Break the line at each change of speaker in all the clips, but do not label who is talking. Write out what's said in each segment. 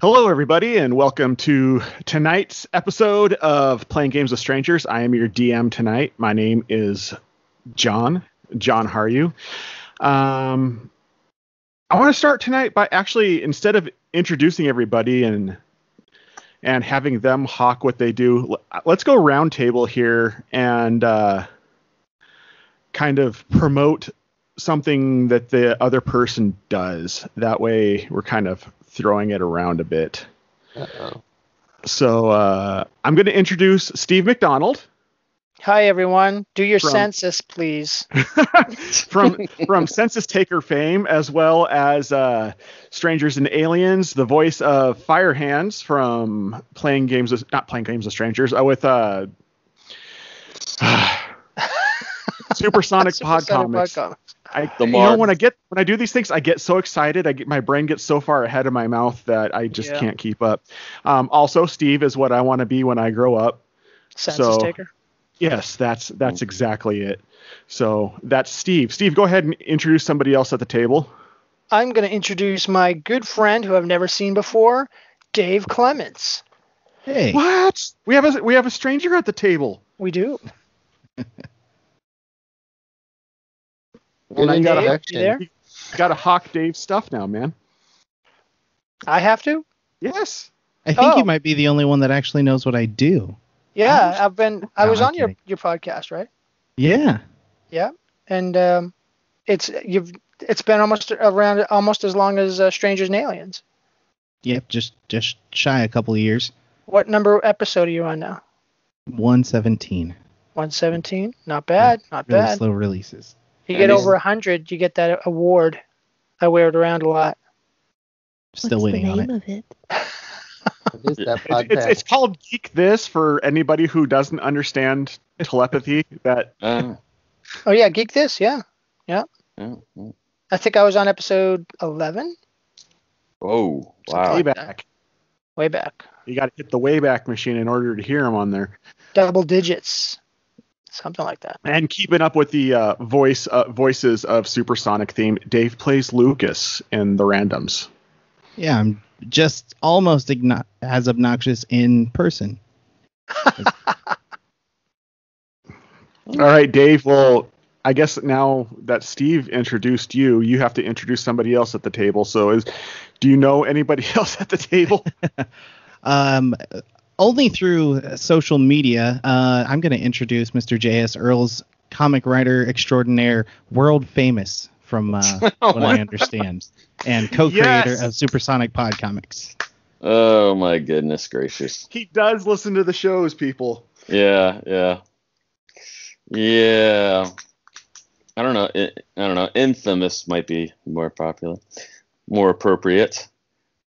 Hello, everybody, and welcome to tonight's episode of Playing Games with Strangers. I am your DM tonight. My name is John Haryu. I want to start tonight by actually, instead of introducing everybody and having them hawk what they do, let's go round table here and kind of promote something that the other person does. That way we're kind of throwing it around a bit.
Uh-oh.
So I'm going to introduce Steve McDonald.
Hi, everyone. Do your census, please.
from Census Taker fame, as well as Strangers and Aliens, the voice of Firehands from not Playing Games with Strangers, with Supersonic Podcomics. When I do these things, I get so excited. My brain gets so far ahead of my mouth that I just can't keep up. Also, Steve is what I want to be when I grow up.
Census taker.
Yes, that's exactly it. So that's Steve. Steve, go ahead and introduce somebody else at the table.
I'm going to introduce my good friend who I've never seen before, Dave Clements.
Hey.
What? We have a stranger at the table.
We do.
Well, now you
there?
got to hawk Dave's stuff now, man.
I have to?
Yes.
I think you might be the only one that actually knows what I do.
Yeah, I was on your podcast, right?
Yeah.
Yeah, and it's been almost as long as Strangers and Aliens.
Yep, just shy a couple of years.
What number episode are you on now?
117.
117? Not bad, not
really
bad.
Slow releases.
You get over 100, you get that award. I wear it around a lot.
Still waiting on it.
What is that podcast?
It's called Geek This for anybody who doesn't understand telepathy.
Oh yeah, Geek This, yeah. I think I was on episode 11.
Oh, wow.
Way back. You got to hit the Wayback Machine in order to hear them on there.
Double digits. Something like that.
And keeping up with the voices of Supersonic theme, Dave plays Lucas in the randoms.
Yeah, I'm just almost as obnoxious in person.
All right, Dave. Well, I guess now that Steve introduced you, you have to introduce somebody else at the table. So, do you know anybody else at the table?
Only through social media. I'm going to introduce Mr. J.S. Earls, comic writer extraordinaire, world famous from what I understand, and co-creator of Supersonic Podcomics.
Oh my goodness gracious!
He does listen to the shows, people.
Yeah. I don't know. Infamous might be more popular, more appropriate.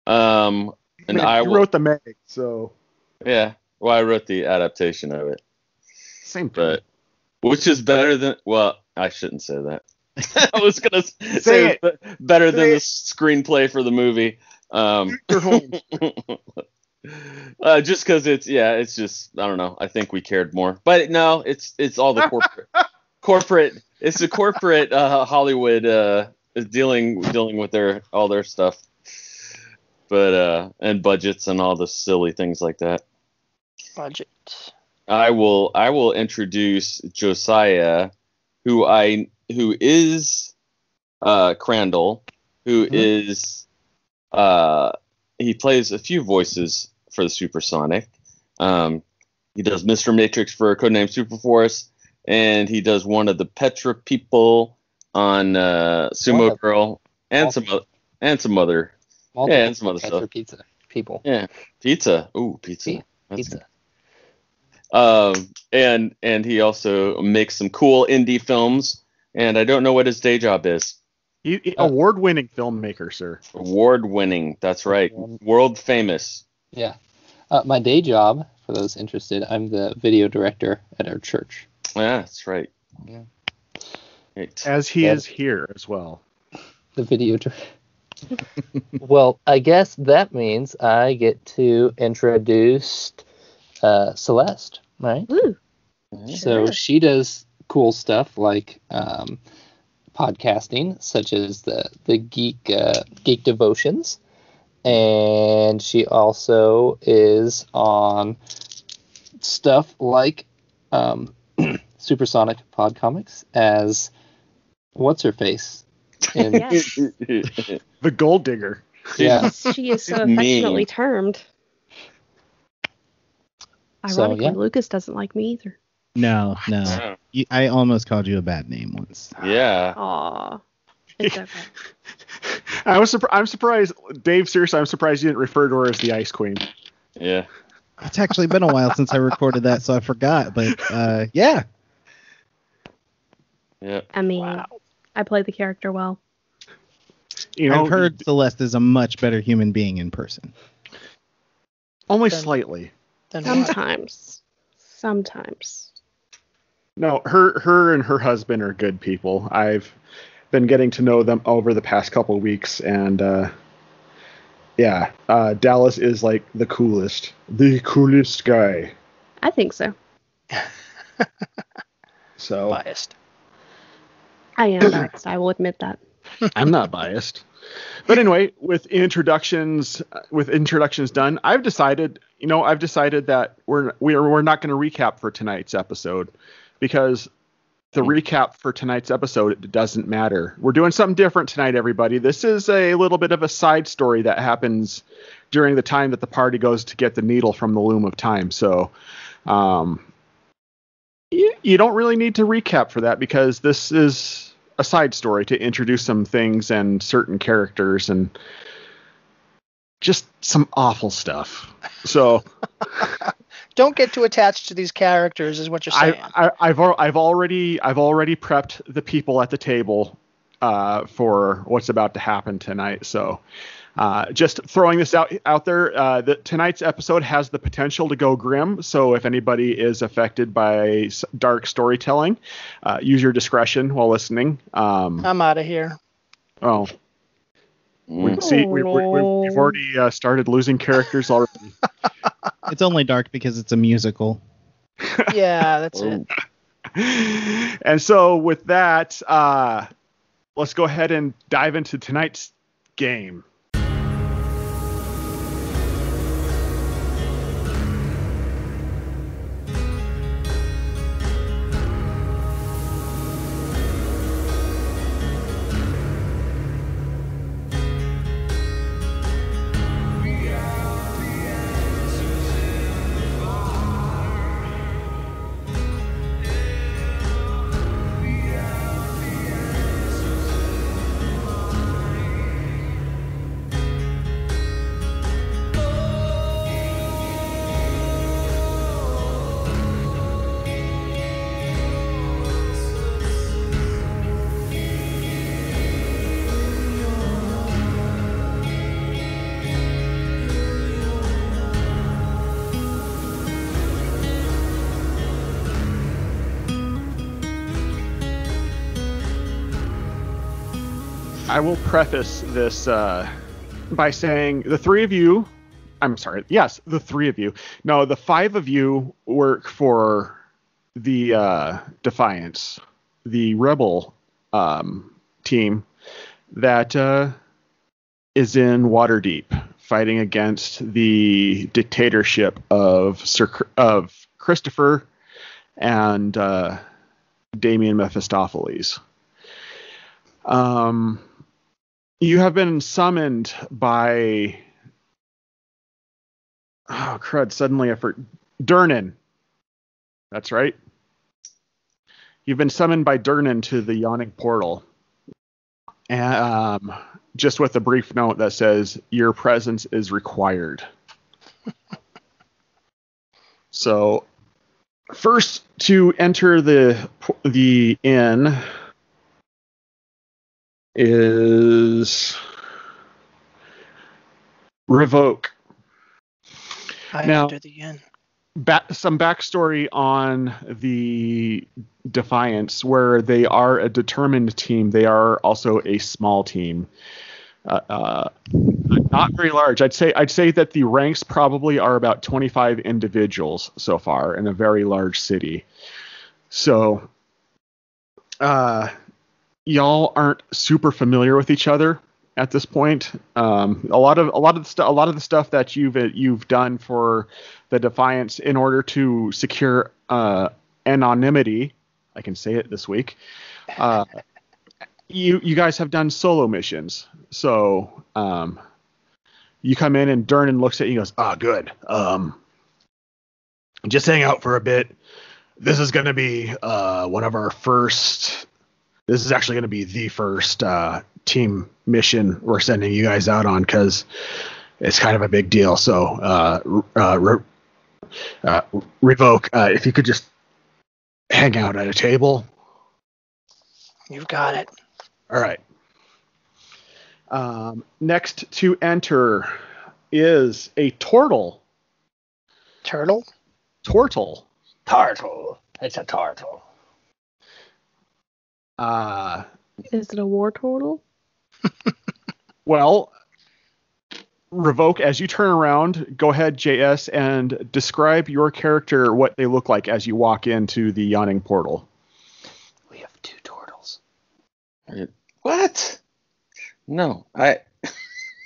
And
you wrote the Meg, so.
Yeah, well, I wrote the adaptation of it.
Same thing.
But which is better than? Well, I shouldn't say that. I was gonna say it. Better than the screenplay for the movie. Just because it's just I don't know. I think we cared more, but no, it's all the corporate. It's the corporate Hollywood is dealing with all their stuff, but and budgets and all the silly things like that.
Budget.
I will introduce Josiah, who is Crandall, who is he plays a few voices for the Supersonic. He does Mr. Matrix for Codename Superforce, and he does one of the Petra people on Sumo Girl and some other stuff.
Pizza people.
Yeah, pizza. Ooh, pizza.
Pizza.
And he also makes some cool indie films, and I don't know what his day job is.
Award-winning filmmaker, sir.
Award-winning, that's right. World famous.
Yeah. My day job, for those interested, I'm the video director at our church.
Yeah, that's right.
Yeah.
Right.
As he is here as well.
The video director. Well, I guess that means I get to introduce Celeste, right?
Ooh.
So she does cool stuff like podcasting, such as the Geek Devotions, And she also is on stuff like Supersonic Pod Comics as what's her face?
Yes.
The Gold Digger.
Yeah.
She is so
Mean.
affectionately termed.
So,
Ironically,
yeah.
Lucas doesn't like me either.
No.
Yeah.
I almost called you a bad name once.
Yeah.
Aw. It's okay.
I'm surprised, Dave. Seriously, I'm surprised you didn't refer to her as the Ice Queen.
Yeah.
It's actually been a while since I recorded that, so I forgot. But yeah.
Yeah.
I mean, I play the character well.
You know,
I've heard Celeste is a much better human being in person.
only
Then-
slightly.
Then what?
Sometimes.
No, her and her husband are good people. I've been getting to know them over the past couple of weeks, and Dallas is like the coolest guy.
I think so.
So
Biased.
I am biased. I will admit that.
I'm not biased. But anyway, with introductions done, I've decided that we're not going to recap for tonight's episode, because the recap for tonight's episode doesn't matter. We're doing something different tonight, everybody. This is a little bit of a side story that happens during the time that the party goes to get the needle from the loom of time. So you don't really need to recap for that, because this is a side story to introduce some things and certain characters and just some awful stuff. So
Don't get too attached to these characters, is what you're saying.
I've already prepped the people at the table for what's about to happen tonight. So just throwing this out there, tonight's episode has the potential to go grim. So if anybody is affected by dark storytelling, use your discretion while listening.
I'm out of here.
Oh, we've already started losing characters already.
It's only dark because it's a musical.
Yeah, that's it.
And so with that, let's go ahead and dive into tonight's game. I will preface this by saying the three of you, the three of you. No, the five of you work for the Defiance, the rebel team that is in Waterdeep, fighting against the dictatorship of Christopher and Damien Mephistopheles. You have been summoned by... Oh, crud. Suddenly I forgot. Durnan. That's right. You've been summoned by Durnan to the Yawning Portal. And just with a brief note that says, your presence is required. So, first to enter the inn is Revoke. Now,
Enter the inn.
Some backstory on the Defiance, where they are a determined team. They are also a small team, not very large. I'd say that the ranks probably are about 25 individuals so far in a very large city. So, y'all aren't super familiar with each other, at this point. A lot of the stuff that you've done for the Defiance in order to secure anonymity. I can say it this week. You guys have done solo missions, so you come in and Durnan looks at you and goes, "Ah, good. Just hang out for a bit. This is going to be one of our first. This is actually going to be the first team mission we're sending you guys out on because it's kind of a big deal. So Revoke, if you could just hang out at a table."
You've got it.
All right. Next to enter is a turtle.
Turtle?
Tortle.
Turtle. It's a turtle.
Is it a war turtle?
Well, Revoke, as you turn around, go ahead, JS, and describe your character, what they look like as you walk into the yawning portal.
We have 2 turtles.
What? No, I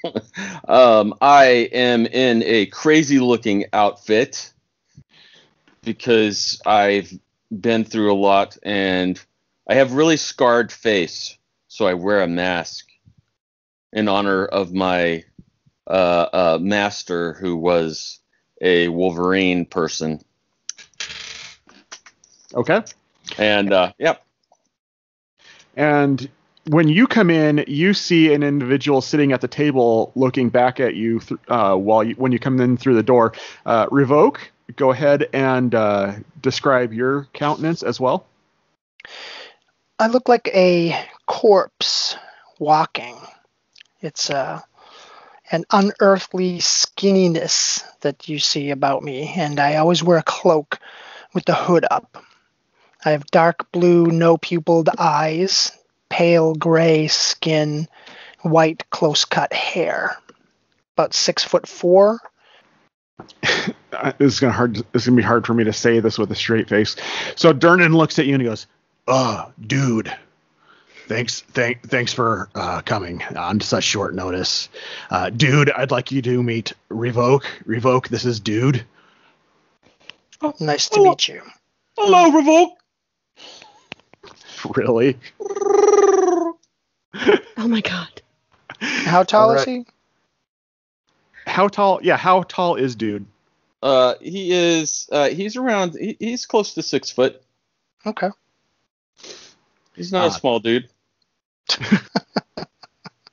I am in a crazy looking outfit because I've been through a lot and I have really scarred face, so I wear a mask in honor of my master who was a Wolverine person.
Okay.
And yep.
And when you come in, you see an individual sitting at the table looking back at you when you come in through the door. Revoke, go ahead and describe your countenance as well.
I look like a corpse walking. It's an unearthly skinniness that you see about me, and I always wear a cloak with the hood up. I have dark blue, no-pupilled eyes, pale gray skin, white close-cut hair. About 6'4".
It's gonna be hard for me to say this with a straight face. So Durnan looks at you and he goes, dude, thanks for coming on such short notice. Dude, I'd like you to meet Revoke. Revoke, this is Dude.
Nice to meet you.
Hello, Revoke.
Really?
Oh my god.
How tall is he?
How tall? Yeah, how tall is Dude?
He's around, he's close to 6 foot.
Okay.
He's not a small dude.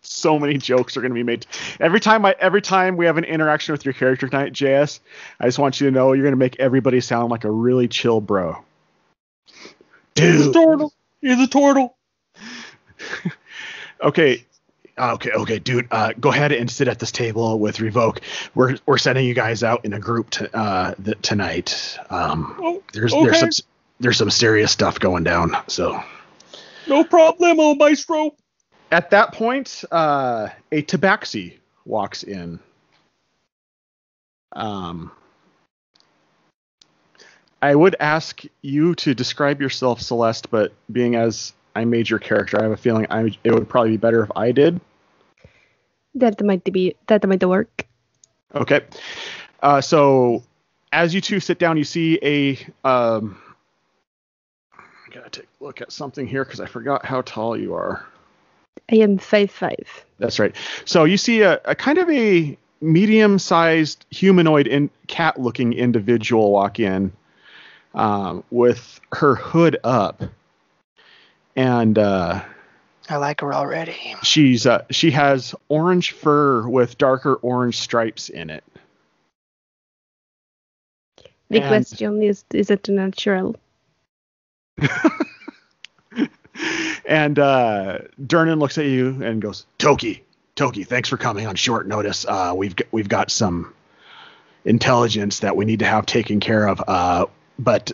So many jokes are going to be made. Every time we have an interaction with your character tonight, JS, I just want you to know you're going to make everybody sound like a really chill bro. Dude.
He's a turtle. He's a turtle.
Okay, dude. Go ahead and sit at this table with Revoke. We're sending you guys out in a group tonight. There's some serious stuff going down. So.
No problemo, maestro.
At that point, a tabaxi walks in. I would ask you to describe yourself, Celeste, but being as I made your character, I have a feeling it would probably be better if I did.
That might work.
Okay. So as you two sit down, you see I gotta take a look at something here because I forgot how tall you are.
I am 5'5".
That's right. So you see a kind of a medium-sized humanoid cat-looking individual walk in with her hood up, and
I like her already.
she has orange fur with darker orange stripes in it.
The question is it natural?
And Durnan looks at you and goes, Toki, thanks for coming on short notice. We've got some intelligence that we need to have taken care of. But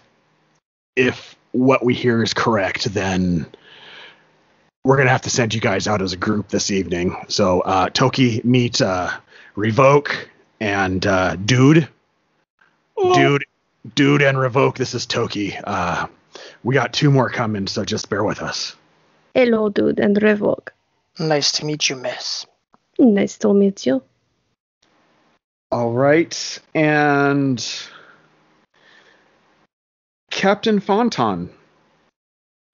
if what we hear is correct, then we're gonna have to send you guys out as a group this evening. So Toki, meet Revoke and Dude. Oh. Dude and Revoke. This is Toki. We got 2 more coming, so just bear with us.
Hello, Dude and Revoke.
Nice to meet you, miss.
Nice to meet you.
All right, and Captain Fonton,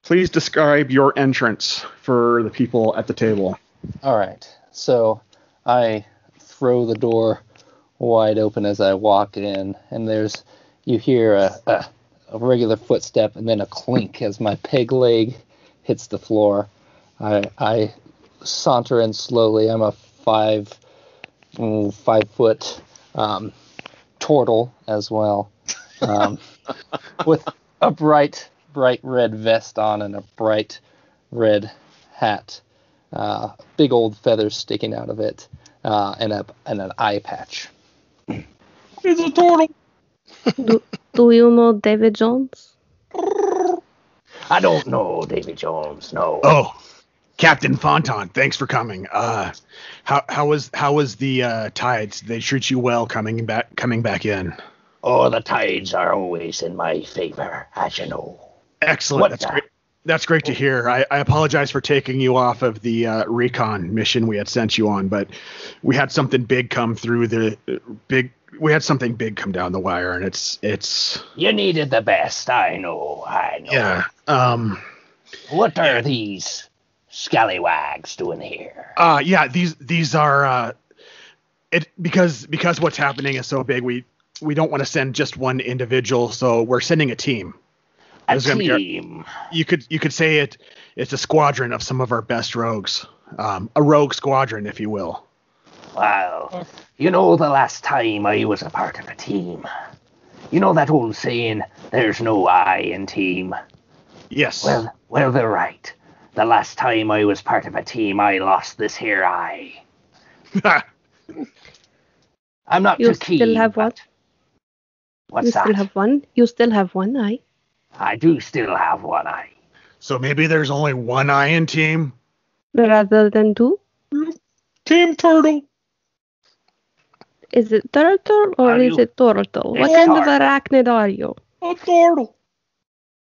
please describe your entrance for the people at the table.
All right. So I throw the door wide open as I walk in, and you hear a regular footstep and then a clink as my peg leg hits the floor. I saunter in slowly. I'm a 5 foot turtle as well, with a bright red vest on and a bright red hat, big old feathers sticking out of it, and an eye patch.
It's a turtle.
Do you know David Jones?
I don't know Davy Jones, no.
Oh, Captain Fonton, thanks for coming. How was the tides? Did they treat you well coming back in?
Oh, the tides are always in my favor, as you know.
Excellent. That's great. That's great to hear. I apologize for taking you off of the recon mission we had sent you on, but we had something big come through we had something big come down the wire, and it's.
You needed the best. I know.
Yeah.
What are these scallywags doing here?
Yeah. These are because what's happening is so big. We don't want to send just one individual, so we're sending a team.
A team.
You could say it's a squadron of some of our best rogues, a rogue squadron, if you will.
Well, you know, the last time I was a part of a team, you know that old saying, "There's no I in team."
Yes.
Well, they're right. The last time I was part of a team, I lost this here eye. I'm not
You
too keen.
still have what?
What's
You
that?
still have one? You still have one eye?
I do still have one eye.
So maybe there's only one eye in team.
Rather than two?
Team Turtle.
Is it turtle or is it turtle? What kind of arachnid are you?
A turtle.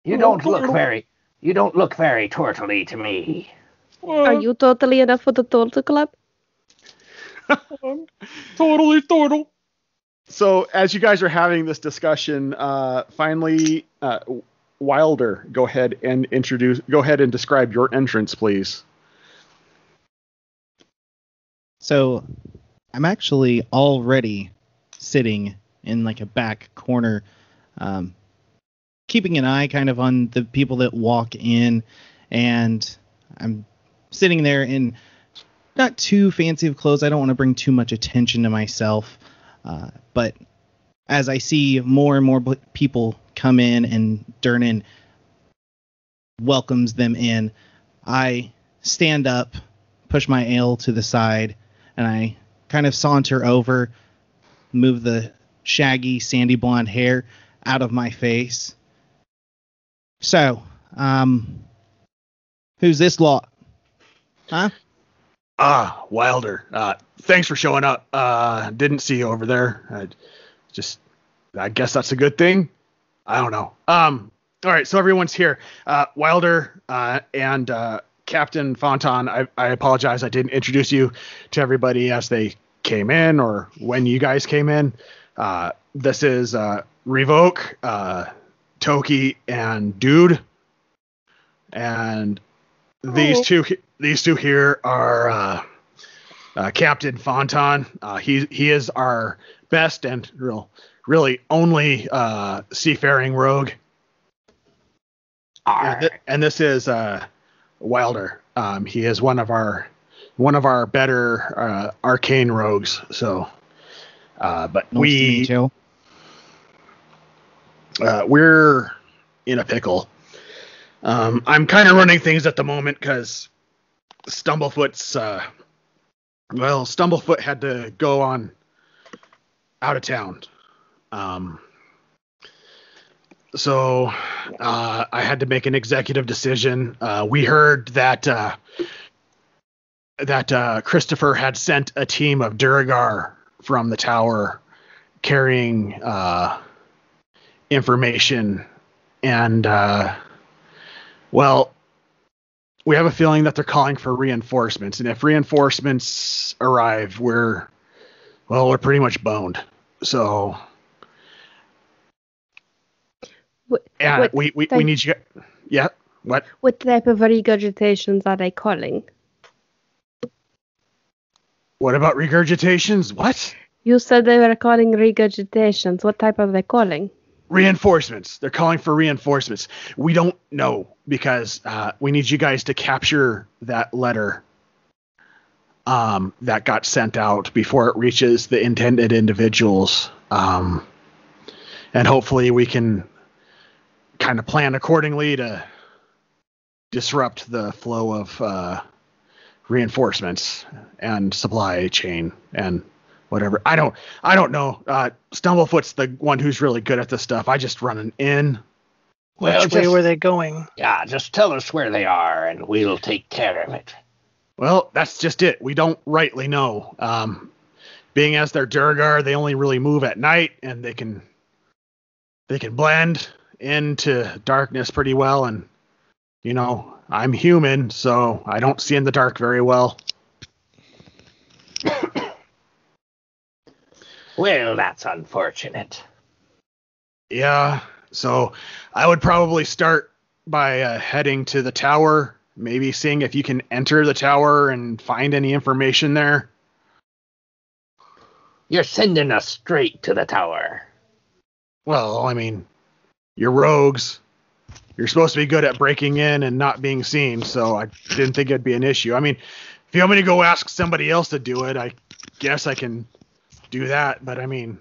You don't look very turtley to me.
Are you totally enough for the turtle club?
Totally turtle.
So as you guys are having this discussion, finally, Wilder, go ahead and describe your entrance, please.
So I'm actually already sitting in like a back corner, keeping an eye kind of on the people that walk in, and I'm sitting there in not too fancy of clothes. I don't want to bring too much attention to myself, but as I see more and more people come in and Durnan welcomes them in, I stand up, push my ale to the side, and I kind of saunter over, move the shaggy, sandy blonde hair out of my face. So, who's this lot? Huh?
Wilder. Thanks for showing up. Didn't see you over there. I guess that's a good thing. I don't know. All right, so everyone's here. Wilder and Captain Fonton, I apologize. I didn't introduce you to everybody as they came in or when you guys came in. This is Revoke, Toki, and Dude. And these two here are Captain Fonton. He is our best and really only seafaring rogue. And this is Wilder. He is one of our better arcane rogues. So, but
Nice to meet you.
We're in a pickle. I'm kind of running things at the moment because Stumblefoot had to go on out of town. So I had to make an executive decision. We heard that Christopher had sent a team of Duragar from the tower carrying information, and we we have a feeling that they're calling for reinforcements, and if reinforcements arrive, we're pretty much boned. So, we need you. Yeah. What?
What type of regurgitations are they calling?
What about regurgitations? What?
You said they were calling regurgitations. What type are they calling?
Reinforcements. They're calling for reinforcements. We don't know because we need you guys to capture that letter that got sent out before it reaches the intended individuals. And hopefully we can kind of plan accordingly to disrupt the flow of reinforcements and supply chain and whatever. I don't know. Stumblefoot's the one who's really good at this stuff. I just run an inn.
Which way were they going?
Yeah, just tell us where they are, and we'll take care of it.
Well, that's just it. We don't rightly know. Being as they're Durgar, they only really move at night, and they can blend into darkness pretty well. And I'm human, so I don't see in the dark very well.
Well, that's unfortunate.
Yeah, so I would probably start by heading to the tower, maybe seeing if you can enter the tower and find any information there.
You're sending us straight to the tower.
Well, I mean, you're rogues. You're supposed to be good at breaking in and not being seen, so I didn't think it'd be an issue. I mean, if you want me to go ask somebody else to do it, I guess I can do that, but I mean...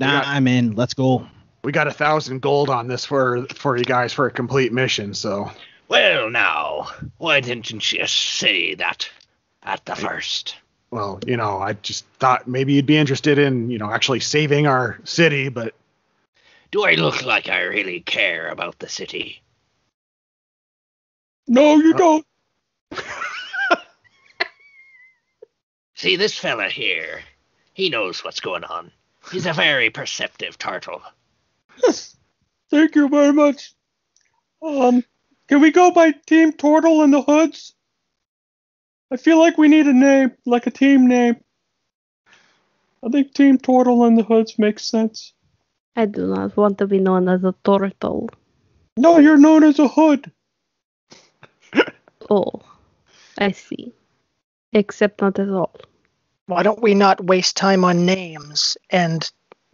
I'm in. Let's go.
We got 1,000 gold on this for you guys for a complete mission, so...
Well, now, why didn't you say that at the first?
Well, I just thought maybe you'd be interested in, actually saving our city, but...
Do I look like I really care about the city?
No, you don't.
See, this fella here, he knows what's going on. He's a very perceptive turtle.
Thank you very much. Can we go by Team Turtle and the Hoods? I feel like we need a name, like a team name. I think Team Turtle and the Hoods makes sense.
I do not want to be known as a turtle.
No, you're known as a hood.
Oh, I see. Except not at all.
Why don't we not waste time on names and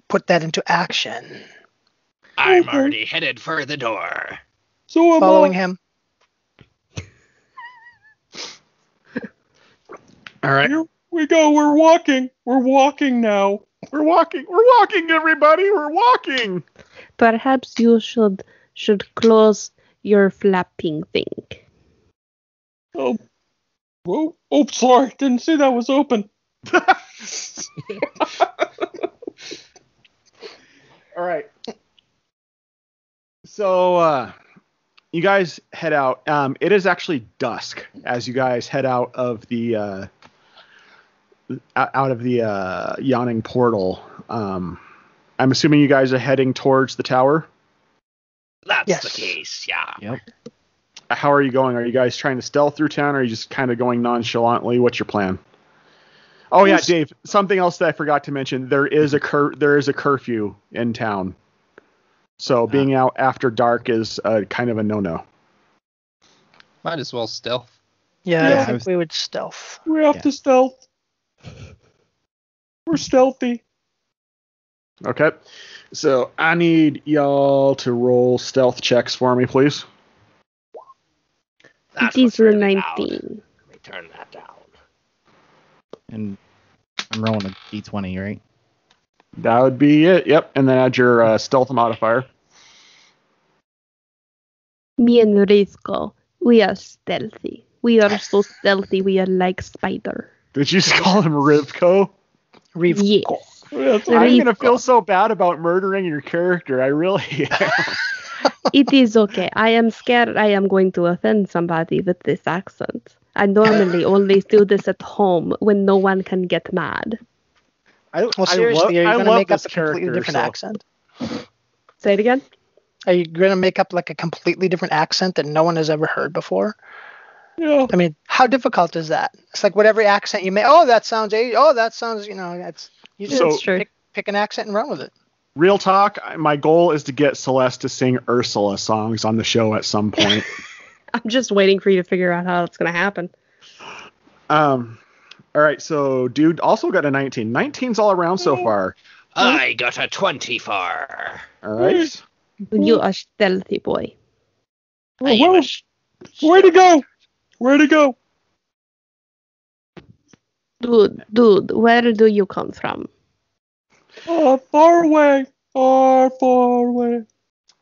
put that into action?
I'm already headed for the door.
So am
Following
I.
him.
All right.
Here we go. We're walking. We're walking now.
We're walking, everybody. We're walking.
Perhaps you should close your flapping thing.
Oh, whoa. Oh, sorry. Didn't see that was open.
All right. So, you guys head out. It is actually dusk as you guys head out of the yawning portal. I'm assuming you guys are heading towards the tower.
That's the case, yeah.
Yep.
How are you going? Are you guys trying to stealth through town, or are you just kind of going nonchalantly? What's your plan? Oh yeah, Dave. Something else that I forgot to mention: there is a curfew in town, so being out after dark is kind of a no-no.
Might as well stealth.
Yeah, I think we would stealth.
We have to stealth. We're stealthy.
Okay, so I need y'all to roll stealth checks for me, please.
That's
It is
what's really
19.
loud. Let me turn that down.
And I'm rolling a d20, right?
That would be it. Yep, and then add your stealth modifier.
Me and Rizko, we are stealthy. We are so stealthy, we are like spider.
Did you just call him Rivko?
Yes.
I'm gonna feel so bad about murdering your character. I really am.
It is okay. I am scared I am going to offend somebody with this accent. I normally only do this at home when no one can get mad.
Well, seriously, are you going to make up a completely different accent?
Say it again?
Are you going to make up like a completely different accent that no one has ever heard before?
Yeah.
I mean, how difficult is that? It's like whatever accent you make. Oh, that sounds. That's you just
So-
pick an accent and run with it.
Real talk, my goal is to get Celeste to sing Ursula songs on the show at some point.
I'm just waiting for you to figure out how it's going to happen.
All right, so dude also got a 19. 19's all around so far.
I got a 24.
All right.
You are stealthy boy.
I
Whoa.
was-
Where'd he go? Where'd he go?
Dude, where do you come from?
Far away. Far away.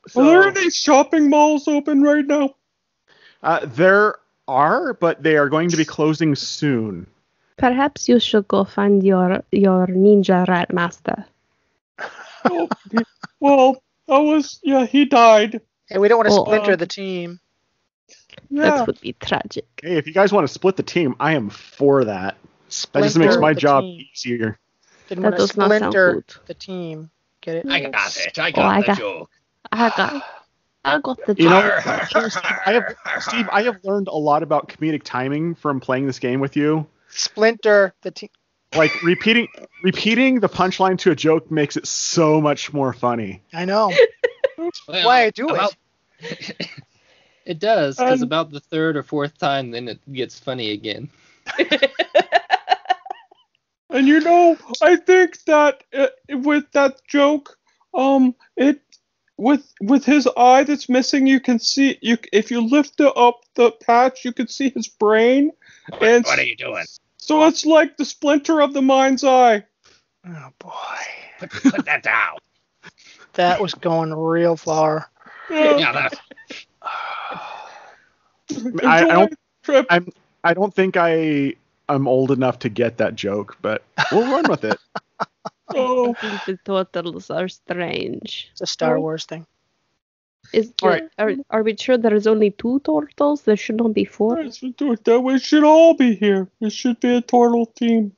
So,
Are there any shopping malls open right now?
there are, but they are going to be closing soon.
Perhaps you should go find your ninja rat master.
Oh, well, he died.
Hey, we don't want to
Oh.
splinter the team.
Yeah.
That would be tragic.
Hey, if you guys want to split the team, I am for that. That
Splinter
just makes my
the
job
team.
easier.
Didn't
That
want to
does not sound
splinter
good.
the team. Get it?
I got it. I
I
got the
got-
joke.
I got the
You know,
joke.
Steve, I have learned a lot about comedic timing from playing this game with you.
Splinter the team.
Like repeating the punchline to a joke makes it so much more funny.
I know.
Well,
Why I do
about-
it?
It does, because
Um,
about the third or fourth time, then it gets funny again.
And you know, I think that with that joke, with his eye that's missing, you can see if you lift up the patch, you can see his brain, and
What are you doing?
so it's like the splinter of the mind's eye.
Oh boy,
Put that down.
that was going real far.
Yeah, that's
I don't think I'm old enough to get that joke, but we'll run with it.
Oh,
I think the turtles are strange.
It's a Star Wars thing.
All right.
Are we sure there's only 2 turtles? There should not be 4.
let's do it that way. We should all be here. It should be a turtle team.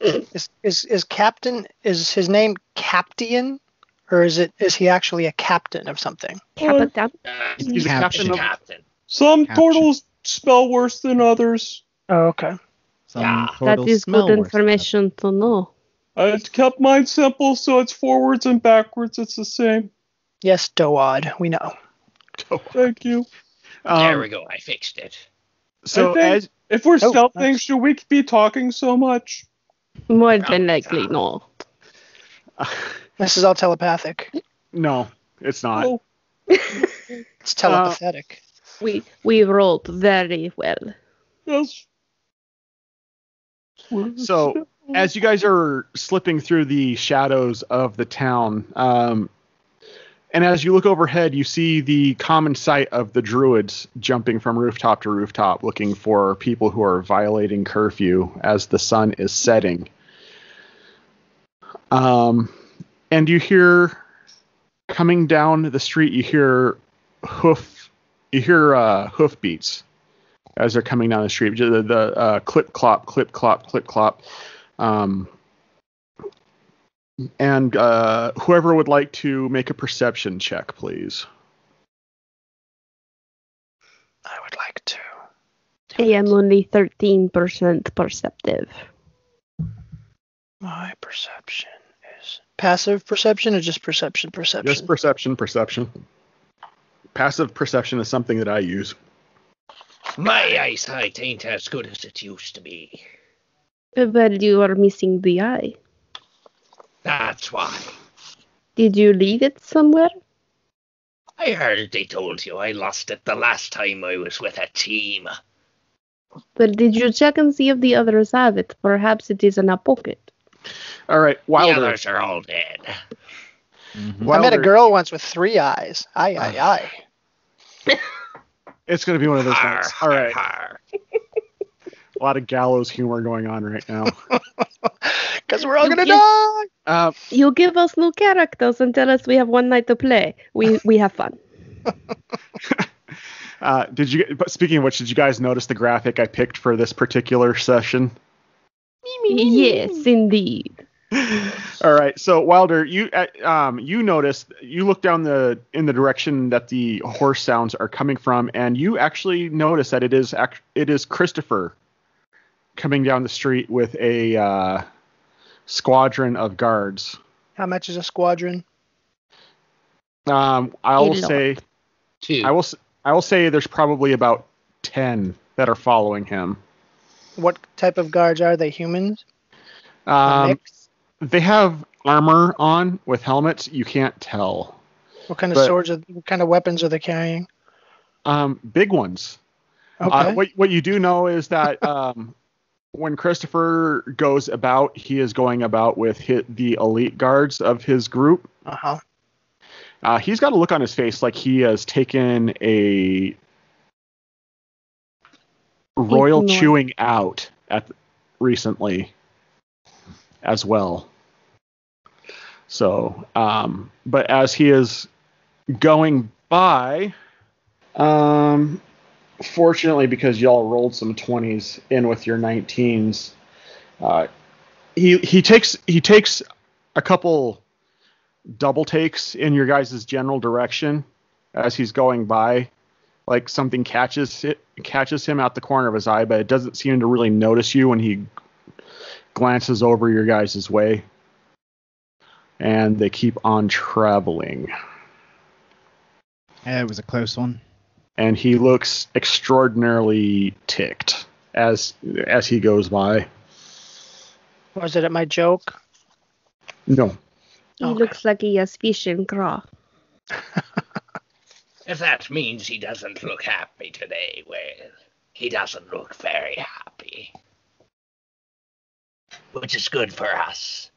Is Captain? Is his name Captain, or is he actually a captain of something?
Captain?
He's a
Captain.
captain of
Captain.
Some
Caption.
turtles spell worse than others.
Oh, okay.
Some
Yeah,
That
turtles
is
smell
good
worse.
information to know.
I kept mine simple, so it's forwards and backwards. It's the same.
Yes, Doad, we know.
Thank you.
There we go. I fixed it.
So
I think-
as
If we're
Oh,
stealthing,
nice.
should we be talking so much?
More than likely, no.
This is all telepathic.
no, it's not.
Oh,
It's telepathetic.
We rolled very well.
yes.
So as you guys are slipping through the shadows of the town, and as you look overhead, you see the common sight of the druids jumping from rooftop to rooftop, looking for people who are violating curfew as the sun is setting. And you hear coming down the street, you hear hoof beats as they're coming down the street. The clip clop, clip clop, clip clop. And whoever would like to make a perception check, please.
I would like to.
I am only 13% perceptive.
My perception is passive perception or just perception?
Just perception. Passive perception is something that I use.
My eyesight ain't as good as it used to be.
Well, you are missing the eye.
That's why.
Did you leave it somewhere?
I heard they told you I lost it the last time I was with a team.
Well, did you check and see if the others have it? Perhaps it is in a pocket.
All right,
The
Wilder.
others are all dead.
Mhm.
I met a
Wilder,
girl once with 3 eyes. Aye.
It's going to be one of those
Har,
nights. All
har,
right,
har.
a lot of gallows humor going on right now.
Because we're all gonna
Yeah.
die.
You give us new characters and tell us we have one night to play. We have fun.
But speaking of which, did you guys notice the graphic I picked for this particular session?
Yes, indeed.
All right. So Wilder, you notice, you look down in the direction that the horse sounds are coming from, and you actually notice that it is Christopher coming down the street with a squadron of guards.
How much is a squadron?
I will say
2.
I will say there's probably about 10 that are following him.
What type of guards are they? Humans? Mix?
They have armor on with helmets. You can't tell.
What kind of swords? What kind of weapons are they carrying?
Big ones.
Okay.
What you do know is that when Christopher goes about, he is going about with the elite guards of his group.
Uh-huh.
He's got a look on his face like he has taken a royal chewing out recently as well. So, but as he is going by, fortunately, because y'all rolled some 20s in with your 19s, he takes a couple double takes in your guys' general direction as he's going by. Like something catches him out the corner of his eye, but it doesn't seem to really notice you when he glances over your guys' way. And they keep on traveling.
It was a close one.
And he looks extraordinarily ticked as he goes by.
Was it at my joke?
No.
He looks like he has fish in craw.
If that means he doesn't look happy today, well, he doesn't look very happy. Which is good for us.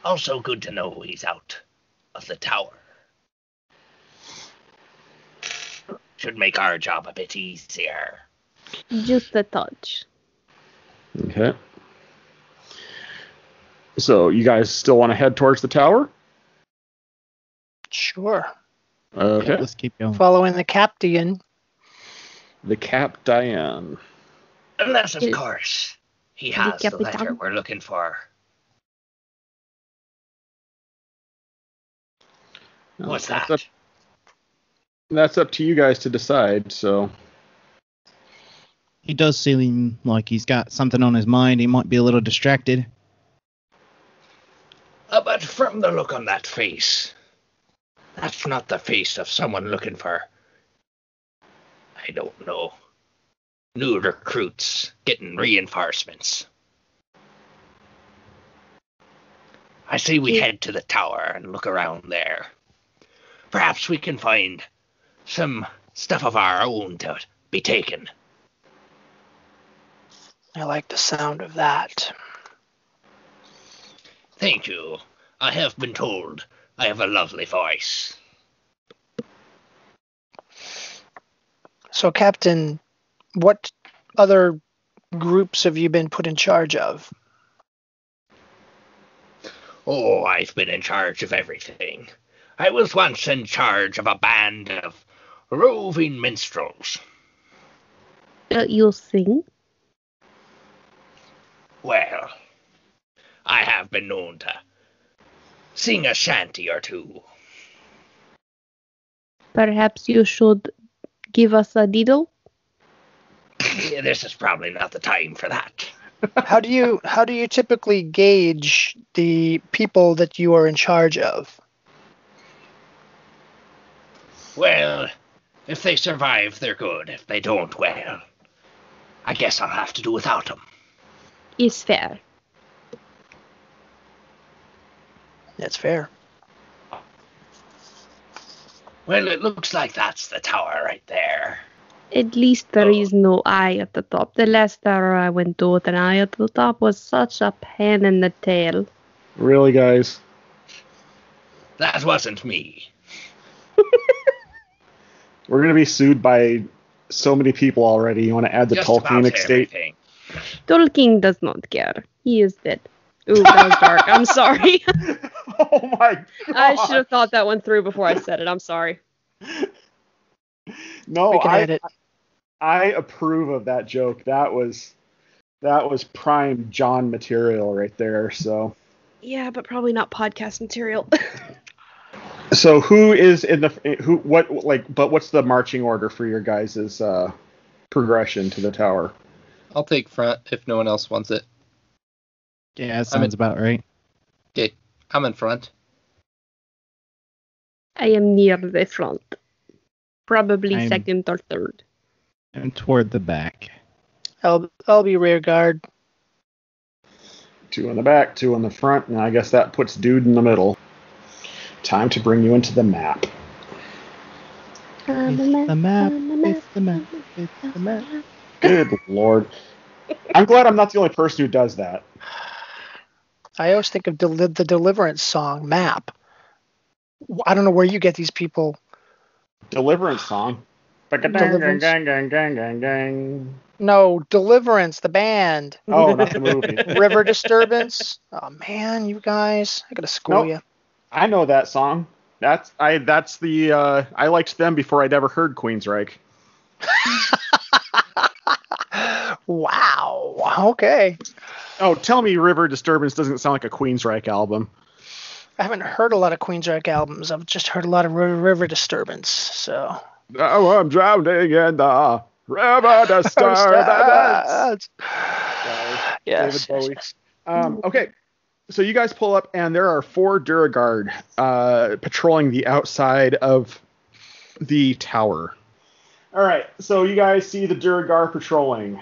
Also good to know he's out of the tower. Should make our job a bit easier.
Just a touch.
Okay. So you guys still want to head towards the tower?
Sure.
Okay.
Yeah, let's keep going.
Following the Captain.
The Cap Diane.
Unless, of course, he has the letter
Capitan.
we're looking for. What's that?
That's up to you guys to decide, so.
He does seem like he's got something on his mind. He might be a little distracted.
But from the look on that face, that's not the face of someone looking for, I don't know, new recruits getting reinforcements. I say we head to the tower and look around there. Perhaps we can find some stuff of our own to be taken.
I like the sound of that.
Thank you. I have been told I have a lovely voice.
So, Captain, what other groups have you been put in charge of?
Oh, I've been in charge of everything. I was once in charge of a band of roving minstrels.
You sing?
Well, I have been known to sing a shanty or two.
Perhaps you should give us a diddle?
Yeah, this is probably not the time for that.
How do you typically gauge the people that you are in charge of?
Well, if they survive, they're good. If they don't, well, I guess I'll have to do without them.
Is fair.
That's fair.
Well, it looks like that's the tower right there.
At least there is no eye at the top. The last tower I went to with an eye at the top was such a pain in the tail.
Really, guys?
That wasn't me.
We're going to be sued by so many people already. You want to add the
Just
Tolkien
about
estate?
everything.
Tolkien does not care. He is dead. Ooh, that was dark. I'm sorry.
Oh my God.
I should have thought that one through before I said it. I'm sorry.
No,
We can edit.
I approve of that joke. That was That was prime John material right there. So
but probably not podcast material.
who is in the who what like? But what's the marching order for your guys' progression to the tower?
I'll take front if no one else wants it.
Yeah, that sounds about right.
Okay, I'm in front.
I am near the front. Probably
I'm-
second or third.
And toward the back.
I'll be rear guard.
2 in the back, 2 in the front, and I guess that puts Dude in the middle. Time to bring you into the map.
It's the map. It's the map. It's the map.
Good Lord. I'm glad I'm not the only person who does that.
I always think of the Deliverance song, Map. I don't know where you get these people.
Deliverance song.
Deliverance?
Gang.
No, Deliverance, the band.
Oh, not the movie.
River Disturbance. Oh man, you guys, I gotta school
Nope.
you.
I know that song. I liked them before I'd ever heard Queensryche.
Wow. Okay.
Oh, tell me River Disturbance doesn't sound like a Queensryche album.
I haven't heard a lot of Queensryche albums. I've just heard a lot of River Disturbance. So.
Oh, I'm drowning in the River Disturbance.
Yes.
David Bowie. Okay, so you guys pull up, and there are 4 Duragard patrolling the outside of the tower. All right, so you guys see the Duragard patrolling.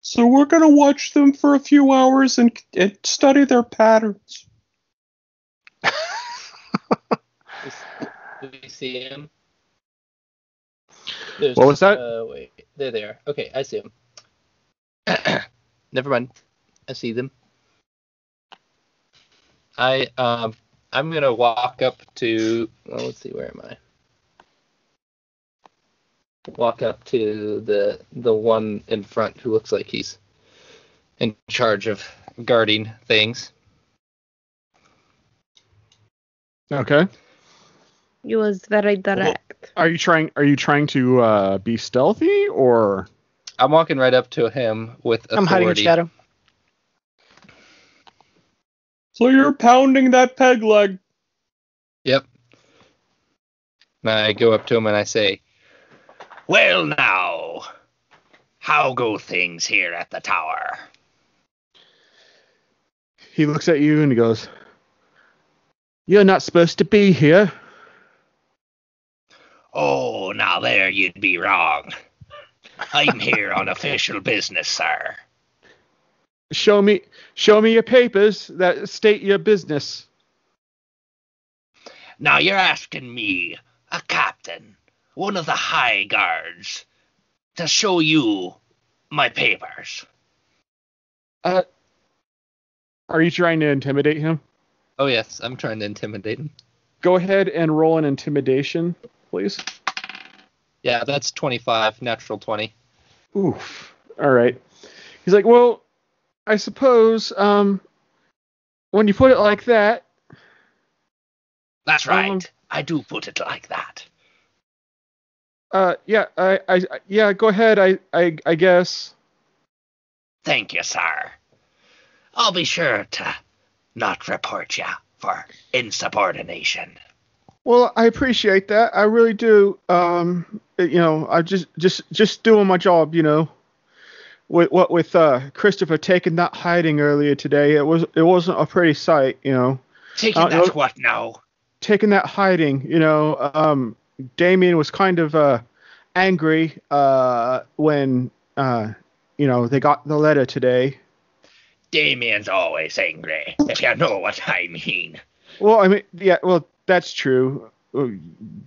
So we're going to watch them for a few hours and study their patterns.
Do we see him?
What was that?
Wait, there they are. Okay, I see them. Never mind. I see them. I'm gonna walk up to. Well, let's see. Where am I? Walk up to the one in front who looks like he's in charge of guarding things.
Okay.
It was very direct.
Are you trying to be stealthy, or?
I'm walking right up to him with authority.
I'm hiding in shadow.
So you're pounding that peg leg.
Yep. And I go up to him and I say,
Well now, how go things here at the tower?
He looks at you and he goes, "You're not supposed to be here."
Oh, now there you'd be wrong. I'm here on official business, sir.
Show me your papers that state your business.
Now you're asking me, a captain, one of the high guards, to show you my papers.
Are you trying to intimidate him?
oh yes, I'm trying to intimidate him.
Go ahead and roll an intimidation, please.
Yeah, that's 25, natural 20.
Oof. All right. He's like, well, I suppose when you put it like that.
That's right. I do put it like that.
Yeah, go ahead. I guess.
Thank you, sir. I'll be sure to not report you for insubordination.
Well, I appreciate that. I really do. I just doing my job. With Christopher taking that hiding earlier today, it wasn't a pretty sight.
Taking that what now?
Taking that hiding. Damien was kind of angry when they got the letter today.
Damien's always angry, if you know what I mean.
Well, I mean, yeah, well, that's true,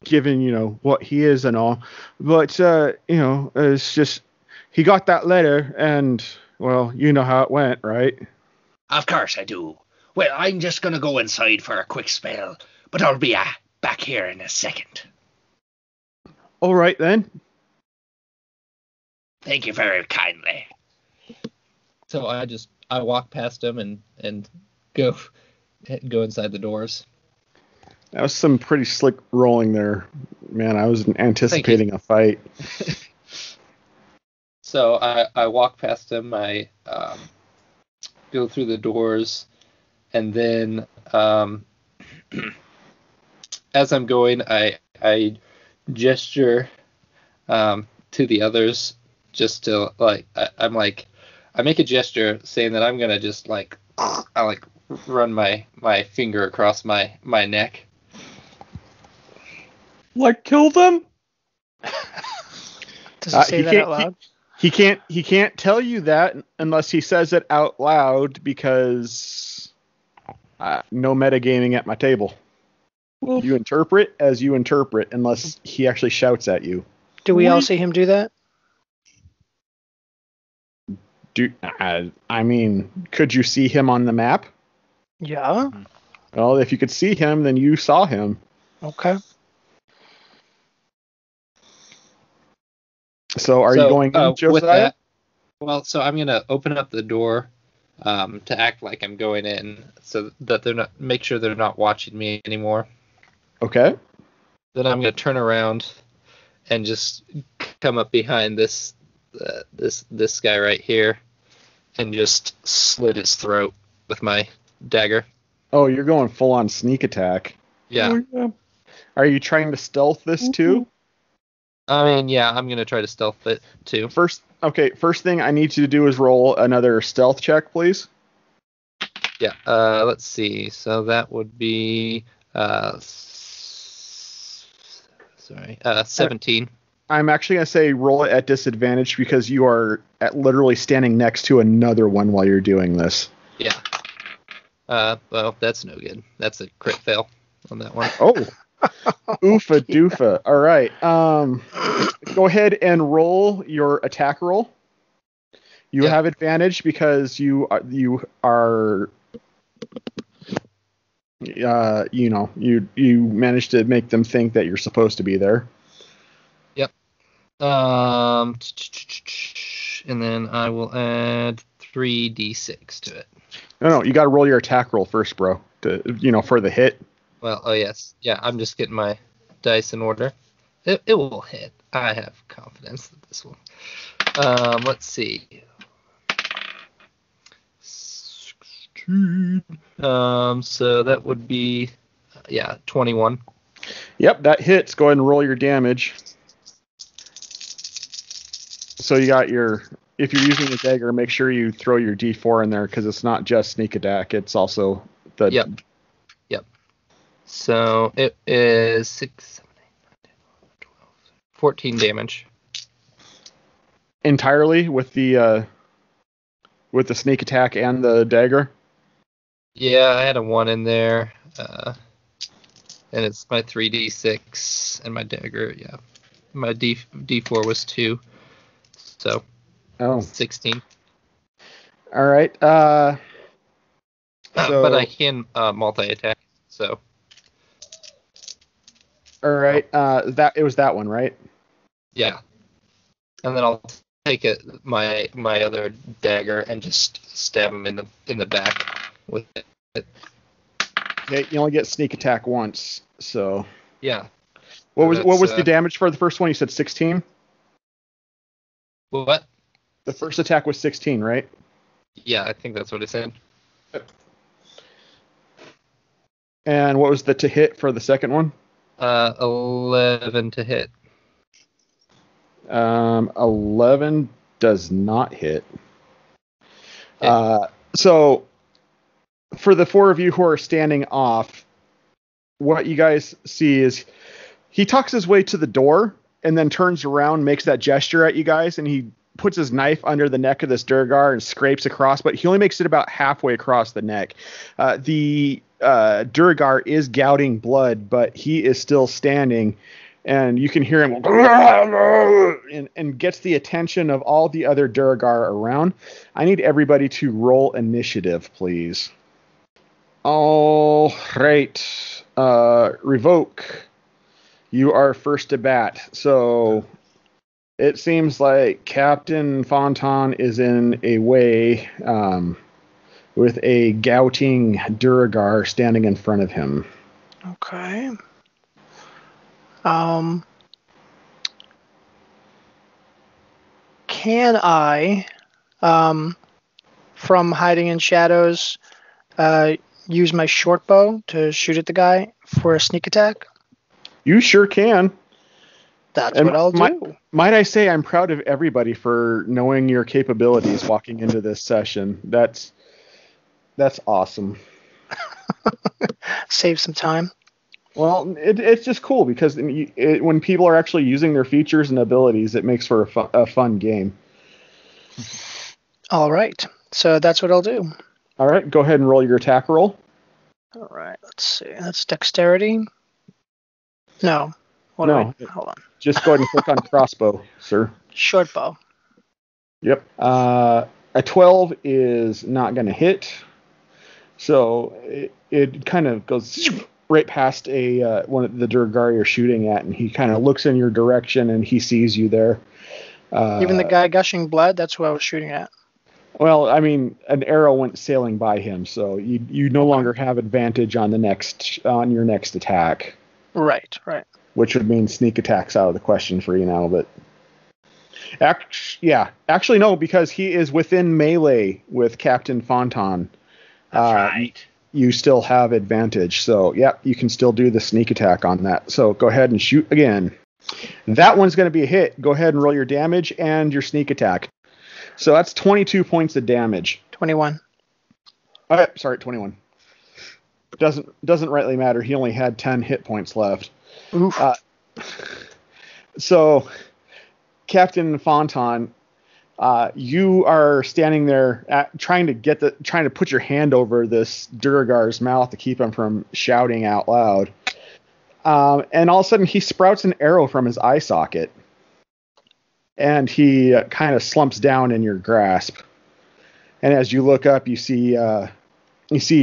given, what he is and all. But, it's just, he got that letter, and, well, you know how it went, right?
Of course I do. Well, I'm just going to go inside for a quick spell, but I'll be back here in a second.
All right, then.
Thank you very kindly.
So I walk past him and go inside the doors.
That was some pretty slick rolling there, man. I was anticipating a fight.
So I walk past him. I go through the doors, and then as I'm going, I gesture to the others just to I make a gesture saying that I'm gonna just I run my finger across my neck.
Like kill them?
Does he say that out loud?
He can't tell you that unless he says it out loud because no metagaming at my table.
Well,
You interpret as you interpret unless he actually shouts at you.
Do we all see him do that?
I mean, could you see him on the map?
Yeah.
Well, if you could see him, then you saw him.
Okay.
So are you going in, Josiah?
With that, so I'm gonna open up the door to act like I'm going in, so that make sure they're not watching me anymore.
Okay.
Then I'm gonna turn around and just come up behind this guy right here and just slit his throat with my dagger.
Oh, you're going full on sneak attack.
Yeah.
Oh, yeah.
Are you trying to stealth this too?
I mean, yeah, I'm gonna try to stealth it too.
First thing I need you to do is roll another stealth check, please.
Yeah. Let's see. So that would be 17.
I'm actually going to say roll it at disadvantage because you are literally standing next to another one while you're doing this.
Yeah. Well, that's no good. That's a crit fail on that one.
Oh. Oofa doofa. All right. Go ahead and roll your attack roll. You have advantage because you managed to make them think that you're supposed to be there.
Yep. And then I will add 3d6 to it.
No, you got to roll your attack roll first, bro. For the hit.
Well, oh yes, yeah. I'm just getting my dice in order. It will hit. I have confidence that this will. Let's see. 16. So that would be 21.
Yep, that hits. Go ahead and roll your damage. So you got if you're using a dagger, make sure you throw your D4 in there because it's not just sneak attack. It's also the.
Yep. So it is 6, 7, 8, 9, 10, 11, 12, 14 damage.
Entirely with the sneak attack and the dagger?
Yeah, I had a 1 in there. And it's my 3d6 and my dagger, yeah. My d4 was 2. So 16.
All right.
But I can multi-attack, so.
All right. It was that one, right?
Yeah. And then I'll take my other dagger and just stab him in the back with it.
Okay, you only get sneak attack once, so.
Yeah.
What was the damage for the first one? You said 16?
What?
The first attack was 16, right?
Yeah, I think that's what I said.
And what was the to hit for the second one?
11 to hit.
11 does not hit. So for the four of you who are standing off, what you guys see is he tucks his way to the door and then turns around, makes that gesture at you guys, and he puts his knife under the neck of this Durgar and scrapes across, but he only makes it about halfway across the neck. The Durgar is gouting blood, but he is still standing, and you can hear him and gets the attention of all the other Durgar around. I need everybody to roll initiative, please. All right. Revoke. You are first to bat. So it seems like Captain Fontan is in a way with a gouting Duragar standing in front of him.
Okay. can I, from hiding in shadows, use my short bow to shoot at the guy for a sneak attack?
You sure can.
That's
And
what I'll do.
Might I say I'm proud of everybody for knowing your capabilities walking into this session. That's awesome.
Save some time.
Well, it's just cool because when people are actually using their features and abilities, it makes for a fun game.
All right. So that's what I'll do.
All right, go ahead and roll your attack roll.
All right. Let's see. That's dexterity. No.
No.
Hold on.
Just go ahead and click on crossbow, sir.
Short bow.
Yep. A 12 is not going to hit. So it kind of goes right past one of the Durgar you're shooting at, and he kind of looks in your direction, and he sees you there.
Even the guy gushing blood, that's who I was shooting at.
Well, I mean, an arrow went sailing by him, so you no longer have advantage on your next attack.
Right.
Which would mean sneak attacks out of the question for you now, but actually no, because he is within melee with Captain Fontan.
That's right.
You still have advantage, so you can still do the sneak attack on that. So go ahead and shoot again. That one's going to be a hit. Go ahead and roll your damage and your sneak attack. So that's 22 points of damage.
21.
Oh, sorry, 21. Doesn't rightly matter. He only had 10 hit points left.
Oof.
So, Captain Fontan, you are standing there trying to put your hand over this Durgar's mouth to keep him from shouting out loud. And all of a sudden, he sprouts an arrow from his eye socket, and he kind of slumps down in your grasp. And as you look up, you see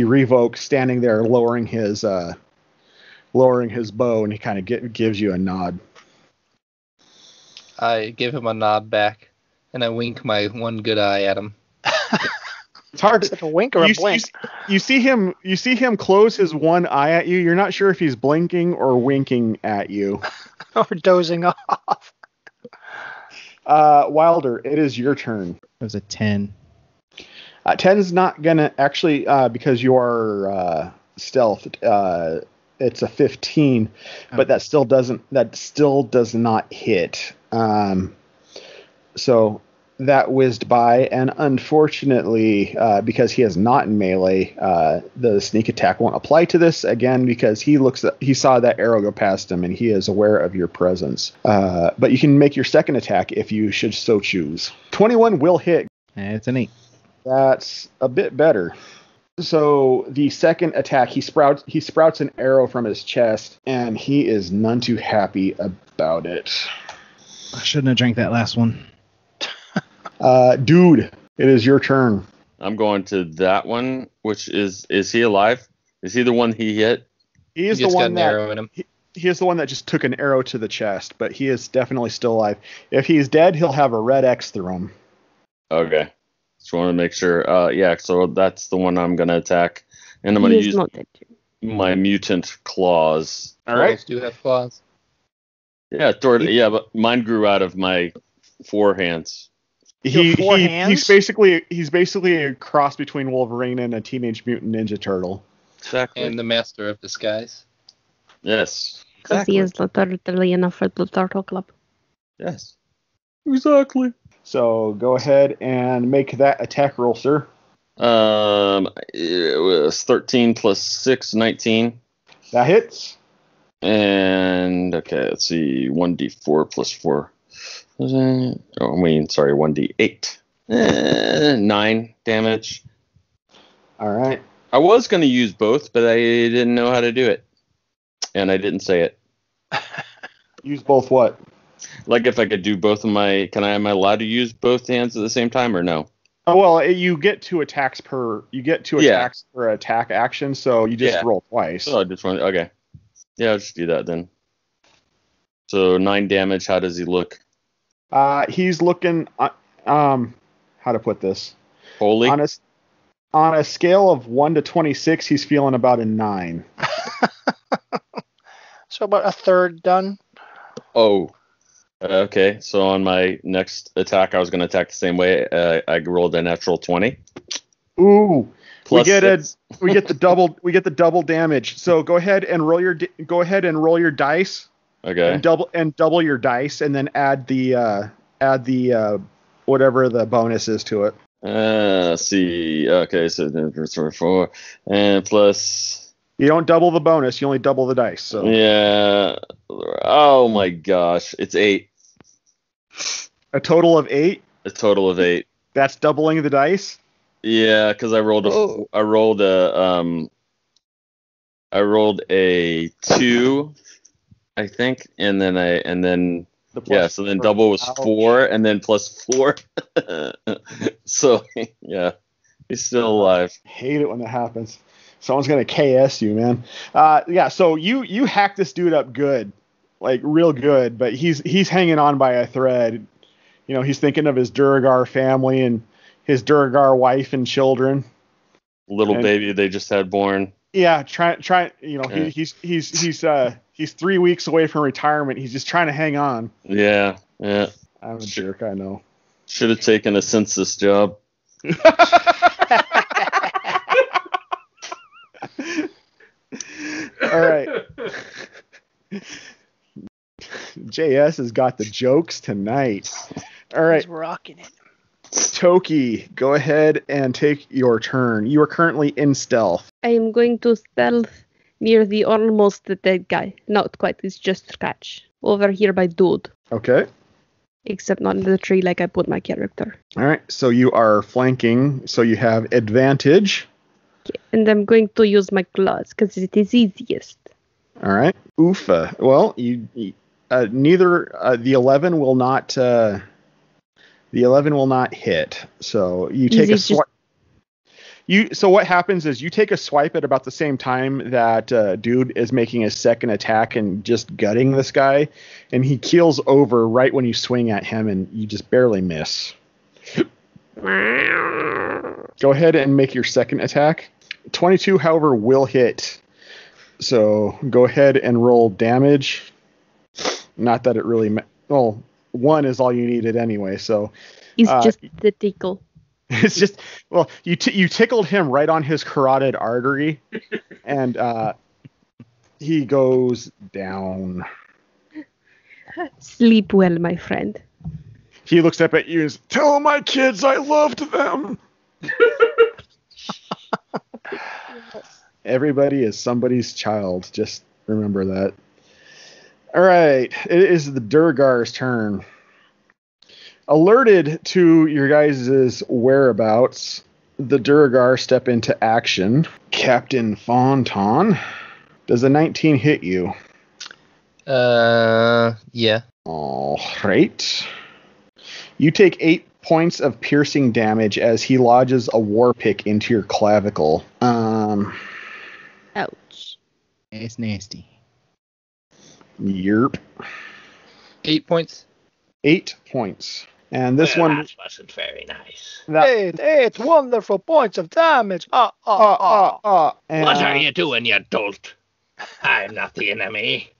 Revoke standing there, lowering his bow, and he kind of gives you a nod.
I give him a nod back, and I wink my one good eye at him.
It's hard
to a wink or a blink.
You see him close his one eye at you. You're not sure if he's blinking or winking at you.
Or dozing off.
Wilder, it is your turn.
It was a 10.
10 is not gonna actually because you are stealth. It's a 15, but that still does not hit. So that whizzed by, and unfortunately, because he is not in melee, the sneak attack won't apply to this again because he saw that arrow go past him, and he is aware of your presence. But you can make your second attack if you should so choose. 21 will hit.
It's an 8.
That's a bit better. So the second attack, he sprouts an arrow from his chest, and he is none too happy about it.
I shouldn't have drank that last one.
Dude, it is your turn.
I'm going to that one, which is he alive? Is he the one he hit?
He is the one that he is the one that just took an arrow to the chest, but he is definitely still alive. If he's dead, he'll have a red X through him.
Okay. Just want to make sure. So that's the one I'm going to attack. And I'm going to use my mutant claws.
All right.
Claws do have claws.
Yeah, but mine grew out of my forehands.
He's basically a cross between Wolverine and a Teenage Mutant Ninja Turtle.
Exactly.
And the Master of Disguise.
Yes.
Because he is literally enough for the Turtle Club.
Yes. Exactly.
So go ahead and make that attack roll, sir.
It was 13 plus 6, 19.
That hits.
And okay, let's see, 1d4 plus 4. 1d8. 9 damage.
All right.
I was going to use both, but I didn't know how to do it, and I didn't say it.
Use both what?
Like if I could do both of my, am I allowed to use both hands at the same time or no?
Oh, well, you get 2 attacks per attack action, so you just roll twice.
So I just want, okay. Yeah, I'll just do that then. So 9 damage, how does he look?
He's looking, how to put this?
Holy?
On a scale of 1 to 26, he's feeling about a 9.
So about a third done.
Oh. Okay, so on my next attack, I was going to attack the same way. I rolled a natural 20.
Ooh,
Plus
we get
six.
we get the double damage. So go ahead and roll your dice
Okay.
and double your dice, and then add the whatever the bonus is to it.
Let's see. Okay, so then 4 and plus.
You don't double the bonus; you only double the dice. So
Yeah. Oh my gosh, it's 8.
a total of 8.
A total of 8.
That's doubling the dice.
Yeah, because I rolled a 2, I think, and then so then double was 4, and then plus 4. So yeah, he's still alive.
I hate it when that happens. Someone's gonna KS you, man. So you hack this dude up good, like real good, but he's hanging on by a thread. You know, he's thinking of his Duragar family and his Duragar wife and children.
Little baby they just had born.
Yeah, try. You know, he's 3 weeks away from retirement. He's just trying to hang on.
Yeah.
I'm a jerk, I know.
Should have taken a census job.
All right. JS has got the jokes tonight. All right.
He's rocking it.
Toki, go ahead and take your turn. You are currently in stealth.
I am going to stealth near the almost dead guy. Not quite, it's just scratch. Over here by dude.
Okay.
Except not in the tree like I put my character.
All right. So you are flanking. So you have advantage.
Okay. And I'm going to use my claws because it is easiest.
All right. Oofa. Well, neither the 11 will not. The 11 will not hit. So you take a swipe. So what happens is you take a swipe at about the same time that dude is making his second attack and just gutting this guy, and he keels over right when you swing at him, and you just barely miss. Go ahead and make your second attack. 22, however, will hit. So go ahead and roll damage. Not that it really... Well, 1 is all you needed anyway, so...
It's just the tickle.
It's just... Well, you tickled him right on his carotid artery, and he goes down.
Sleep well, my friend.
He looks up at you and says, "Tell my kids I loved them." Everybody is somebody's child. Just remember that. All right. It is the Durgar's turn. Alerted to your guys' whereabouts, the Duragar step into action. Captain Fonton, does a 19 hit you?
Yeah.
All right. You take 8 points of piercing damage as he lodges a war pick into your clavicle.
Ouch.
It's nasty.
Yerp.
8 points.
8 points. And this one...
That wasn't very nice.
Eight wonderful points of damage.
What are you doing, you dolt? I'm not the enemy.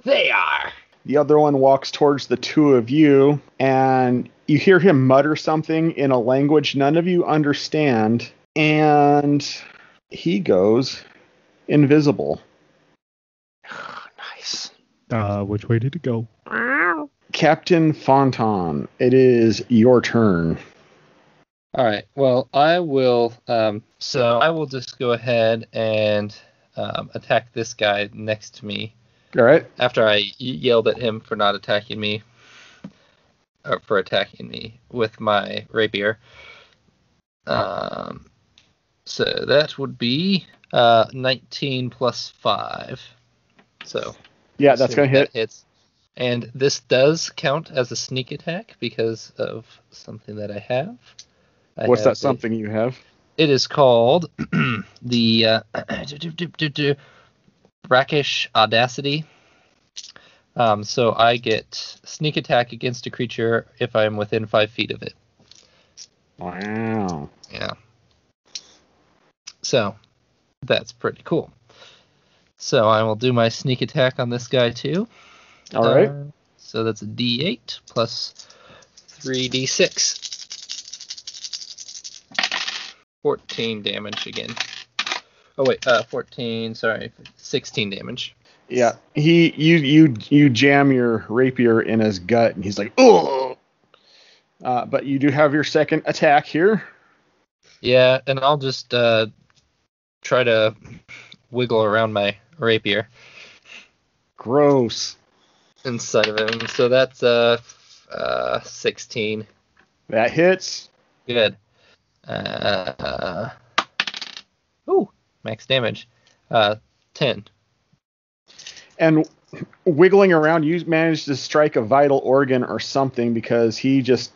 They are.
The other one walks towards the two of you, and you hear him mutter something in a language none of you understand, and he goes invisible.
Nice.
Which way did it go?
Captain Fonton, it is your turn.
All right. Well, I will. So I will just go ahead and attack this guy next to me.
All right.
After I yelled at him for not attacking me, or for attacking me with my rapier. So that would be 19 plus 5. So
yeah, that's gonna hit.
That hits. And this does count as a sneak attack because of something that I have.
What's that something you have?
It is called the Brackish Audacity. So I get sneak attack against a creature if I'm within 5 feet of it.
Wow.
Yeah. So that's pretty cool. So I will do my sneak attack on this guy too.
All right.
So that's a D8 plus 3D6. 14 damage again. Oh wait, 14. Sorry, 16 damage.
Yeah, you jam your rapier in his gut, and he's like, oh. But you do have your second attack here.
Yeah, and I'll just try to wiggle around my rapier
Gross.
inside of him. So that's 16.
That hits.
Good. Max damage. 10.
And wiggling around, you manage to strike a vital organ or something because he just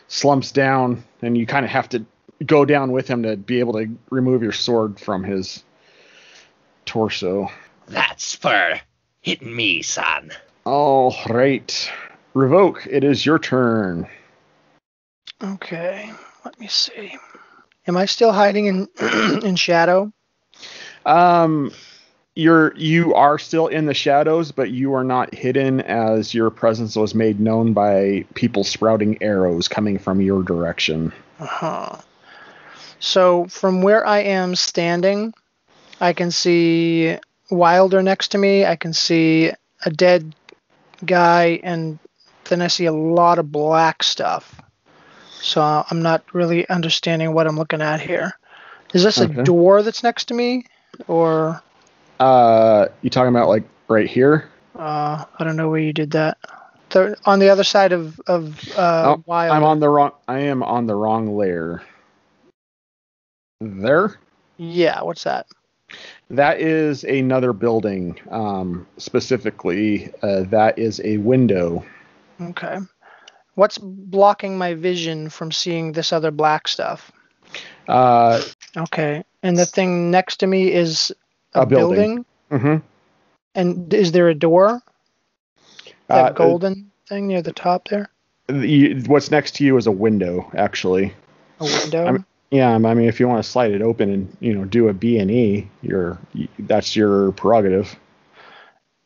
slumps down, and you kind of have to go down with him to be able to remove your sword from his torso.
That's for hitting me, son.
All right. Revoke, it is your turn.
Okay, let me see. Am I still hiding in in shadow?
You are still in the shadows, but you are not hidden as your presence was made known by people sprouting arrows coming from your direction.
Uh-huh. So from where I am standing, I can see Wilder next to me. I can see a dead guy, and then I see a lot of black stuff. So I'm not really understanding what I'm looking at here. Is this a door that's next to me, or?
You talking about like right here?
I don't know where you did that. On the other side of Wilder.
I am on the wrong layer. There?
Yeah, what's that?
That is another building. Specifically, that is a window.
Okay. What's blocking my vision from seeing this other black stuff? Okay. And the thing next to me is a building?
Mm-hmm.
And is there a door? That golden thing near the top there?
What's next to you is a window, actually.
A window?
I mean, if you want to slide it open and do a B&E, that's your prerogative.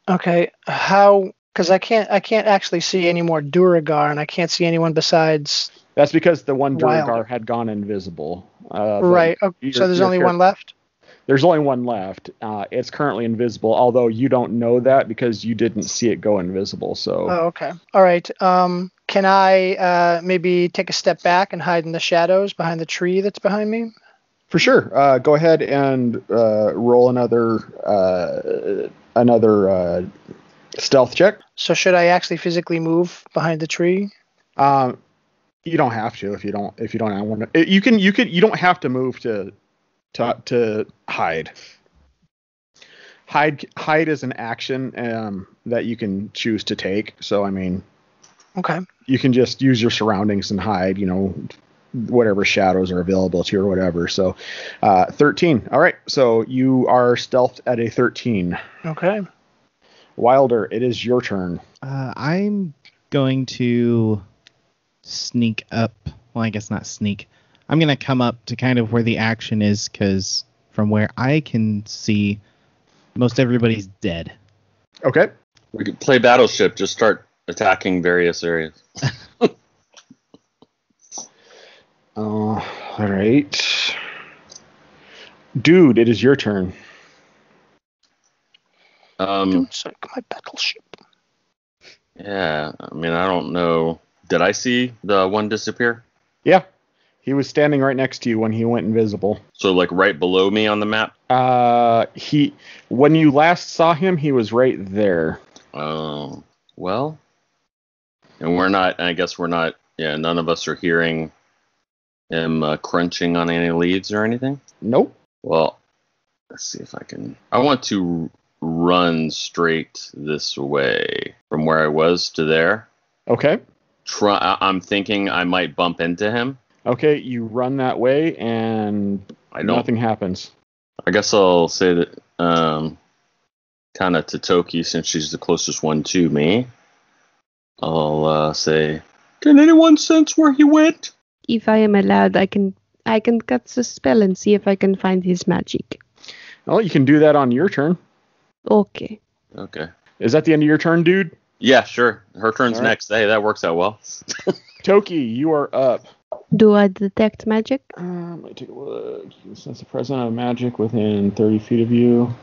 Okay. How? Because I can't actually see any more Duragar, and I can't see anyone besides.
That's because the one Duragar had gone invisible.
Right. Okay. So there's only one left?
There's only one left. It's currently invisible, although you don't know that because you didn't see it go invisible. So.
Oh, okay. All right. Can I maybe take a step back and hide in the shadows behind the tree that's behind me?
For sure. Go ahead and roll another stealth check.
So should I actually physically move behind the tree?
You don't have to if you don't want to. You don't have to move to hide. Hide is an action that you can choose to take. So I mean,
okay.
You can just use your surroundings and hide. Whatever shadows are available to you or whatever. So 13. All right. So you are stealthed at a 13.
Okay.
Wilder, it is your turn.
I'm going to sneak up. Well, I guess not sneak. I'm going to come up to kind of where the action is, because from where I can see, most everybody's dead.
Okay.
We could play Battleship. Just start attacking various areas.
All right. Dude, it is your turn.
Dude's like my battleship.
Yeah, I mean, I don't know. Did I see the one disappear?
Yeah. He was standing right next to you when he went invisible.
So, like, right below me on the map?
When you last saw him, he was right there.
Oh, well. And I guess we're not, none of us are hearing him crunching on any leads or anything?
Nope.
Well, let's see if I want to run straight this way from where I was to there.
Okay.
I'm thinking I might bump into him.
Okay, you run that way and nothing happens.
I guess I'll say that kind of to Toki, since she's the closest one to me. I'll say, can anyone sense where he went?
If I am allowed, I can cast a spell and see if I can find his magic.
Well, you can do that on your turn.
Okay.
Okay.
Is that the end of your turn, dude?
Yeah, sure. Her turn's
All right.
next. Hey, that works out well.
Toki, you are up.
Do I detect magic?
Let me take a look. Sense the presence of magic within 30 feet of you.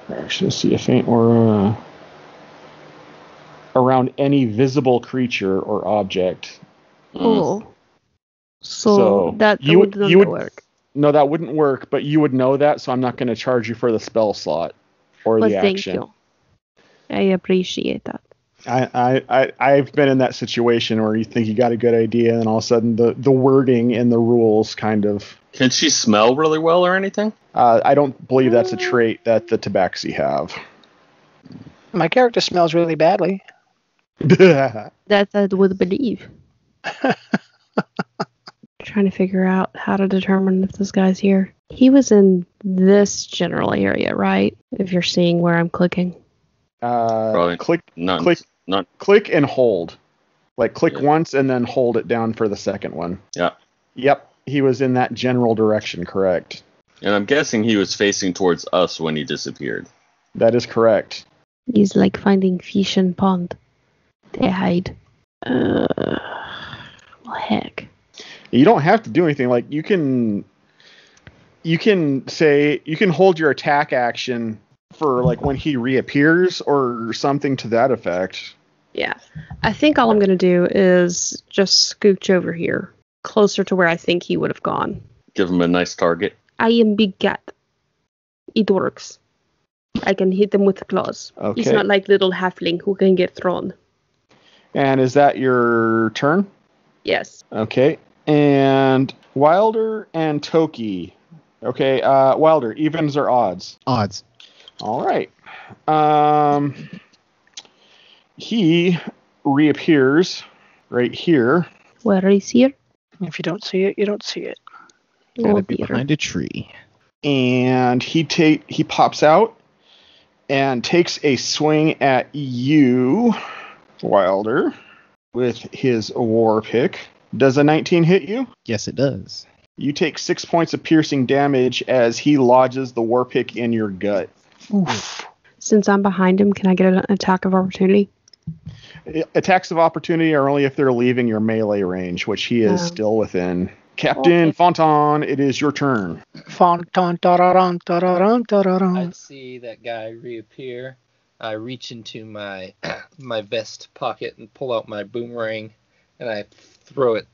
Actually, see a faint aura around any visible creature or object.
Oh. So that
you
would not work.
No, that wouldn't work, but you would know that, so I'm not going to charge you for the spell slot or
Well,
the
thank
action.
you. I appreciate that.
I've been in that situation where you think you got a good idea, and all of a sudden the wording and the rules kind of.
Can she smell really well or anything?
I don't believe that's a trait that the Tabaxi have.
My character smells really badly.
That I would believe. Trying to figure out how to determine if this guy's here. He was in this general area, right? If you're seeing where I'm clicking.
Probably.
Click and hold. Like click
Yeah.
once and then hold it down for the second one.
Yeah.
Yep, he was in that general direction, correct.
And I'm guessing he was facing towards us when he disappeared.
That is correct.
He's like finding fish in pond. They hide. Well, heck.
You don't have to do anything. Like you can hold your attack action for like when he reappears or something to that effect.
Yeah. I think all I'm going to do is just scooch over here, closer to where I think he would have gone.
Give him a nice target.
I am big cat. It works. I can hit them with claws.
Okay.
He's not like little halfling who can get thrown.
And is that your turn?
Yes.
Okay. And Wilder and Toki. Okay, Wilder, evens or odds?
Odds.
All right. He reappears right here.
Where is he?
If you don't see it, you don't see it.
Oh,
Gotta be
dear.
behind a tree.
And he pops out and takes a swing at you, Wilder, with his war pick. Does a 19 hit you?
Yes, it does.
You take 6 points of piercing damage as he lodges the war pick in your gut.
Oof.
Since I'm behind him, can I get an attack of opportunity?
Attacks of opportunity are only if they're leaving your melee range, which he is still within. Captain
Okay.
Fonton, it is your turn.
Fonton, tararan, tararan, tararan.
I see that guy reappear. I reach into my my vest pocket and pull out my boomerang, and I throw it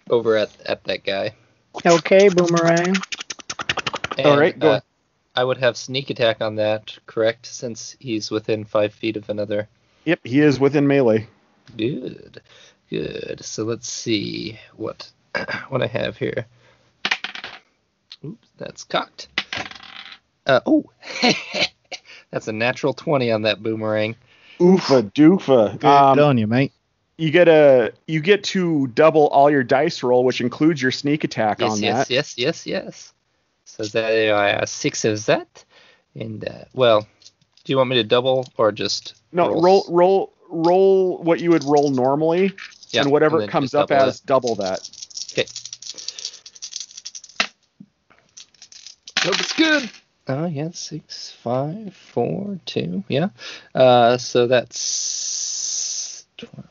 over at that guy.
Okay, boomerang.
And,
All right, go.
I would have sneak attack on that, correct? Since he's within 5 feet of another.
Yep, he is within melee.
Good. So let's see what I have here. Oops, that's cocked. That's a natural 20 on that boomerang.
Oofa doofa.
Good on you, mate.
You get to double all your dice roll, which includes your sneak attack on that.
Yes. So that 6 of that, and well, do you want me to double or just
No, roll what you would roll normally,
Yeah,
and whatever
and
it
then
comes
just
up
double
as, double that.
Okay. Hope it's good. Oh yeah, 6, 5, 4, 2. Yeah. So that's 12.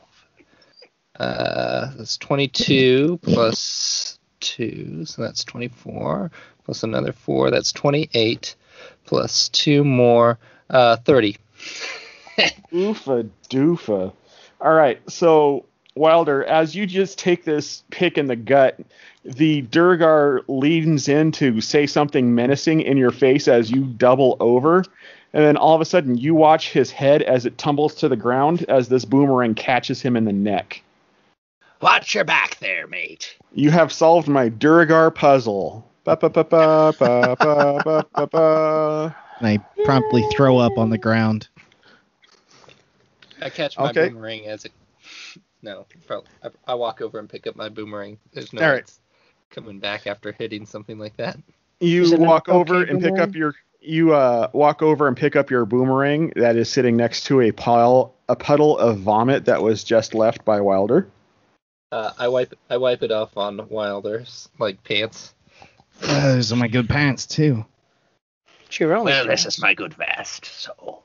That's 22 plus 2, so that's 24. Plus another 4, that's 28. Plus 2 more, 30.
Oofa doofa. All right, so Wilder, as you just take this pick in the gut, the Durgar leans in to say something menacing in your face as you double over, and then all of a sudden you watch his head as it tumbles to the ground as this boomerang catches him in the neck.
Watch your back there, mate.
You have solved my Durgar puzzle. Ba ba ba ba ba ba ba ba ba.
And I promptly throw up on the ground.
I catch my
Okay.
boomerang as it. No, probably. I walk over and pick up my boomerang. There's no
All
way
right.
it's coming back after hitting something like that.
You
Is it an
walk
okay
over and pick up
boomerang?
walk over and pick up your boomerang that is sitting next to a puddle of vomit that was just left by Wilder.
I wipe it off on Wilder's pants.
Those are my good pants too.
Sure,
Well, this is my good vest, so.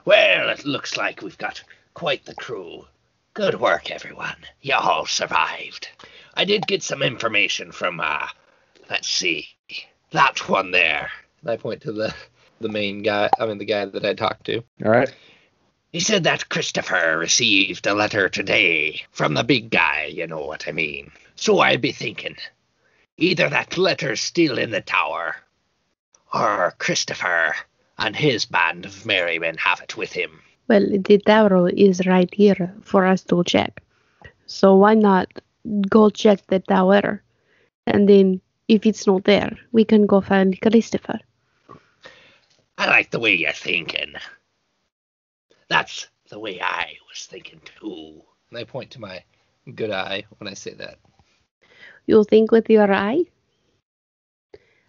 Well, it looks like we've got quite the crew. Good work, everyone. You all survived. I did get some information from, let's see, that one there.
And I point to the main guy, the guy that I talked to.
All right.
He said that Christopher received a letter today from the big guy, you know what I mean. So I'd be thinking, either that letter's still in the tower, or Christopher and his band of merry men have it with him.
Well, the tower is right here for us to check. So why not go check the tower? And then, if it's not there, we can go find Christopher.
I like the way you're thinking. That's the way I was thinking too.
And I point to my good eye when I say that.
You think with your eye?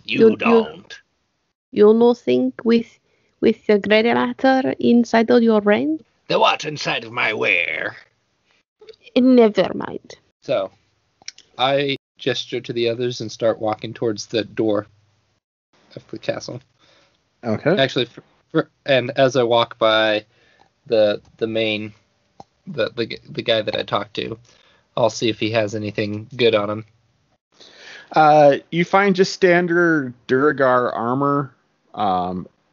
You don't.
You no think with the gray matter inside of your brain?
The what inside of my where?
Never mind.
So, I gesture to the others and start walking towards the door of the castle.
Okay.
Actually, and as I walk by the guy that I talked to, I'll see if he has anything good on him.
You find just standard Duragar armor,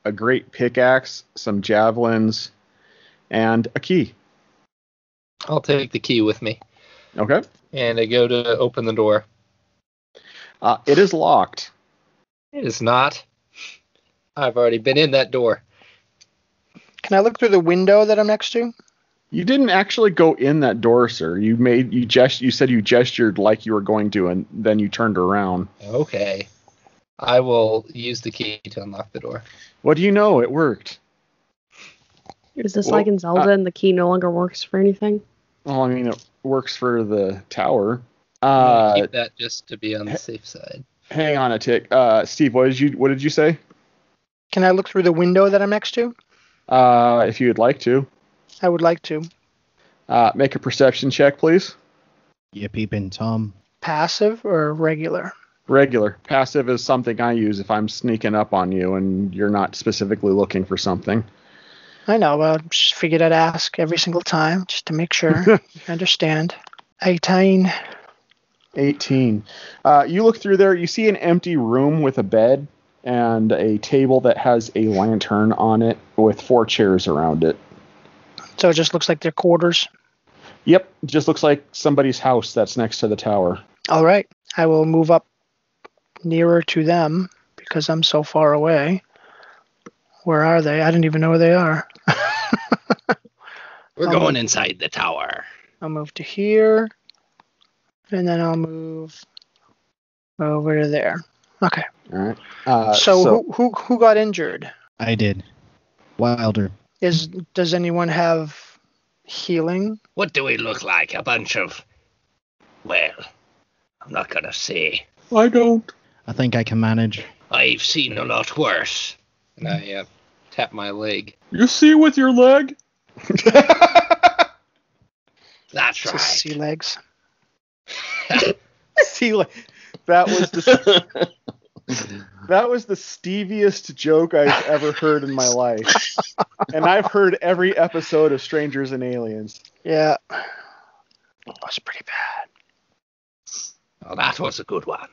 a great pickaxe, some javelins, and a key.
I'll take the key with me.
Okay.
And I go to open the door.
It is locked.
It is not. I've already been in that door.
Can I look through the window that I'm next to?
You didn't actually go in that door, sir. You said you gestured like you were going to, and then you turned around.
Okay. I will use the key to unlock the door.
What do you know? It worked.
Is this like in Zelda and the key no longer works for anything?
Well, I mean, it works for the tower.
I'm gonna keep that just to be on the safe side.
Hang on a tick. Steve, what did you say?
Can I look through the window that I'm next to?
If you'd like to.
I would like to.
Make a perception check, please.
You peeping Tom.
Passive or regular?
Regular. Passive is something I use if I'm sneaking up on you and you're not specifically looking for something.
I know, but I just figured I'd ask every single time just to make sure you understand. 18.
18. You look through there, you see an empty room with a bed and a table that has a lantern on it with 4 chairs around it.
So it just looks like their quarters?
Yep, it just looks like somebody's house that's next to the tower.
All right. I will move up nearer to them because I'm so far away. Where are they? I didn't even know where they are.
We're going inside the tower.
I'll move to here, and then I'll move over to there. Okay.
All right.
So who got injured?
I did. Wilder.
Does anyone have healing?
What do we look like? A bunch of... Well, I'm not gonna say.
I don't.
I think I can manage.
I've seen a lot worse.
And I tap my leg.
You see with your leg?
That's
Just
right.
sea legs.
See, that was the steviest joke I've ever heard in my life. And I've heard every episode of Strangers and Aliens.
Yeah. That was pretty bad.
Well, that was a good one.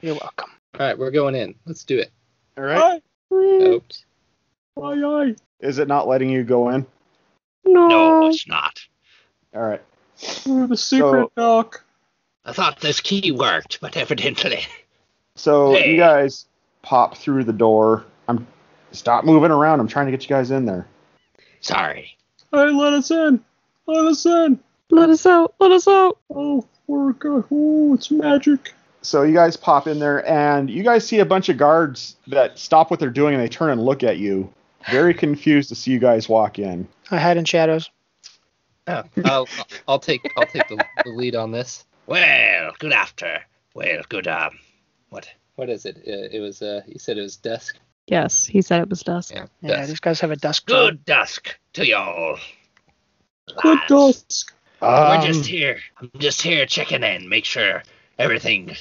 You're welcome.
All right, we're going in. Let's do it.
All right.
Oops.
Aye, aye.
Is it not letting you go in?
No, it's not.
All right.
Ooh, the secret dock.
I thought this key worked, but evidently...
So
Hey.
you guys pop through the door. Stop moving around. I'm trying to get you guys in there.
Sorry.
Hey, let us in. Let us in.
Let us out. Let us out.
Oh, we're good. Oh, it's magic.
So you guys pop in there, and you guys see a bunch of guards that stop what they're doing, and they turn and look at you, very confused to see you guys walk in.
I hide in shadows.
I'll take the lead on this.
Well, good after. Well, good,
What is it? It was you said it was dusk.
Yes, he said it was dusk.
Yeah.
Yeah,
Dusk.
these guys have a dusk.
good dusk to y'all.
Good
lads.
dusk.
We're just here. I'm just here checking in, make sure everything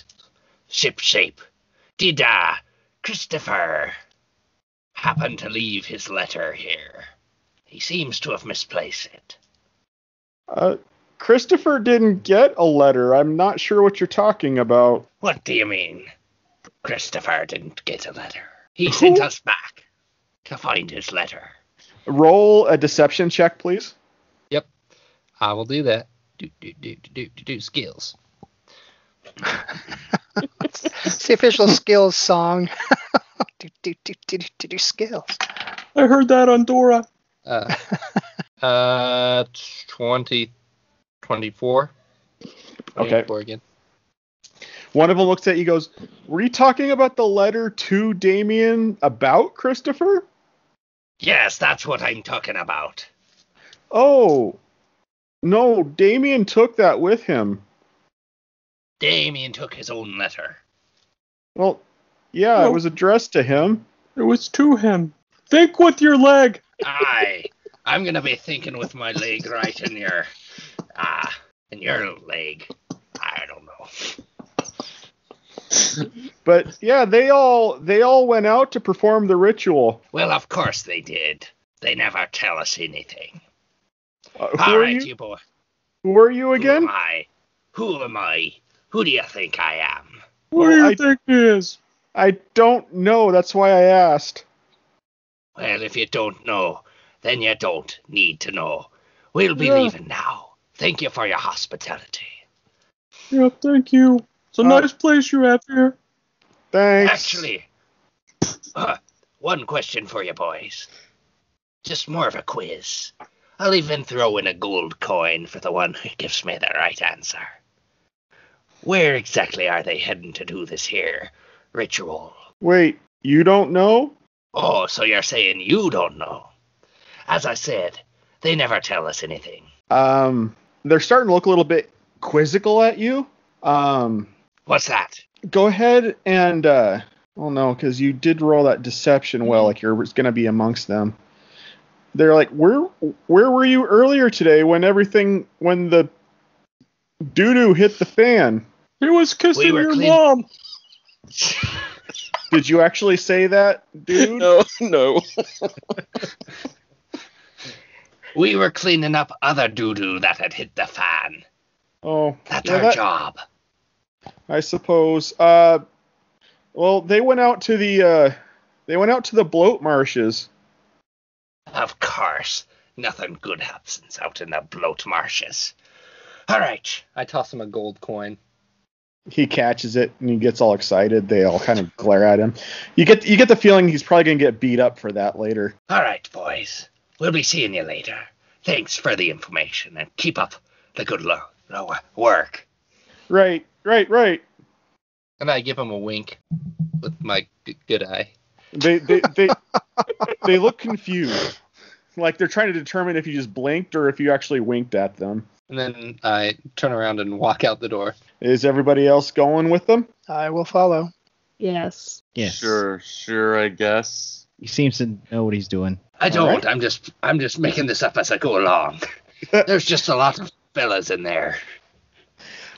ship shape. Did Christopher happen to leave his letter here? He seems to have misplaced it.
Christopher didn't get a letter. I'm not sure what you're talking about.
What do you mean? Christopher didn't get a letter. He sent us back to find his letter.
Roll a deception check, please.
Yep. I will do that. Do skills.
It's the official skills song. do skills.
I heard that on Dora.
24.
Okay.
24 again.
One of them looks at you and goes, were you talking about the letter to Damien about Christopher?
Yes, that's what I'm talking about.
Oh, no, Damien took that with him.
Damien took his own letter.
Well, yeah,
No.
it was addressed to him.
It was to him. Think with your leg.
Aye, I'm gonna be thinking with my leg right in your leg. I don't know.
But yeah, they all went out to perform the ritual.
Well, of course they did. They never tell us anything.
Who
All
are
right,
you?
you boy.
Who are you
Who
again?
am I? Who am I? Who do you think I am?
What do you think he is?
I don't know. That's why I asked.
Well, if you don't know, then you don't need to know. We'll be
Yeah.
leaving now. Thank you for your hospitality.
Yeah, thank you. It's a nice place you have here.
Thanks.
Actually, one question for you boys. Just more of a quiz. I'll even throw in a gold coin for the one who gives me the right answer. Where exactly are they heading to do this here ritual?
Wait, you don't know?
Oh, so you're saying you don't know? As I said, they never tell us anything.
They're starting to look a little bit quizzical at you.
What's that?
Go ahead and well, no, because you did roll that deception well, like you're going to be amongst them. They're like, where were you earlier today when the doo-doo hit the fan?
He was kissing
were
your
clean-
mom.
Did you actually say that, dude?
No.
We were cleaning up other doo-doo that had hit the fan.
Oh,
That's
yeah,
our job.
I suppose. Well, they went out to the bloat marshes.
Of course. Nothing good happens out in the bloat marshes. All right.
I toss him a gold coin.
He catches it and he gets all excited. They all kind of glare at him. You get the feeling he's probably gonna get beat up for that later.
All right, boys. We'll be seeing you later. Thanks for the information and keep up the good work.
Right.
And I give him a wink with my good eye.
They look confused, like they're trying to determine if you just blinked or if you actually winked at them.
And then I turn around and walk out the door.
Is everybody else going with them?
I will follow.
Yes.
Yes.
Sure, I guess.
He seems to know what he's doing.
I don't.
right.
I'm just making this up as I go along. There's just a lot of fellas in there.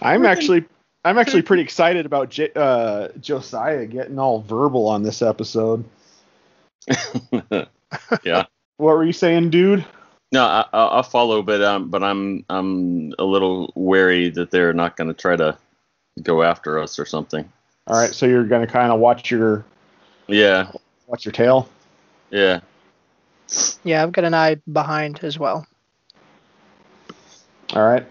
I'm actually pretty excited about Josiah getting all verbal on this episode.
Yeah.
What were you saying, dude?
No, I'll follow, but I'm a little wary that they're not going to try to go after us or something.
All right, so you're gonna kind of watch your tail.
Yeah.
Yeah, I've got an eye behind as well.
All right.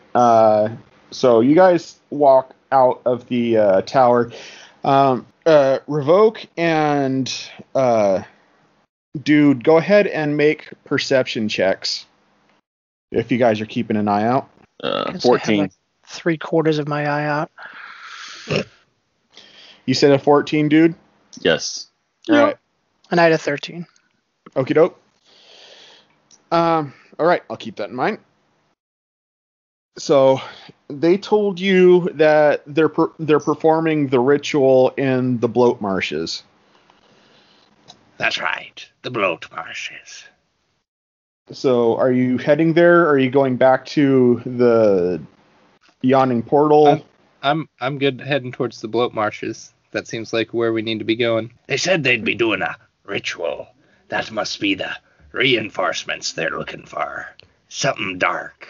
So you guys walk out of the tower. Revoke and Dude, go ahead and make perception checks if you guys are keeping an eye out.
14.
Like 3/4 of my eye out.
You said a 14, dude?
Yes.
All right.
And I had a 13.
Okie doke. All right, I'll keep that in mind. So they told you that they're performing the ritual in the bloat marshes.
That's right. The bloat marshes.
So are you heading there, or are you going back to the yawning portal?
I'm good heading towards the bloat marshes. That seems like where we need to be going.
They said they'd be doing a ritual. That must be the reinforcements they're looking for. Something dark.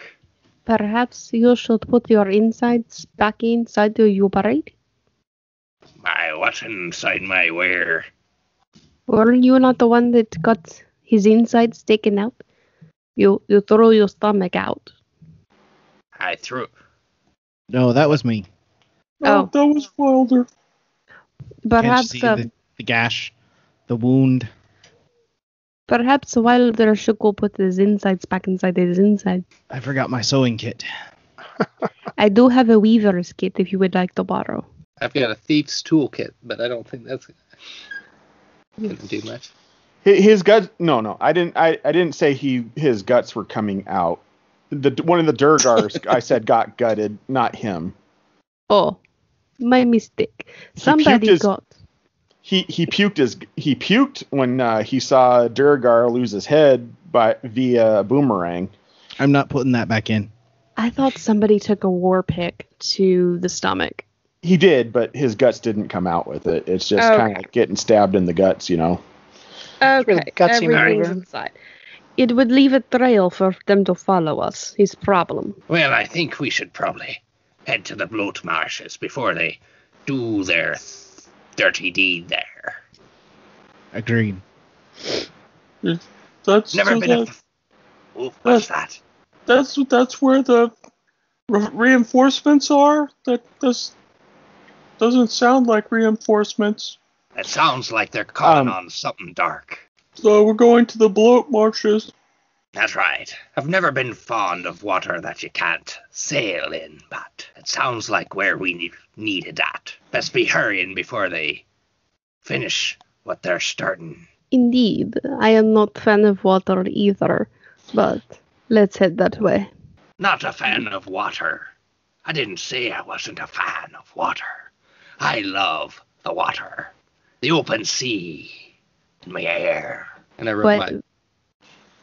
Perhaps you should put your insides back inside the Uberate?
What's inside my where?
Were you not the one that got his insides taken out? You throw your stomach out.
I threw.
No, that was me.
Oh.
That was Wilder.
Perhaps
Can't you see the gash, the wound.
perhaps Wilder should go put his insides back inside his inside.
I forgot my sewing kit.
I do have a weaver's kit if you would like to borrow.
I've got a thief's toolkit, but I don't think that's gonna do much.
His guts. No. I didn't say his guts were coming out. One of the Durgars I said got gutted, not him.
Oh, my mistake. Somebody got.
He puked when he saw Durgar lose his head via boomerang.
I'm not putting that back in.
I thought somebody took a war pick to the stomach.
He did, but his guts didn't come out with it. It's just kind of getting stabbed in the guts,
Okay,
gutsy
everything's
maneuver.
inside. It would leave a trail for them to follow us. His problem.
Well, I think we should probably head to the bloat marshes before they do their dirty deed there.
Agreed.
That's
Never been what's that?
That's where the reinforcements are. That doesn't sound like reinforcements.
It sounds like they're calling on something dark.
So we're going to the bloat marshes.
That's right. I've never been fond of water that you can't sail in, but it sounds like where we needed that. Best be hurrying before they finish what they're starting.
Indeed, I am not a fan of water either, but let's head that way.
Not a fan of water. I didn't say I wasn't a fan of water. I love the water. The open sea. In my air.
And I rub
What?
my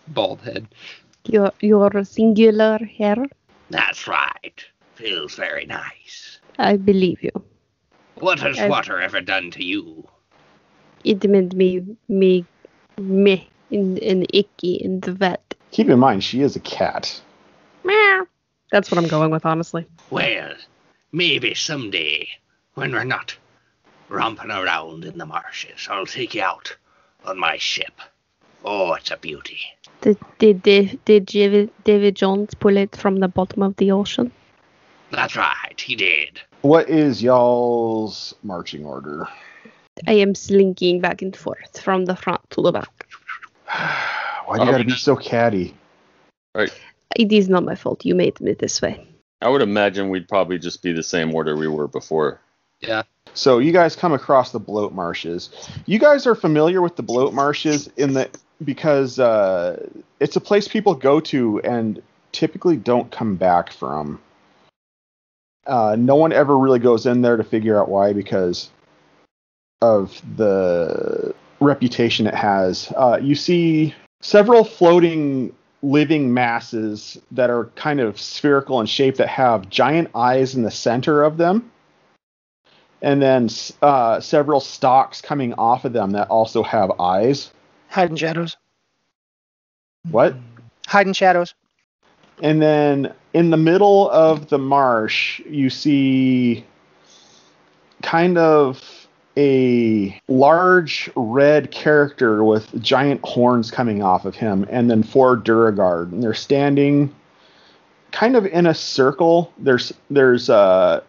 bald head.
Your singular hair?
That's right. Feels very nice.
I believe you.
What has water ever done to you?
It made me and icky in the vet.
Keep in mind, she is a cat.
Meow. That's what I'm going with, honestly.
Well, maybe someday, when we're not romping around in the marshes, I'll take you out on my ship. Oh, it's a beauty.
Did David Jones pull it from the bottom of the ocean?
That's right, he did.
What is y'all's marching order?
I am slinking back and forth from the front to the back.
Why do you gotta be so catty?
Right.
It is not my fault. You made me this way.
I would imagine we'd probably just be the same order we were before.
Yeah.
So you guys come across the bloat marshes. You guys are familiar with the bloat marshes because it's a place people go to and typically don't come back from. No one ever really goes in there to figure out why, because of the reputation it has. You see several floating living masses that are kind of spherical in shape that have giant eyes in the center of them. And then several stalks coming off of them that also have eyes.
Hide in shadows.
What?
Hide in shadows.
And then in the middle of the marsh, you see kind of a large red character with giant horns coming off of him, and then 4 Duragard. And they're standing kind of in a circle. There's 4 Durgar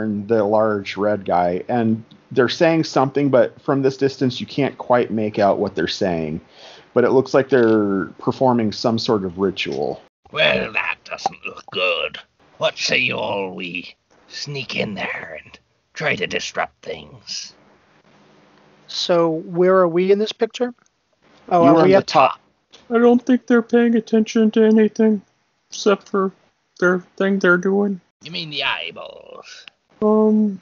and the large red guy, and they're saying something, but from this distance you can't quite make out what they're saying. But it looks like they're performing some sort of ritual.
Well, that doesn't look good. What say you all we sneak in there and try to disrupt things?
So where are we in this picture? Oh,
You
are
were
we
on
at
the top.
I don't think they're paying attention to anything except for their thing they're doing.
You mean the eyeballs?
Um,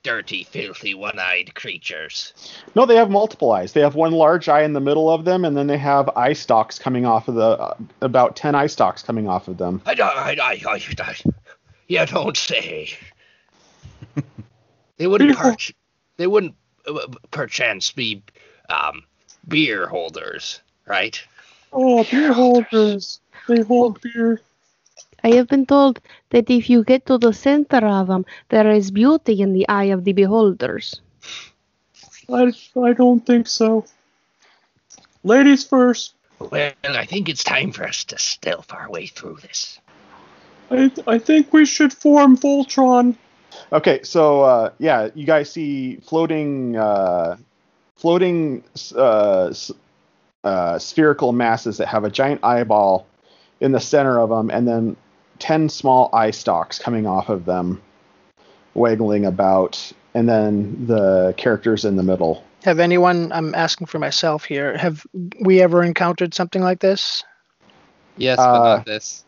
Dirty, filthy, one-eyed creatures.
No, they have multiple eyes. They have one large eye in the middle of them, and then they have eye stalks coming off of about 10 eye stalks coming off of them.
You don't say. They wouldn't perchance be beer holders, right?
Oh, beer holders. They hold beer.
I have been told that if you get to the center of them, there is beauty in the eye of the beholders.
I don't think so. Ladies first.
Well, I think it's time for us to stealth our way through this.
I think we should form Voltron.
Okay, so you guys see floating spherical masses that have a giant eyeball in the center of them, and then 10 small eye stalks coming off of them, waggling about, and then the characters in the middle.
Have anyone, I'm asking for myself here, have we ever encountered something like this?
Yes, but not this.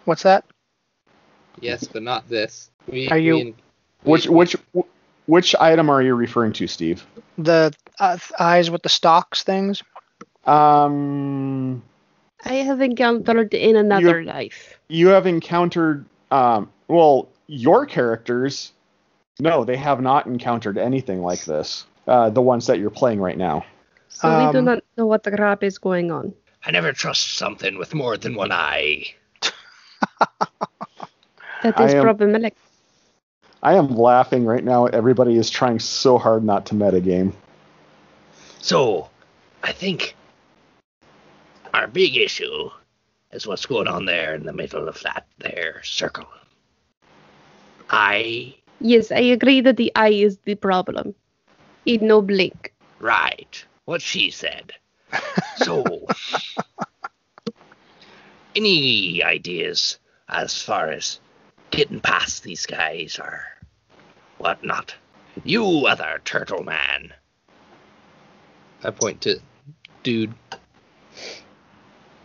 What's that?
Yes, but not this.
Which item are you referring to, Steve?
The eyes with the stalks things?
I have encountered in another life.
You have encountered, your characters, no, they have not encountered anything like this. The ones that you're playing right now.
So we do not know what the crap is going on.
I never trust something with more than one eye.
That is problematic.
I am laughing right now. Everybody is trying so hard not to metagame.
So, I think our big issue is what's going on there in the middle of that there circle.
Yes, I agree that the eye is the problem. It no blink.
Right. What she said. So, any ideas as far as getting past these guys or whatnot? You other turtle man.
I point to dude.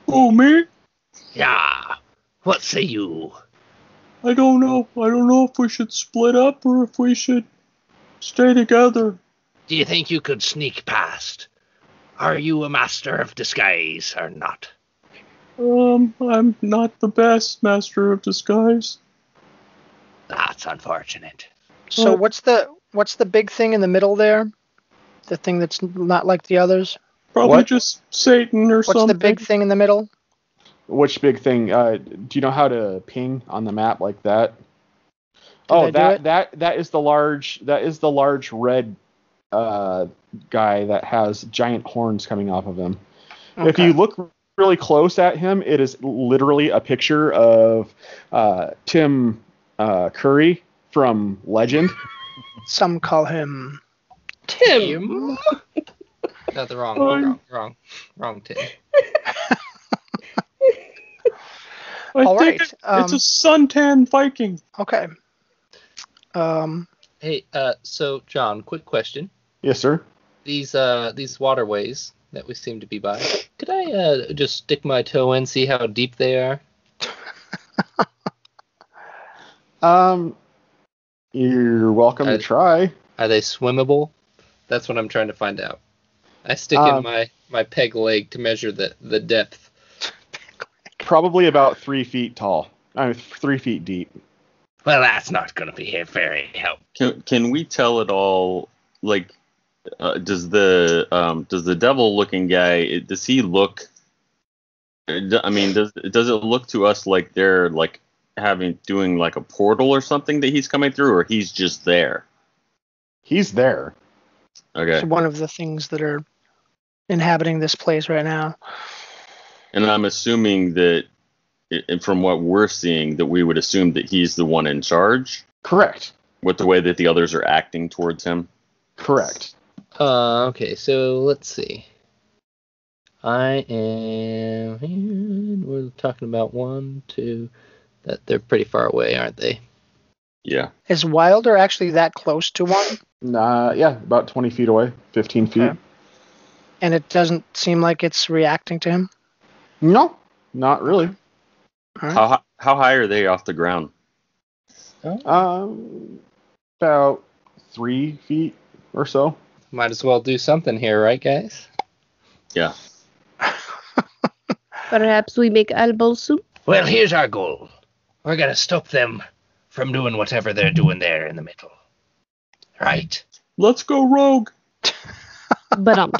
Oh, me?
Yeah. What say you?
I don't know. I don't know if we should split up or if we should stay together.
Do you think you could sneak past? Are you a master of disguise or not?
I'm not the best master of disguise.
That's unfortunate.
So what's the big thing in the middle there? The thing that's not like the others?
Probably just Satan or something.
What's the big thing in the middle?
Which big thing? Do you know how to ping on the map like that? That is the large red guy that has giant horns coming off of him. Okay. If you look really close at him, it is literally a picture of Tim Curry from Legend.
Some call him
Tim. No, the wrong Tim.
I think it's a suntan Viking.
Okay.
Hey, so John, quick question.
Yes, sir.
These waterways that we seem to be by, could I just stick my toe in, see how deep they are?
You're welcome to try.
Are they swimmable? That's what I'm trying to find out. I stick in my peg leg to measure the depth.
Probably about 3 feet tall. 3 feet deep.
Well, that's not going to be very helpful.
Can we tell at all? Like, does the devil-looking guy? Does he look? I mean, does it look to us like they're like doing like a portal or something that he's coming through, or he's just there?
He's there.
Okay.
It's one of the things that are inhabiting this place right now.
And I'm assuming that, from what we're seeing, that we would assume that he's the one in charge.
Correct.
With the way that the others are acting towards him.
Correct.
Okay, so let's see. I am. We're talking about 1, 2. That they're pretty far away, aren't they?
Yeah.
Is Wilder actually that close to one?
Yeah, about 20 feet away, 15 feet. Okay.
And it doesn't seem like it's reacting to him?
No, not really.
All right.
How high are they off the ground?
About 3 feet or so.
Might as well do something here, right, guys?
Yeah.
Perhaps we make elbow soup?
Well, here's our goal. We're going to stop them from doing whatever they're doing there in the middle. Right?
Let's go rogue.
But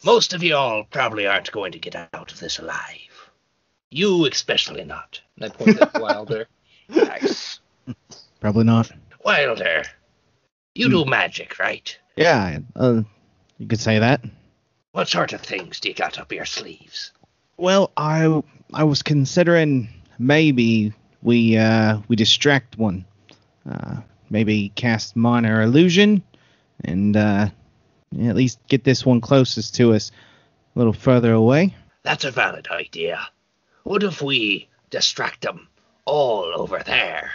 Most of you all probably aren't going to get out of this alive. You especially not.
And I point at Wilder.
Nice.
Probably not.
Wilder, you do magic, right?
Yeah, you could say that.
What sort of things do you got up your sleeves?
Well, I was considering maybe we distract one. Maybe cast minor illusion and at least get this one closest to us a little further away.
That's a valid idea. What if we distract them all over there,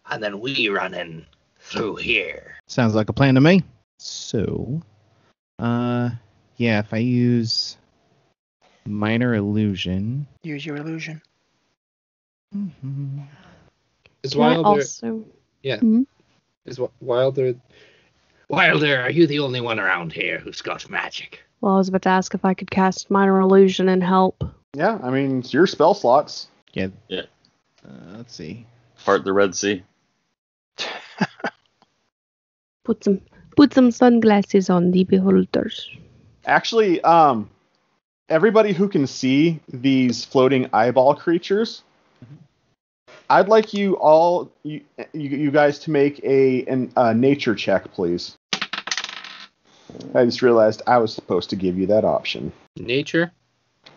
and then we run in through here?
Sounds like a plan to me. So, yeah, if I use minor illusion.
Use your illusion.
Mm-hmm.
Is
can I
Wilder?
also?
Yeah.
Hmm?
Is Wilder?
Wilder, are you the only one around here who's got magic?
Well, I was about to ask if I could cast minor illusion and help.
Yeah, I mean, it's your spell slots.
Yeah.
Yeah.
Let's see.
Part the Red Sea.
Put some sunglasses on the beholders.
Actually, everybody who can see these floating eyeball creatures, I'd like you all, you guys, to make a nature check, please. I just realized I was supposed to give you that option.
Nature.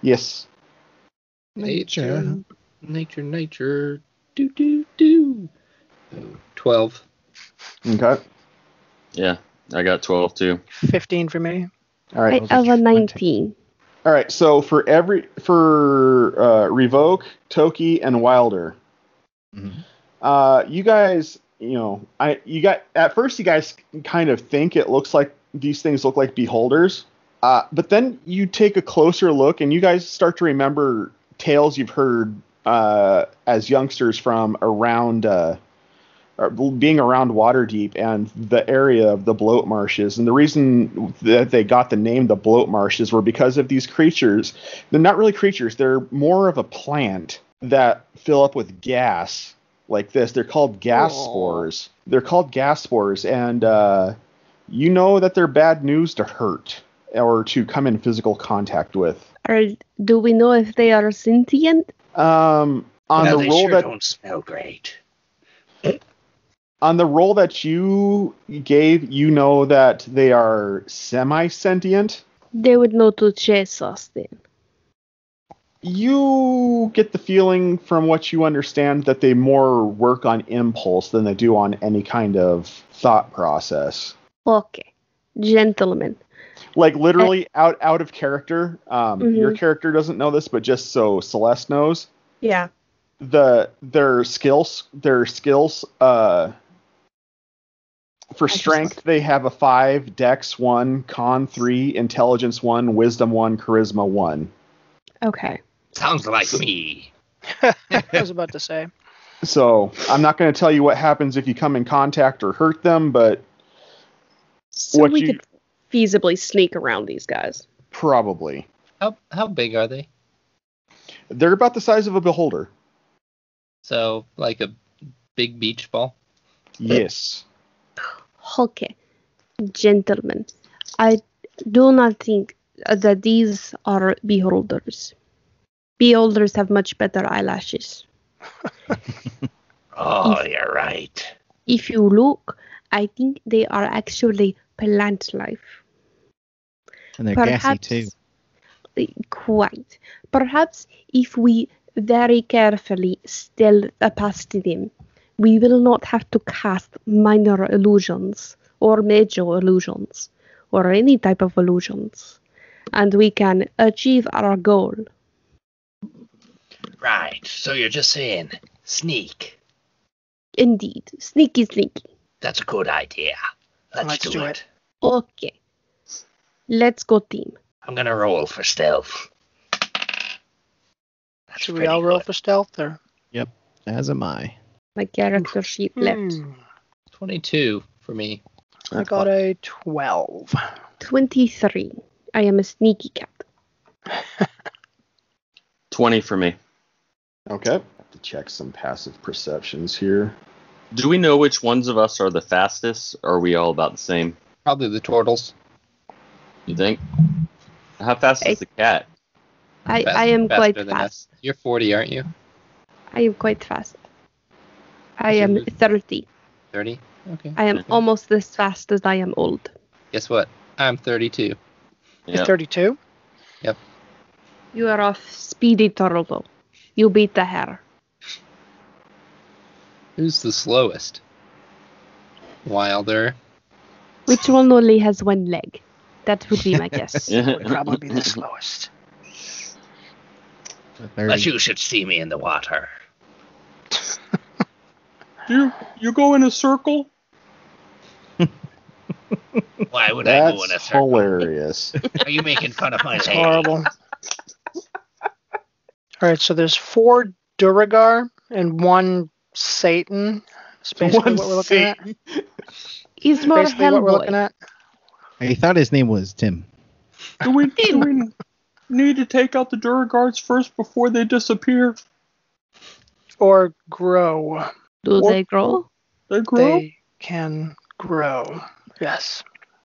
Yes.
Nature. Do. 12.
Okay.
Yeah, I got 12 too.
15 for me.
All right.
I have a 19.
All right. So for Revoke, Toki, and Wilder, you guys, at first you guys kind of think it looks like these things look like beholders, but then you take a closer look and you guys start to remember tales you've heard as youngsters from around being around Waterdeep and the area of the bloat marshes. And the reason that they got the name the bloat marshes were because of these creatures. They're not really creatures. They're more of a plant that fill up with gas like this. They're called gas spores. They're called gas spores. And you know that they're bad news to hurt or to come in physical contact with.
Do we know if they are sentient?
On
Well,
the
they
roll
sure
that
don't smell great.
on the roll that you gave, you know that they are semi-sentient.
They would know to chase us then.
You get the feeling from what you understand that they more work on impulse than they do on any kind of thought process.
Okay. Gentlemen.
Like literally out of character. Your character doesn't know this, but just so Celeste knows.
Yeah.
Their skills for strength, they have a 5, Dex 1, Con 3, Intelligence 1, Wisdom 1, Charisma 1.
Okay.
Sounds like me.
I was about to say.
So I'm not going to tell you what happens if you come in contact or hurt them, but
So we could feasibly sneak around these guys.
Probably.
How big are they?
They're about the size of a beholder.
So like a big beach ball?
Yes.
Okay. Gentlemen, I do not think that these are beholders. Beholders have much better eyelashes.
Oh, you're right.
If you look, I think they are actually plant life.
And they're gassy too.
Quite. Perhaps if we very carefully stealth past them, we will not have to cast minor illusions or major illusions or any type of illusions, and we can achieve our goal.
Right. So you're just saying sneak.
Indeed. Sneaky.
That's a good idea. Let's do it.
Okay. Let's go, team.
I'm going to roll for stealth. That's
Should we all roll for stealth? Or?
Yep, as am I.
My character sheet left.
22 for me.
I got a 12.
23. I am a sneaky cat.
20 for me.
Okay. Have to check some passive perceptions here.
Do we know which ones of us are the fastest, or are we all about the same?
Probably the turtles.
You think? How fast is the cat?
I am quite
Faster than
fast.
us. You're 40, aren't you?
I am quite fast. I am 30.
30? Okay.
I am almost as fast as I am old.
Guess what? I'm 32.
You're 32?
Yep.
You are a speedy turtle. You beat the hare.
Who's the slowest? Wilder.
Which one only has one leg? That would be my guess.
Would probably be the slowest.
But you should see me in the water.
You go in a circle?
Why would I go in a
That's
circle?
hilarious.
Are you making fun of my
It's
leg?
horrible. All right, so there's 4 Duragar and 1 Satan. That's basically what we're looking at.
He's more
Basically what we're looking
Hellboy.
at.
I thought his name was Tim.
Do we need to take out the Duraguards first before they disappear?
Or grow.
Do
Or-
they grow?
They grow?
They can grow. Yes.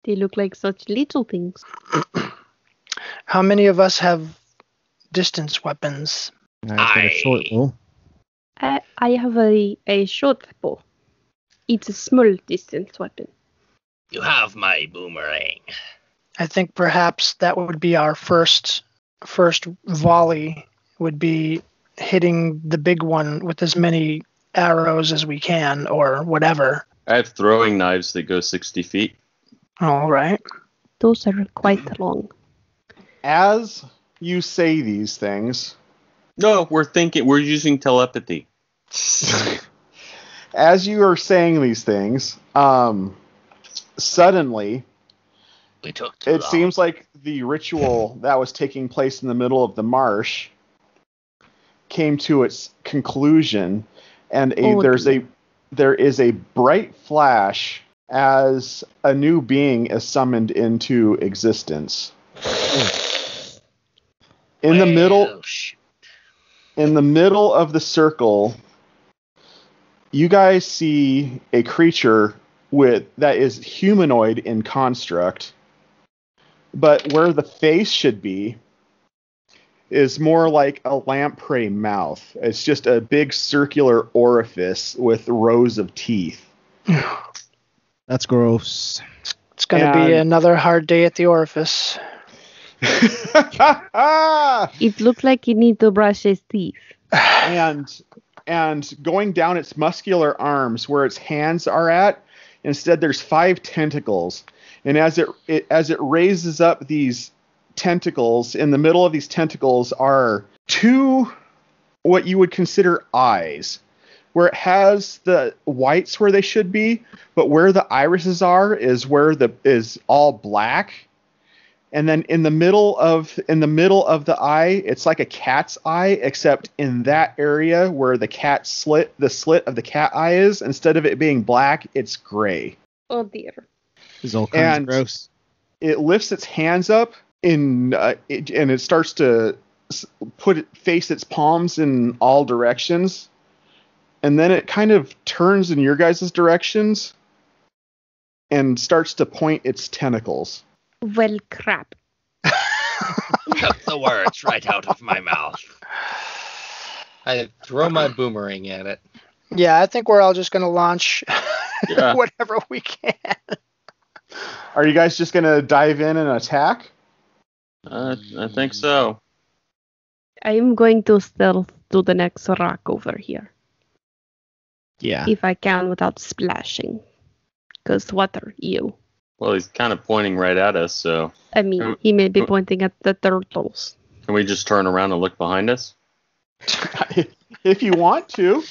They look like such little things.
How many of us have distance weapons?
I've got a short bow.
I have a short bow. It's a small distance weapon.
You have my boomerang.
I think perhaps that would be our first volley, would be hitting the big one with as many arrows as we can, or whatever.
I have throwing knives that go 60 feet.
All right.
Those are quite long.
As you say these things,
No, we're using telepathy.
as you are saying these things, suddenly
We took too
it
long.
seems like the ritual that was taking place in the middle of the marsh came to its conclusion, and there is a bright flash as a new being is summoned into existence. In the middle of the circle, you guys see a creature that is humanoid in construct, but where the face should be is more like a lamprey mouth. It's just a big circular orifice with rows of teeth.
That's gross.
It's going to be another hard day at the orifice.
It looks like he needs to brush his teeth.
and going down its muscular arms where its hands are at, instead there's 5 tentacles. And as it raises up these tentacles, in the middle of these tentacles are 2 what you would consider eyes, where it has the whites where they should be, but where the irises are is all black. And then in the middle of the eye, it's like a cat's eye, except in that area where the slit of the cat eye is, instead of it being black, it's gray.
Oh dear.
This is all kinds of
And
gross.
it lifts its hands up and it starts to face its palms in all directions, and then it kind of turns in your guys' directions and starts to point its tentacles.
Well, crap.
Took the words right out of my mouth.
I throw my boomerang at it.
Yeah, I think we're all just going to launch
Yeah.
whatever we can.
Are you guys just going to dive in and attack?
I think so.
I am going to stealth to the next rock over here.
Yeah.
If I can without splashing. Because water, you.
Well, he's kind of pointing right at us, so
I mean, he may be pointing at the turtles.
can we just turn around and look behind us?
If you want to.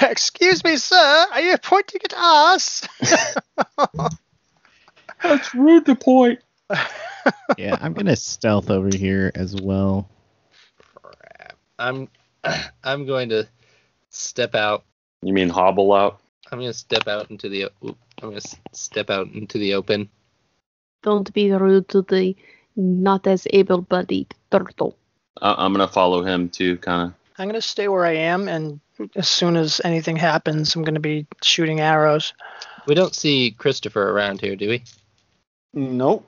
Excuse me, sir. Are you pointing at us?
That's rude to point.
Yeah, I'm gonna stealth over here as well.
I'm going to step out.
You mean hobble out?
I'm going to step out into the. Step out into the open.
Don't be rude to the not as able-bodied turtle.
I'm gonna follow him too, kind of.
I'm going to stay where I am, and as soon as anything happens, I'm going to be shooting arrows.
We don't see Christopher around here, do we?
Nope.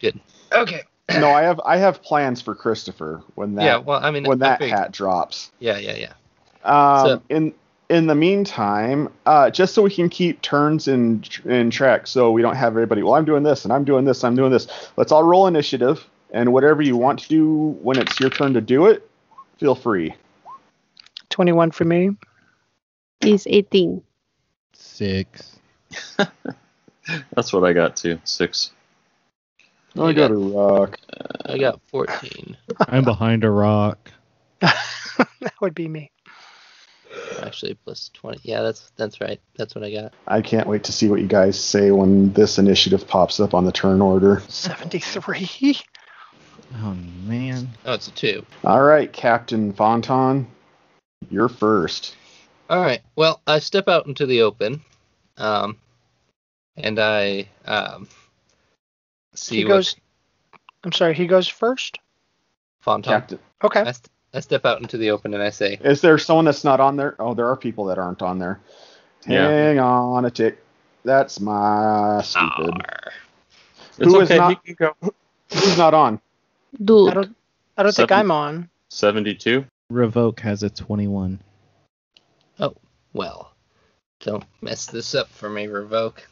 Good. Okay.
No, I have plans for Christopher when that
Yeah, well, I mean,
when
I
that
figured.
hat drops.
Yeah.
In the meantime, just so we can keep turns in track, so we don't have everybody. Well, I'm doing this, and I'm doing this, I'm doing this. Let's all roll initiative, and whatever you want to do when it's your turn to do it, feel free.
21 for me.
Is 18.
6.
That's what I got too. 6.
I got a rock.
I got 14.
I'm behind a rock.
That would be me.
Actually, plus 20. Yeah, that's right. That's what I got.
I can't wait to see what you guys say when this initiative pops up on the turn order.
73.
Oh, man.
Oh, it's a 2.
All right, Captain Fonton, you're first.
All right. Well, I step out into the open, and I see
He goes. I'm sorry. He goes first.
Fonton.
Captain,
Okay.
I step out into the open and I say,
is there someone that's not on there? Oh, there are people that aren't on there.
Yeah.
Hang on a tick. That's my stupid.
"Arr."
It's
Who is
okay.
not-
He can go.
Who's not on?
Dude.
I don't think
Seven.
I'm on.
72.
Revoke has a 21.
Oh, well, don't mess this up for me, Revoke.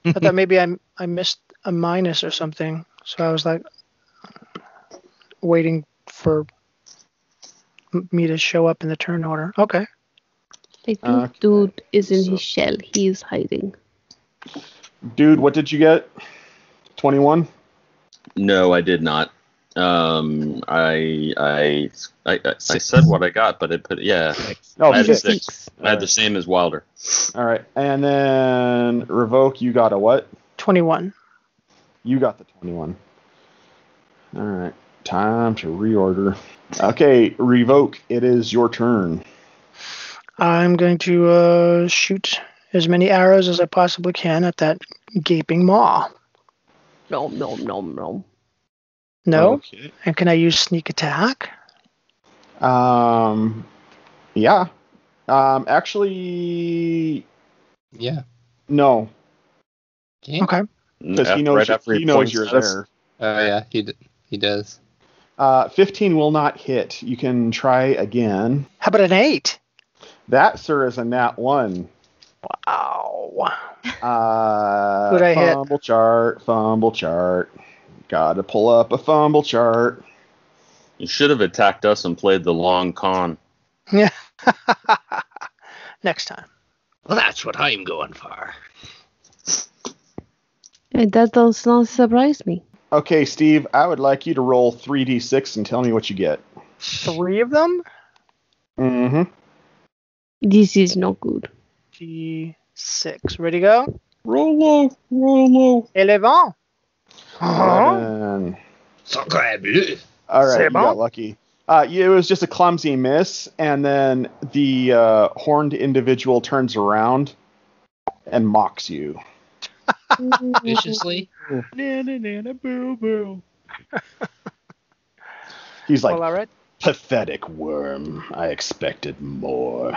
I thought maybe I missed a minus or something, so I was like waiting for me to show up in the turn order. Okay.
I think
Okay,
dude is in
so-
his shell. He is hiding.
Dude, what did you get? 21?
No, I did not. I said what I got, but it put
Oh,
I had
shit.
6. I had the same as Wilder.
All right. And then Revoke, you got a what?
21.
You got the 21. All right. Time to reorder. Okay, Revoke, it is your turn.
I'm going to shoot as many arrows as I possibly can at that gaping maw.
Nom, nom, nom, nom.
No?
Okay.
And can I use sneak attack?
Yeah. Actually,
Yeah.
no,
Can't?
Okay.
because he knows
after
he knows
points
you're
at us.
there.
Oh, yeah, he does.
15 will not hit. You can try again.
How about an 8?
That, sir, is a nat 1.
Wow. Who'd I hit?
Fumble chart. Gotta pull up a fumble chart.
You should have attacked us and played the long con.
Yeah. Next time.
Well, that's what I'm going for.
That does not surprise me.
Okay, Steve, I would like you to roll 3d6 and tell me what you get.
3 of them?
Mm-hmm.
This is not good.
D6. Ready to go?
Roll low, roll low.
11.
11.
Sacre bleu.
All right,
C'est
you got
bon?
lucky. It was just a clumsy miss, and then the horned individual turns around and mocks you.
Viciously.
Boo boo.
He's like,
Well, all right.
pathetic worm. I expected more.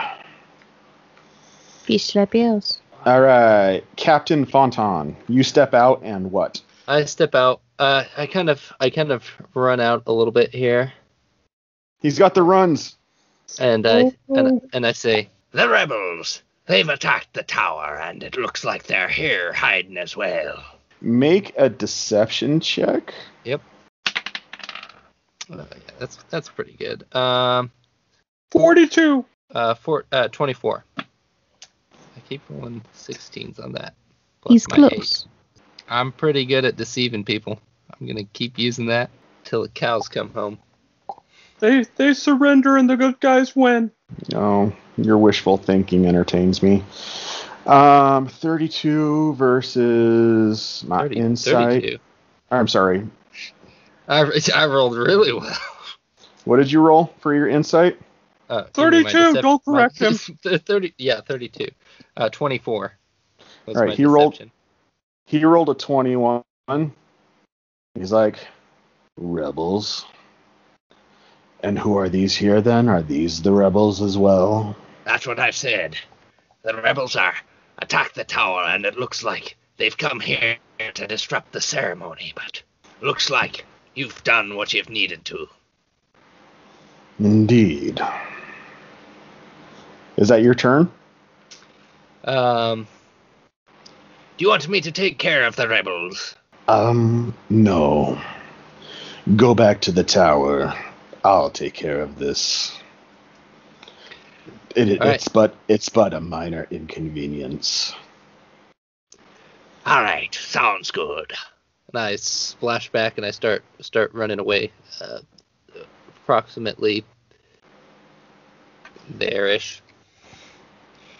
Fish slap else.
All right, Captain Fonton, you step out and what?
I step out. I kind of run out a little bit here,
He's got the runs.
and I say, the rebels. They've attacked the tower, and it looks like they're here hiding as well.
Make a deception check.
Yep. That's pretty good.
42.
24. I keep rolling 16s on that. plus
He's
my 8.
close.
I'm pretty good at deceiving people. I'm gonna keep using that till the cows come home.
They surrender and the good guys win.
Oh, your wishful thinking entertains me. 32 versus my
30,
insight.
32.
I'm sorry.
I rolled really well.
What did you roll for your insight?
Give me my
32, don't correct him.
30. Yeah, 32. 24. Was
All right,
my
he rolled-
deception.
He rolled a 21. He's like, rebels. And who are these here then? Are these the rebels as well?
That's what I've said. The rebels are attack the tower, and it looks like they've come here to disrupt the ceremony, but looks like you've done what you've needed to.
Indeed. Is that your turn?
Do you want me to take care of the rebels?
No. Go back to the tower. I'll take care of this. It's but a minor inconvenience.
All right, sounds good.
And I splash back and I start running away, approximately there-ish.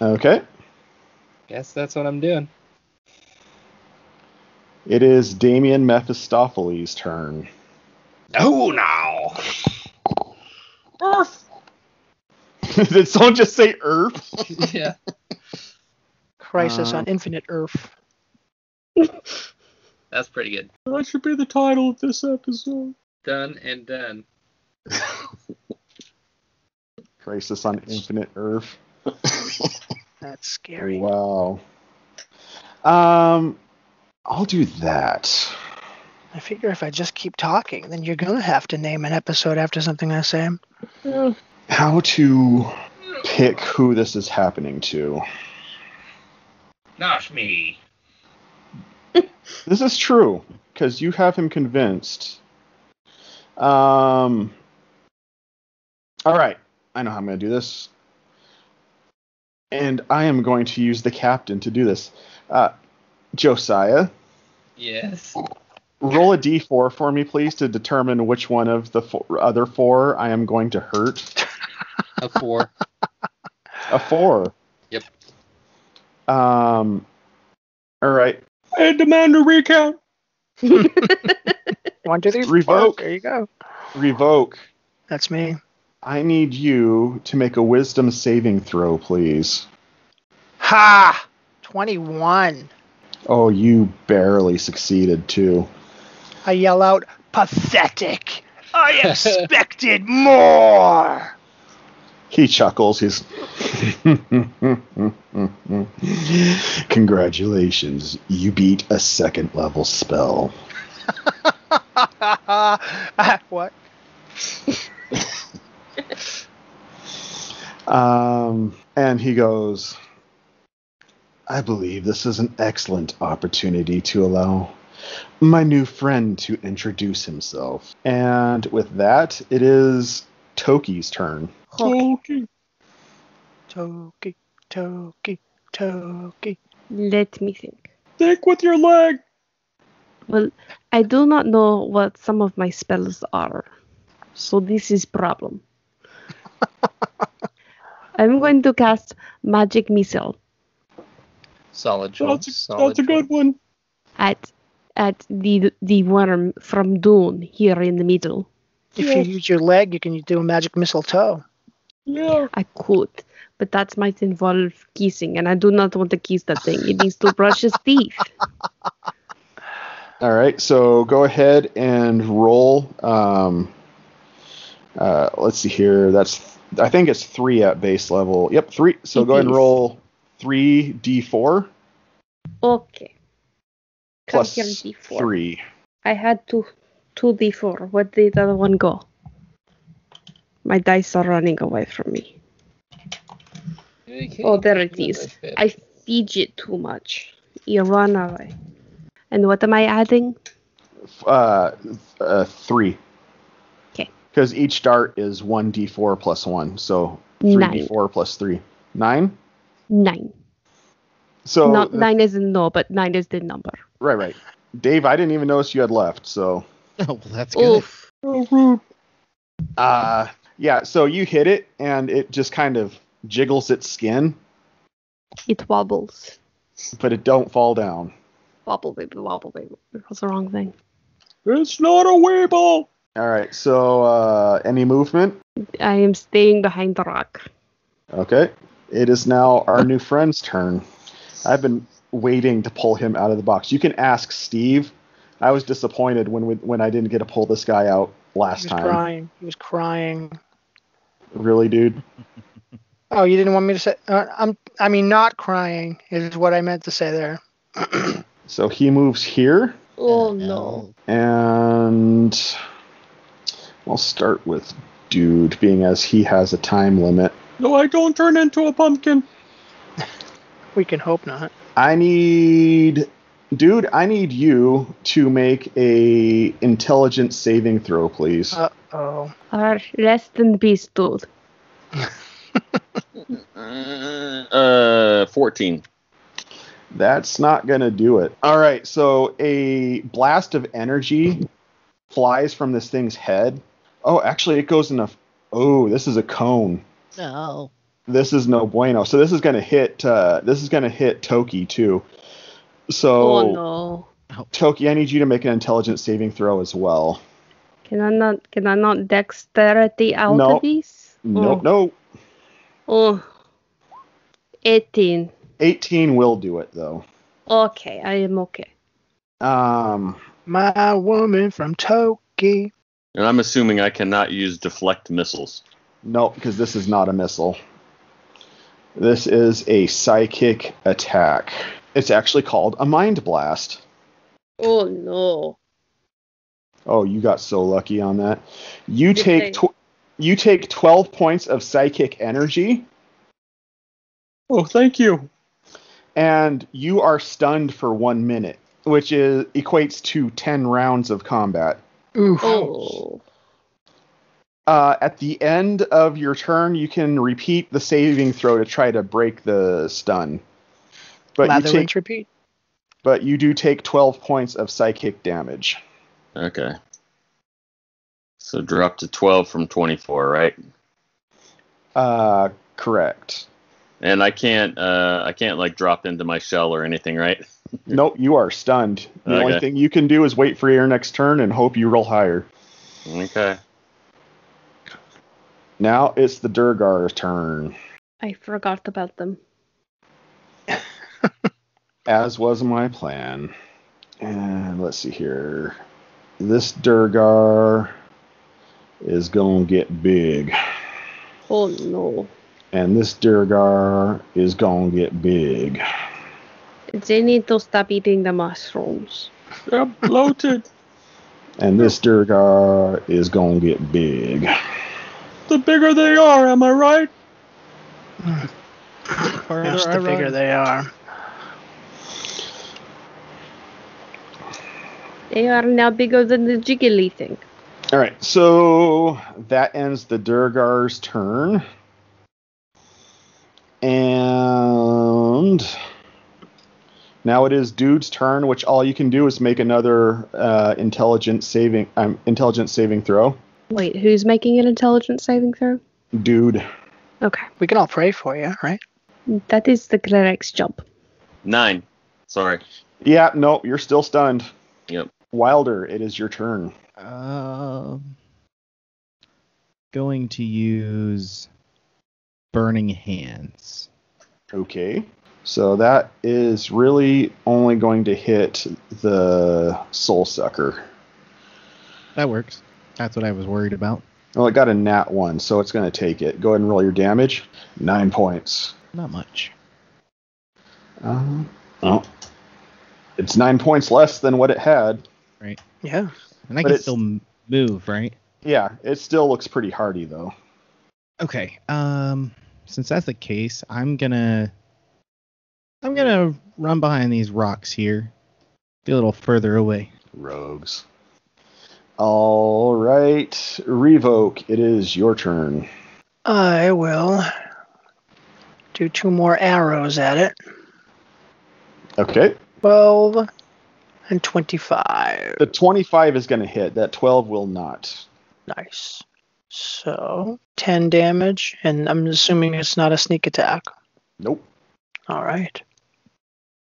Okay.
Guess that's what I'm doing.
It is Damien Mephistopheles' turn.
Oh, now.
Urff!
Did someone just say Urff?
Yeah.
Crisis on Infinite Urff.
That's pretty good.
That should be the title of this episode.
Done and done.
Crisis on Infinite Urff.
That's scary.
Wow. I'll do that.
I figure if I just keep talking, then you're going to have to name an episode after something I say.
How to pick who this is happening to.
Not me.
This is true, because you have him convinced. All right. I know how I'm going to do this. And I am going to use the captain to do this. Josiah,
Yes.
roll a d4 for me, please, to determine which one of the other four I am going to hurt.
A 4.
A 4.
Yep.
All right.
I demand a recount.
1, 2, 3, 4.
Revoke.
There you go.
Revoke.
That's me.
I need you to make a wisdom saving throw, please.
Ha! 21.
Oh, you barely succeeded, too.
I yell out, pathetic. I expected more.
He chuckles. He's... Congratulations. You beat a second level spell.
What?
And he goes, I believe this is an excellent opportunity to allow my new friend to introduce himself. And with that, it is Toki's turn.
Okay.
Toki, Toki, Toki.
Let me think.
Think with your leg.
Well, I do not know what some of my spells are, so this is problem. I'm going to cast Magic Missile
Solid choice.
That's a good one.
at the worm from Dune here in the middle.
If you use your leg, you can do a magic mistletoe.
Yeah.
I could, but that might involve kissing, and I do not want to kiss that thing. It needs to brush his teeth.
All right, so go ahead and roll. Let's see here. I think it's 3 at base level. Yep, 3. So
It
go ahead and
is.
roll 3d4
Okay.
plus
Come here, D4.
3.
I had 2d4. Where did the other one go? My dice are running away from me. Oh, there it is. I fidget too much. You run away. And what am I adding?
3.
Okay.
Because each dart is 1d4 plus 1, so
9.
3d4 plus 3. 9?
9.
So
Not 9 is in no, but 9 is the number.
Right. Dave, I didn't even notice you had left, so...
Oh, well, that's good.
Oof.
Oh, rude.
Yeah, so you hit it, and it just kind of jiggles its skin,
It wobbles.
but it don't fall down.
Wobble, baby, wobble, baby. What's the wrong thing?
It's not a weeble.
All right, so any movement?
I am staying behind the rock.
Okay. It is now our new friend's turn. I've been waiting to pull him out of the box. You can ask Steve. I was disappointed when I didn't get to pull this guy out last
He was
time.
crying. He was crying.
Really, dude?
Oh, you didn't want me to say? I mean, not crying is what I meant to say there.
So he moves here.
Oh no.
And I'll start with Dude, being as he has a time limit.
No, I don't turn into a pumpkin.
We can hope not.
I need you to make a intelligence saving throw, please.
Uh-oh.
Rest in peace, dude.
14.
That's not going to do it. All right, so a blast of energy flies from this thing's head. Oh, actually, it goes in a... Oh, this is a cone.
No.
This is no bueno. So this is going to hit Toki, too. So,
Oh no.
Toki, I need you to make an intelligence saving throw as well.
Can I not dexterity out
No.
of these?
No.
Oh. 18.
18 will do it, though.
Okay, I am okay.
My woman from Toki.
And I'm assuming I cannot use deflect missiles.
No, because this is not a missile. This is a psychic attack. It's actually called a mind blast.
Oh no.
Oh, you got so lucky on that. You take 12 points of psychic energy.
Oh, thank you.
And you are stunned for 1 minute, which equates to 10 rounds of combat.
Ooh.
Oh.
At the end of your turn, you can repeat the saving throw to try to break the stun. But
Repeat.
But you do take 12 points of psychic damage.
Okay. So drop to 12 from 24, right?
Correct.
And I can't like drop into my shell or anything, right?
Nope, you are stunned. The only
Okay.
thing you can do is wait for your next turn and hope you roll higher.
Okay.
Now it's the Durgar's turn,
I forgot about them.
as was my plan. And let's see here. This Durgar is going to get big.
Oh no.
And this Durgar is going to get big.
They need to stop eating the mushrooms.
They're bloated.
And this Durgar is going to get big.
The bigger they are, am I right?
Yes, the bigger they are.
They are now bigger than the jiggly thing.
All right, so that ends the Durgar's turn. And now it is Dude's turn, which all you can do is make another intelligence saving throw.
Wait, who's making an intelligence saving throw?
Dude.
Okay.
We can all pray for you, right?
That is the cleric's job.
9. Sorry.
Yeah, no, you're still stunned.
Yep.
Wilder, it is your turn.
Going to use Burning Hands.
Okay. So that is really only going to hit the Soul Sucker.
That works. That's what I was worried about.
Well, it got a nat 1, so it's going to take it. Go ahead and roll your damage. 9 points.
Not much.
Well, it's 9 points less than what it had.
Right.
Yeah.
And I
But
can
it's-
still move, right?
Yeah, it still looks pretty hardy, though.
Okay. Since that's the case, I'm gonna run behind these rocks here. Be a little further away.
Rogues. All right. Revoke, it is your turn.
I will do 2 more arrows at it.
Okay.
12 and 25.
The 25 is going to hit. That 12 will not.
Nice. So 10 damage, and I'm assuming it's not a sneak attack.
Nope.
All right.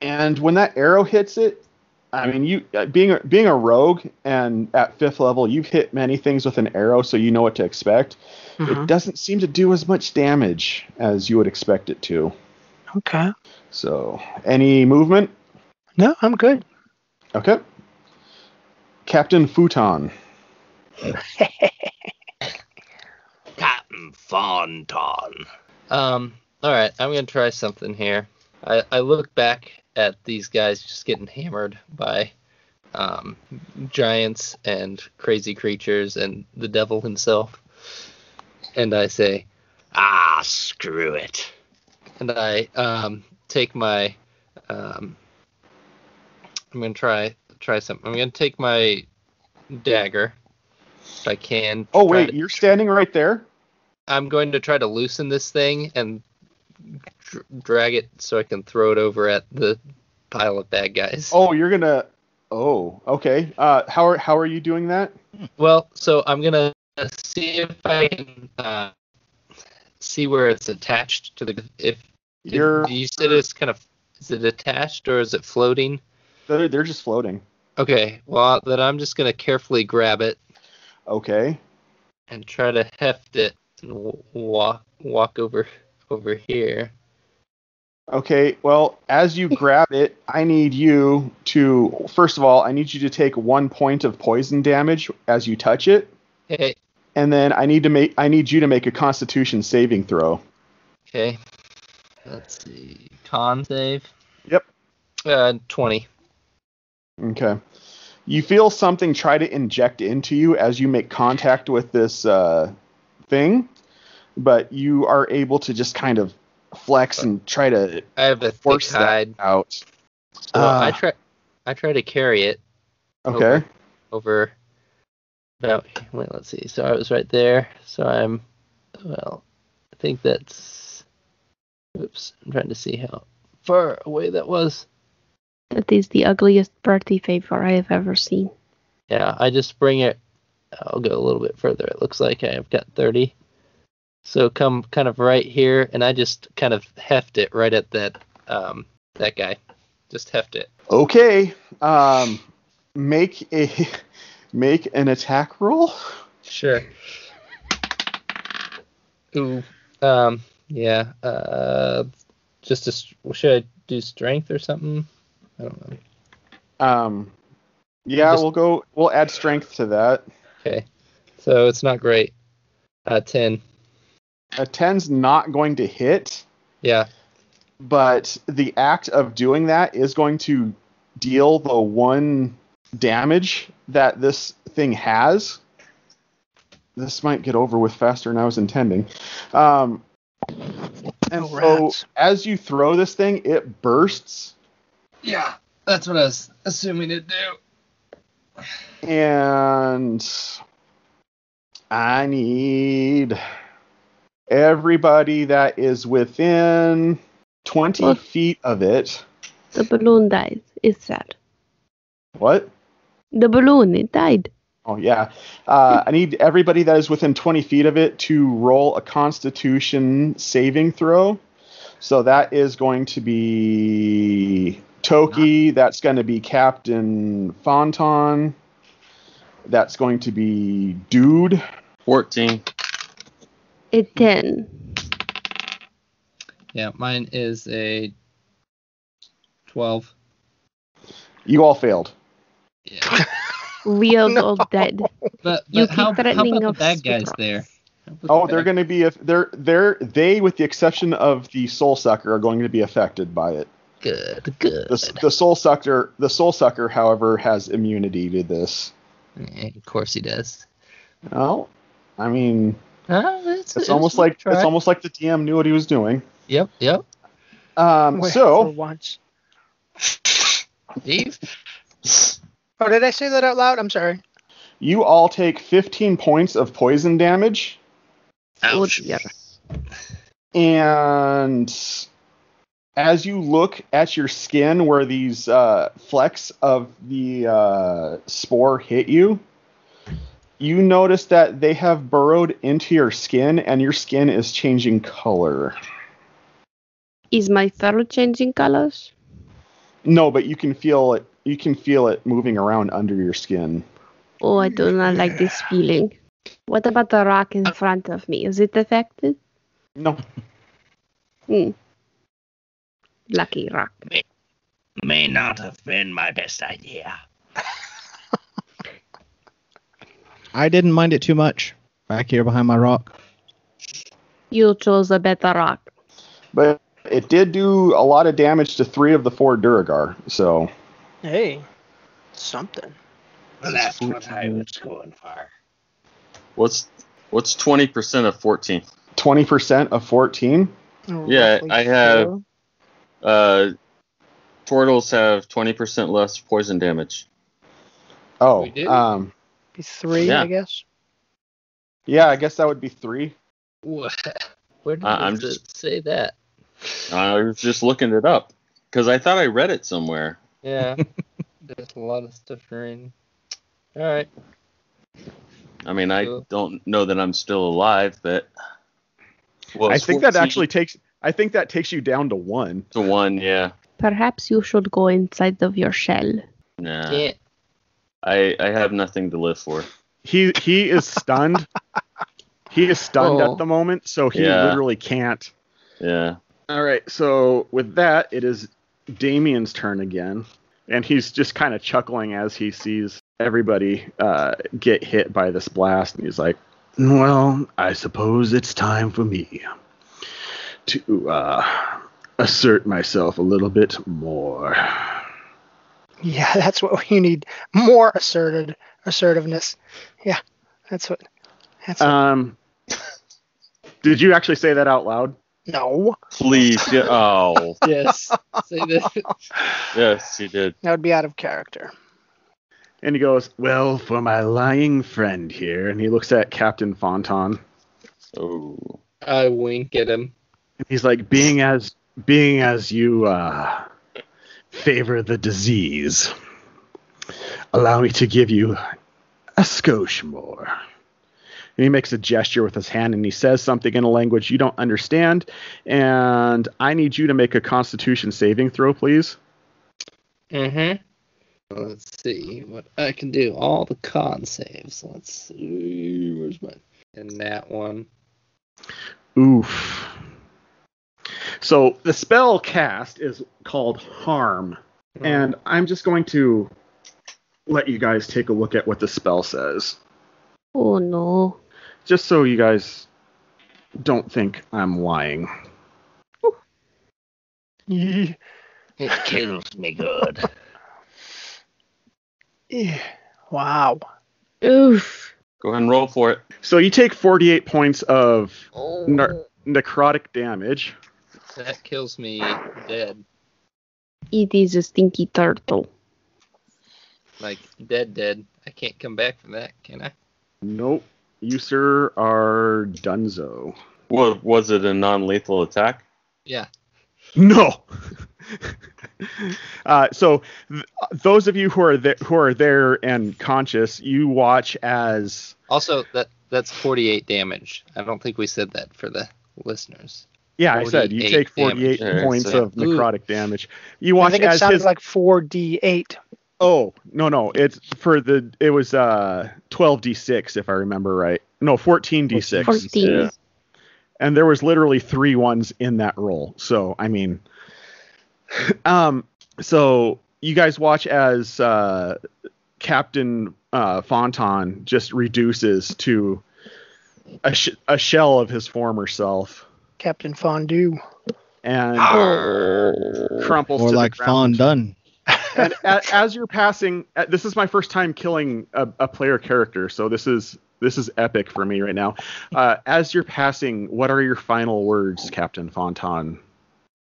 And when that arrow hits it, I mean, you being a rogue and at 5th level, you've hit many things with an arrow, so you know what to expect.
Mhm.
It doesn't seem to do as much damage as you would expect it to.
Okay.
So, any movement?
No, I'm good.
Okay. Captain Futon.
Captain Fonton.
All right, I'm gonna try something here. I look back at these guys just getting hammered by giants and crazy creatures and the devil himself. And I say,
Screw it.
and I take my I'm gonna try something. I'm gonna take my dagger if I can.
Oh wait, you're standing right there?
I'm going to try to loosen this thing and drag it so I can throw it over at the pile of bad guys.
Oh, you're gonna. Oh, okay. How are you doing that?
Well, so I'm gonna see if I can see where it's attached to the. You said it's kind of. Is it attached or is it floating?
They're just floating.
Okay. Well, then I'm just gonna carefully grab it.
Okay.
And try to heft it and walk over here.
Okay, well, as you grab it, I need you to, first of all, I need you to take 1 point of poison damage as you touch it.
Okay.
And then I need you to make a Constitution saving throw.
Okay. Let's see. Con save.
Yep.
20.
Okay. You feel something try to inject into you as you make contact with this thing, but you are able to just kind of flex and try to
I have a
force
thick hide
that out.
So I try to carry it.
Okay.
Over. About. Wait, let's see. So I was right there. So I think that's. Oops. I'm trying to see how far away that was.
That is the ugliest birthday favor I have ever seen.
Yeah, I just bring it. I'll go a little bit further. It looks like I've got 30. So come kind of right here, and I just kind of heft it right at that guy. Just heft it.
Okay. Make an attack roll.
Sure. Ooh. Yeah. Should I do strength or something? I don't know.
Yeah, we'll add strength to that.
Okay. So it's not great. 10.
A 10's not going to hit.
Yeah.
But the act of doing that is going to deal the 1 damage that this thing has. This might get over with faster than I was intending. And so as you throw this thing, it bursts.
Yeah, that's what I was assuming it'd do.
And I need everybody that is within 20 feet of it.
The balloon died. It's sad.
What?
The balloon, it died.
Oh, yeah. I need everybody that is within 20 feet of it to roll a Constitution saving throw. So that is going to be Toki. That's going to be Captain Fonton. That's going to be Dude.
14.
A 10.
Yeah, mine is a 12.
You all failed.
Yeah.
We are all dead.
But
You keep
how
threatening
about the
us
bad guys
with
there?
Oh, they're going to be they with the exception of the Soul Sucker are going to be affected by it.
Good.
The Soul Sucker, however, has immunity to this.
Of course he does.
Well, I mean,
it's
almost like the DM knew what he was doing.
Yep.
For once.
Steve?
Oh, did I say that out loud? I'm sorry.
You all take 15 points of poison damage.
Ouch.
And as you look at your skin where these flecks of the spore hit you, you notice that they have burrowed into your skin, and your skin is changing color.
Is my fur changing colors?
No, but you can feel it. You can feel it moving around under your skin.
Oh, I do not like this feeling. What about the rock in front of me? Is it affected?
No.
Lucky rock.
May not have been my best idea.
I didn't mind it too much back here behind my rock.
You chose a better rock.
But It did do a lot of damage to 3 of the 4 Duragar, so...
Hey, something.
Well, that's what I was going for.
What's 20% of 14?
20% of 14?
Yeah,
Roughly
I have.
4.
Turtles have 20% less poison damage.
Oh,
We do?
Be 3,
Yeah.
I guess.
yeah, I guess that would be 3.
What? Where
I'm
does
just-
it say that?
I was just looking it up because I thought I read it somewhere.
Yeah. There's a lot of stuff reading. All right.
I mean, I
Cool.
don't know that I'm still alive, but well,
I
it's
think that
14
actually takes... I think that takes you down to 1.
to 1. Yeah,
Perhaps you should go inside of your shell.
nah.
Can't.
I have nothing to live for.
He is stunned. He is stunned
Oh.
at the moment, so he
Yeah.
literally can't.
Yeah.
All right, so with that, it is Damien's turn again, and he's just kind of chuckling as he sees everybody get hit by this blast, and he's like, "Well, I suppose it's time for me to assert myself a little bit more."
Yeah, that's what you need. More assertiveness. Yeah, that's what.
Did you actually say that out loud?
No,
Please. Yeah. Oh.
Yes. Say that.
Yes, you did.
that would be out of character.
And he goes, "Well, for my lying friend here," and he looks at Captain Fontaine.
Oh.
I wink at him.
And he's like, being as you favor the disease, allow me to give you a skosh more. And he makes a gesture with his hand, and he says something in a language you don't understand. And I need you to make a Constitution saving throw, please.
Mm-hmm. Let's see what I can do. All the con saves. Let's see. Where's my... And that one.
Oof. So the spell cast is called Harm. And I'm just going to let you guys take a look at what the spell says.
Oh no.
Just so you guys don't think I'm lying.
Yeah.
It kills me good.
Wow.
Oof.
Go ahead and roll for it.
So you take 48 points of
Oh.
necrotic damage.
That kills me dead.
It is a stinky turtle.
Like, dead. I can't come back from that, can I?
Nope. You, sir, are donezo.
What was it? A non-lethal attack?
Yeah.
No. Those of you who are there and conscious, you watch as.
Also, that's 48 damage. I don't think we said that for the listeners.
Yeah, I said you
48
take 48
damage.
points
Yeah.
of necrotic damage. You watch
I think it
as
sounded
his.
like 4d8.
Oh no! It was 12d6 if I remember right. No, 14d6.
14.
Yeah.
And there was literally 3 ones in that roll. So I mean, so you guys watch as Captain Fontaine just reduces to a shell of his former self
Captain Fondue.
and crumples
Or
to
like
the ground.
fondue.
And as you're passing, this is my first time killing a player character, so this is epic for me right now. As you're passing, what are your final words, Captain Fontaine?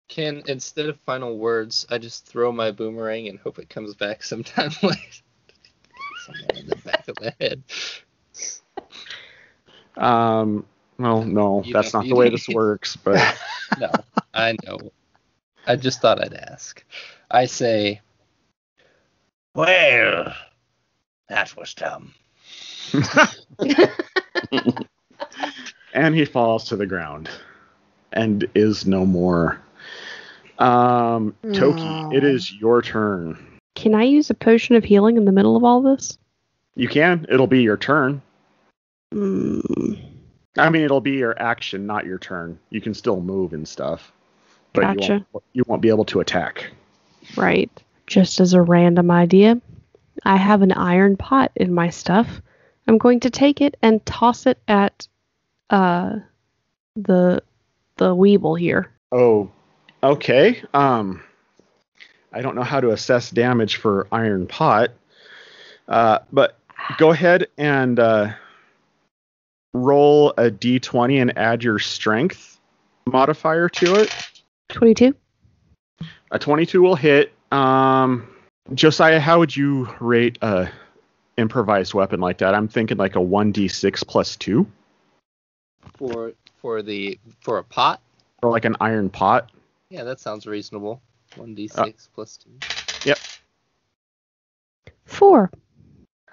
Can, instead of final words, I just throw my boomerang and hope it comes back sometime later? Someone in the back of the head.
Well, no,
You
that's
don't-
not
you
the way
don't-
this works, but
No, I know. I just thought I'd ask. I say,
Well, that was dumb.
and he falls to the ground and is no more. Toki, it is your turn.
Can I use a potion of healing in the middle of all this?
You can. It'll be your turn.
Mm,
I mean, it'll be your action, not your turn. You can still move and stuff, but
Gotcha.
you won't be able to attack.
right. Just as a random idea, I have an iron pot in my stuff. I'm going to take it and toss it at the Weeble here.
Oh, Okay. I don't know how to assess damage for Iron Pot, but go ahead and roll a d20 and add your strength modifier to it.
22.
A 22 will hit. Josiah, how would you rate a improvised weapon like that? I'm thinking like a 1d6 plus 2.
For a pot?
Or like an iron pot.
Yeah, that sounds reasonable. 1d6 plus 2.
Yep.
4.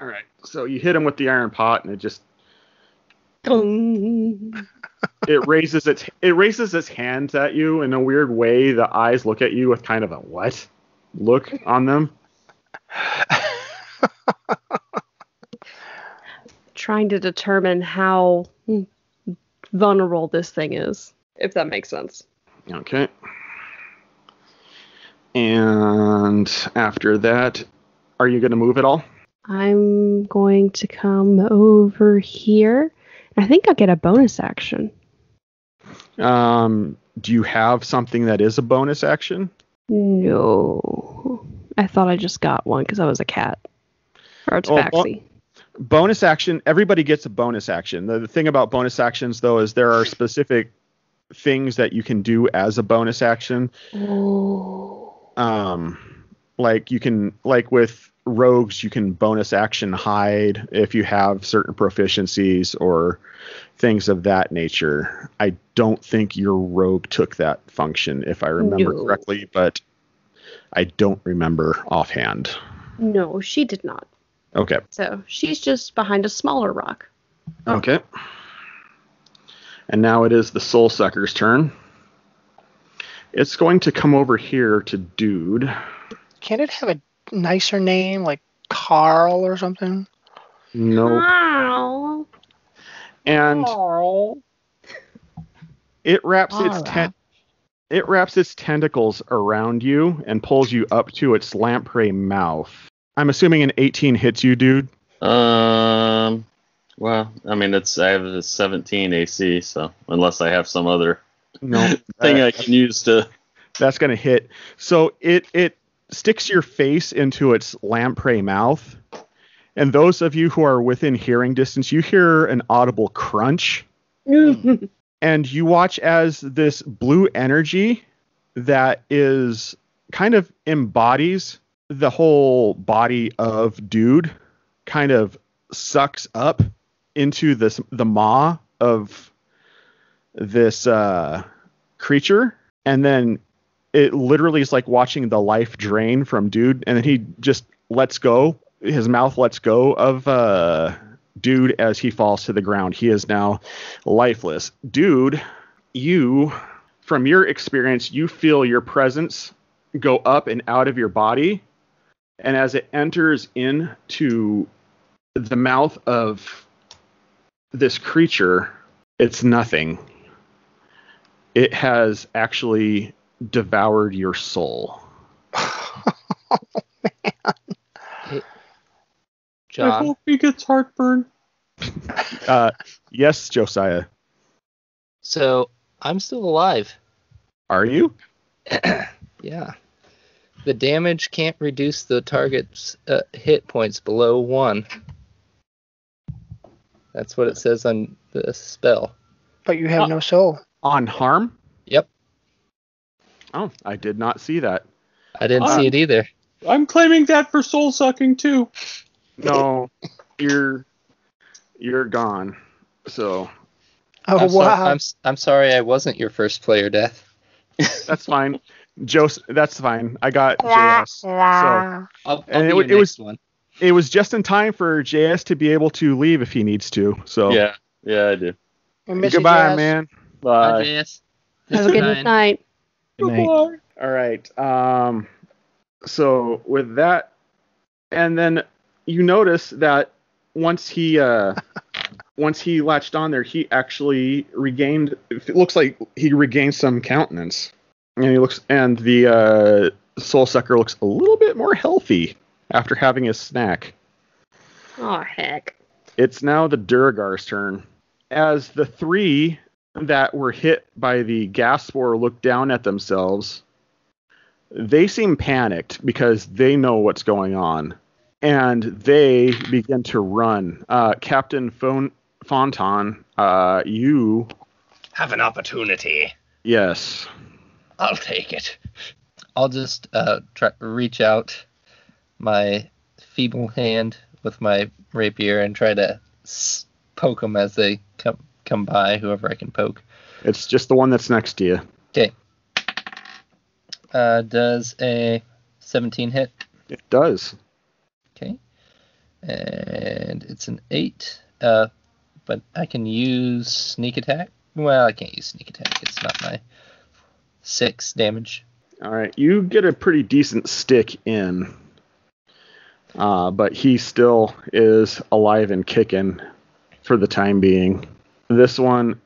All right. So you hit him with the iron pot, and it just
Dun.
it raises its hands at you in a weird way. The eyes look at you with kind of a what look on them.
Trying to determine how vulnerable this thing is, if that makes sense.
Okay. And after that, are you going to move at all?
I'm going to come over here. I think I'll get a bonus action.
Do you have something that is a bonus action?
No. I thought I just got one because I was a cat. Or a tabaxi.
Bonus action, everybody gets a bonus action. The thing about bonus actions, though, is there are specific things that you can do as a bonus action.
Oh.
Like you can, like with rogues, you can bonus action hide if you have certain proficiencies or things of that nature. I don't think your rogue took that function, if I remember correctly, but I don't remember offhand.
No, she did not.
Okay.
So she's just behind a smaller rock.
Okay. And now it is the Soul Sucker's turn. It's going to come over here to Dude.
Can't it have a nicer name, like Carl or something?
Nope.
Carl.
And
Carl.
it wraps its tentacles around you and pulls you up to its lamprey mouth. I'm assuming an 18 hits you, Dude.
Well, I mean, I have a 17 AC, so unless I have some other thing I can use to.
That's going to hit. So it sticks your face into its lamprey mouth. And those of you who are within hearing distance, you hear an audible crunch. And you watch as this blue energy that is kind of embodies the whole body of Dude kind of sucks up into the maw of this creature, and then it literally is like watching the life drain from Dude, and then he just lets go. His mouth lets go of Dude as he falls to the ground. He is now lifeless. Dude, you, from your experience, you feel your presence go up and out of your body, and as it enters into the mouth of this creature, it's nothing. It has actually devoured your soul.
Oh, man.
Hey,
I
John,
hope he gets heartburn.
Yes, Josiah.
so I'm still alive.
Are you?
Yeah. The damage can't reduce the target's hit points below 1. That's what it says on the spell.
But you have no soul.
On harm?
Yep.
Oh, I did not see that.
I didn't see it either.
I'm claiming that for soul sucking too.
No, you're gone. So
Oh, wow.
I'm sorry I wasn't your first player death.
that's fine. That's fine. I got JS. So
I'll
and
be your next one.
it was just in time for JS to be able to leave if he needs to. So
Yeah, I do.
We miss you,
goodbye,
Jazz.
man.
Bye,
Bye.
Jess.
Have a good night.
Good night.
All right. So with that, and then you notice that once he latched on there, he actually regained. It looks like he regained some countenance, and the soul sucker looks a little bit more healthy after having his snack.
Oh, heck.
It's now the Duragar's turn. As the three that were hit by the gas spore look down at themselves. They seem panicked because they know what's going on, and they begin to run. Captain Fonton, you
Have an opportunity.
Yes.
I'll take it.
I'll just reach out my feeble hand with my rapier and try to poke them as they come by, whoever I can poke.
It's just the one that's next to you.
Okay. Does a 17 hit?
It does.
Okay. And it's an 8. But I can use sneak attack. Well, I can't use sneak attack. It's not my 6 damage.
All right. You get a pretty decent stick in. But he still is alive and kicking for the time being. This one,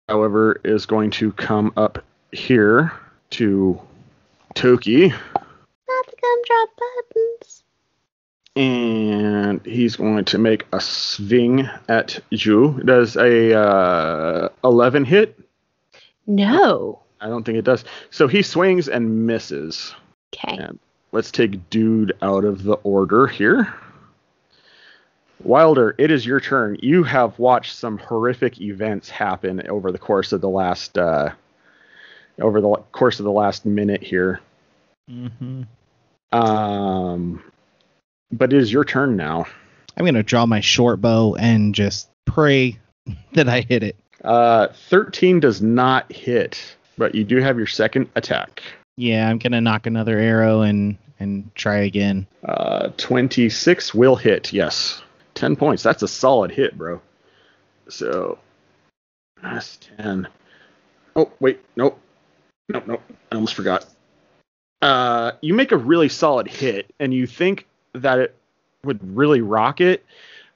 however, is going to come up here to Toki.
Not to come drop buttons.
And he's going to make a swing at you. Does a 11 hit?
No.
I don't think it does. So he swings and misses.
Okay.
And let's take Dude out of the order here. Wilder, it is your turn. You have watched some horrific events happen over the course of the last minute here.
Mm-hmm.
But it is your turn now.
I'm going to draw my short bow and just pray that I hit it.
13 does not hit, but you do have your second attack.
Yeah, I'm going to knock another arrow and try again.
26 will hit, yes. 10 points. That's a solid hit, bro. So, that's 10. Oh, wait. Nope. I almost forgot. You make a really solid hit, and you think that it would really rock it,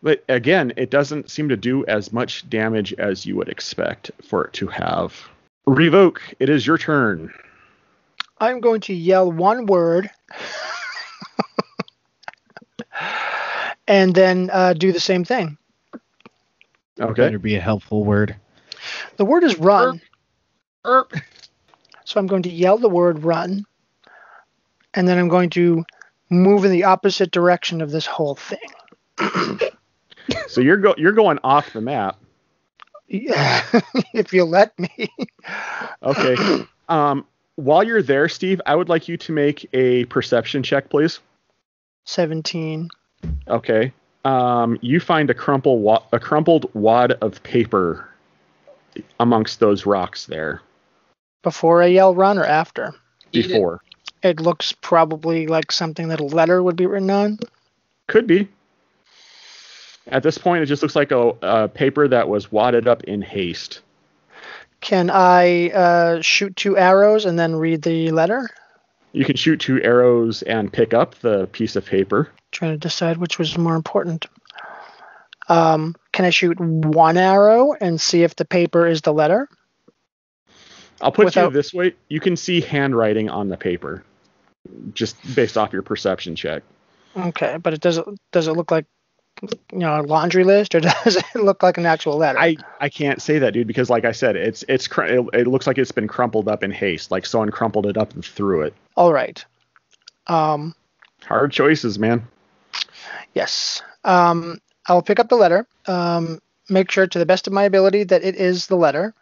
but again, it doesn't seem to do as much damage as you would expect for it to have. Revoke, it is your turn.
I'm going to yell one word and then do the same thing.
Okay.
Better be a helpful word.
The word is run. So I'm going to yell the word run, and then I'm going to move in the opposite direction of this whole thing.
So you're going off the map.
Yeah, if you let me.
Okay. While you're there, Steve, I would like you to make a perception check, please.
17.
Okay. You find a crumpled wad of paper amongst those rocks there.
Before I yell run or after?
Before.
It looks probably like something that a letter would be written on.
Could be. At this point, it just looks like a paper that was wadded up in haste.
Can I shoot 2 arrows and then read the letter?
You can shoot 2 arrows and pick up the piece of paper.
Trying to decide which was more important. Can I shoot 1 arrow and see if the paper is the letter?
I'll put you this way. You can see handwriting on the paper, just based off your perception check.
Okay, but does it look like a laundry list, or does it look like an actual letter?
I can't say that, dude, because like I said, it looks like it's been crumpled up in haste, like someone crumpled it up and threw it.
All right.
Hard choices, man.
Yes. I'll pick up the letter, make sure to the best of my ability that it is the letter,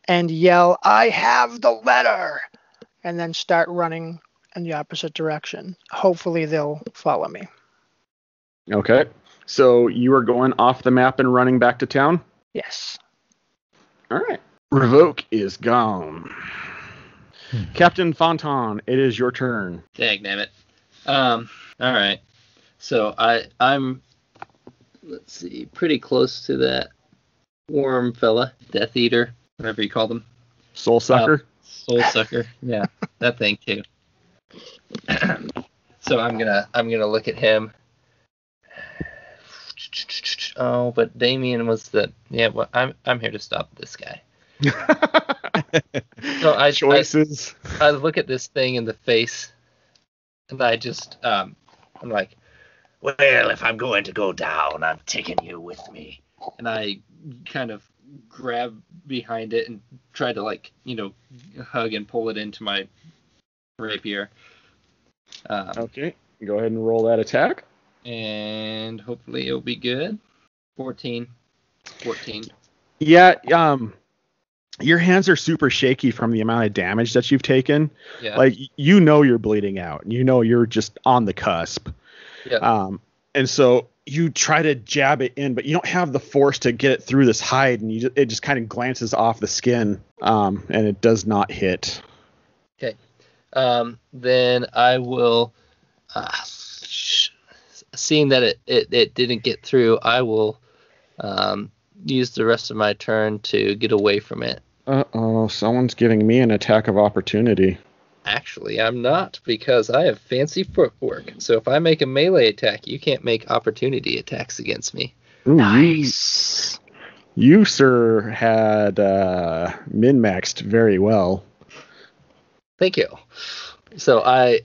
and yell, "I have the letter!" and then start running in the opposite direction. Hopefully they'll follow me.
Okay. So you are going off the map and running back to town?
Yes.
All right. Revoke is gone. Captain Fonton, it is your turn.
Dangnammit. All right. So I'm let's see, pretty close to that worm fella, Death Eater, whatever you call them.
Soul Sucker?
Soul Sucker. Yeah, that thing too. So I'm gonna look at him. Oh, but Damien was the well. I'm here to stop this guy. So
Choices.
I look at this thing in the face, and I just I'm like,
Well, if I'm going to go down, I'm taking you with me.
and I kind of grab behind it and try to hug and pull it into my rapier.
Okay, go ahead and roll that attack.
And hopefully it'll be good. 14.
Yeah, your hands are super shaky from the amount of damage that you've taken.
Yeah.
Like, you're bleeding out. You're just on the cusp.
Yeah.
And so you try to jab it in, but you don't have the force to get it through this hide, and it just kind of glances off the skin, and it does not hit.
Okay. Then I will, seeing that it didn't get through, I will use the rest of my turn to get away from it.
Uh-oh, someone's giving me an attack of opportunity.
Actually, I'm not, because I have fancy footwork. So if I make a melee attack, you can't make opportunity attacks against me.
Ooh,
Nice.
You, sir, had min-maxed very well.
Thank you. So I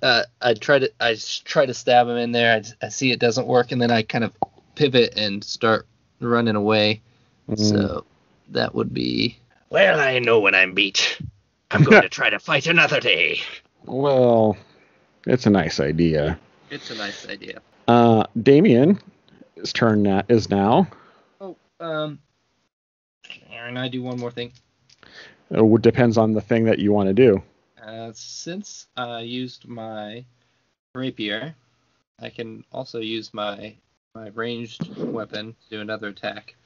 try to stab him in there. I see it doesn't work, and then I kind of pivot and start running away. So that would be...
Well, I know when I'm beat. I'm going to try to fight another day.
Well, it's a nice idea.
It's a nice idea.
Damien's turn is now.
Oh, and I do one more thing.
It depends on the thing that you want to do.
Since I used my rapier, I can also use my ranged weapon to do another attack.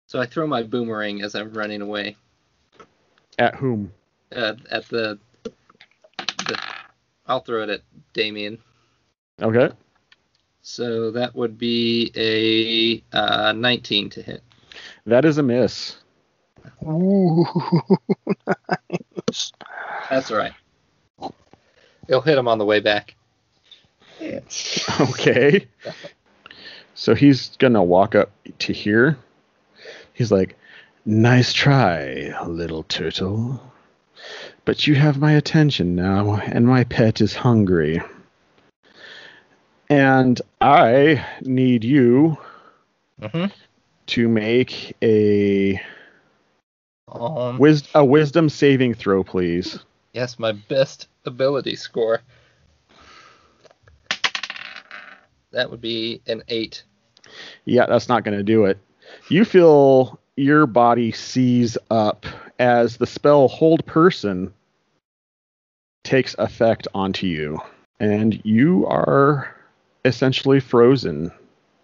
So I throw my boomerang as I'm running away.
At whom?
At the I'll throw it at Damien.
Okay.
So that would be a 19 to hit.
That is a miss.
Ooh, nice.
That's all right. It'll hit him on the way back.
Okay. So he's gonna walk up to here. He's like, "Nice try, little turtle. But you have my attention now, and my pet is hungry. And I need you to make a wisdom saving throw, please."
Yes, my best ability score. That would be an 8.
Yeah, that's not going to do it. You feel your body seize up as the spell Hold Person takes effect onto you. And you are essentially frozen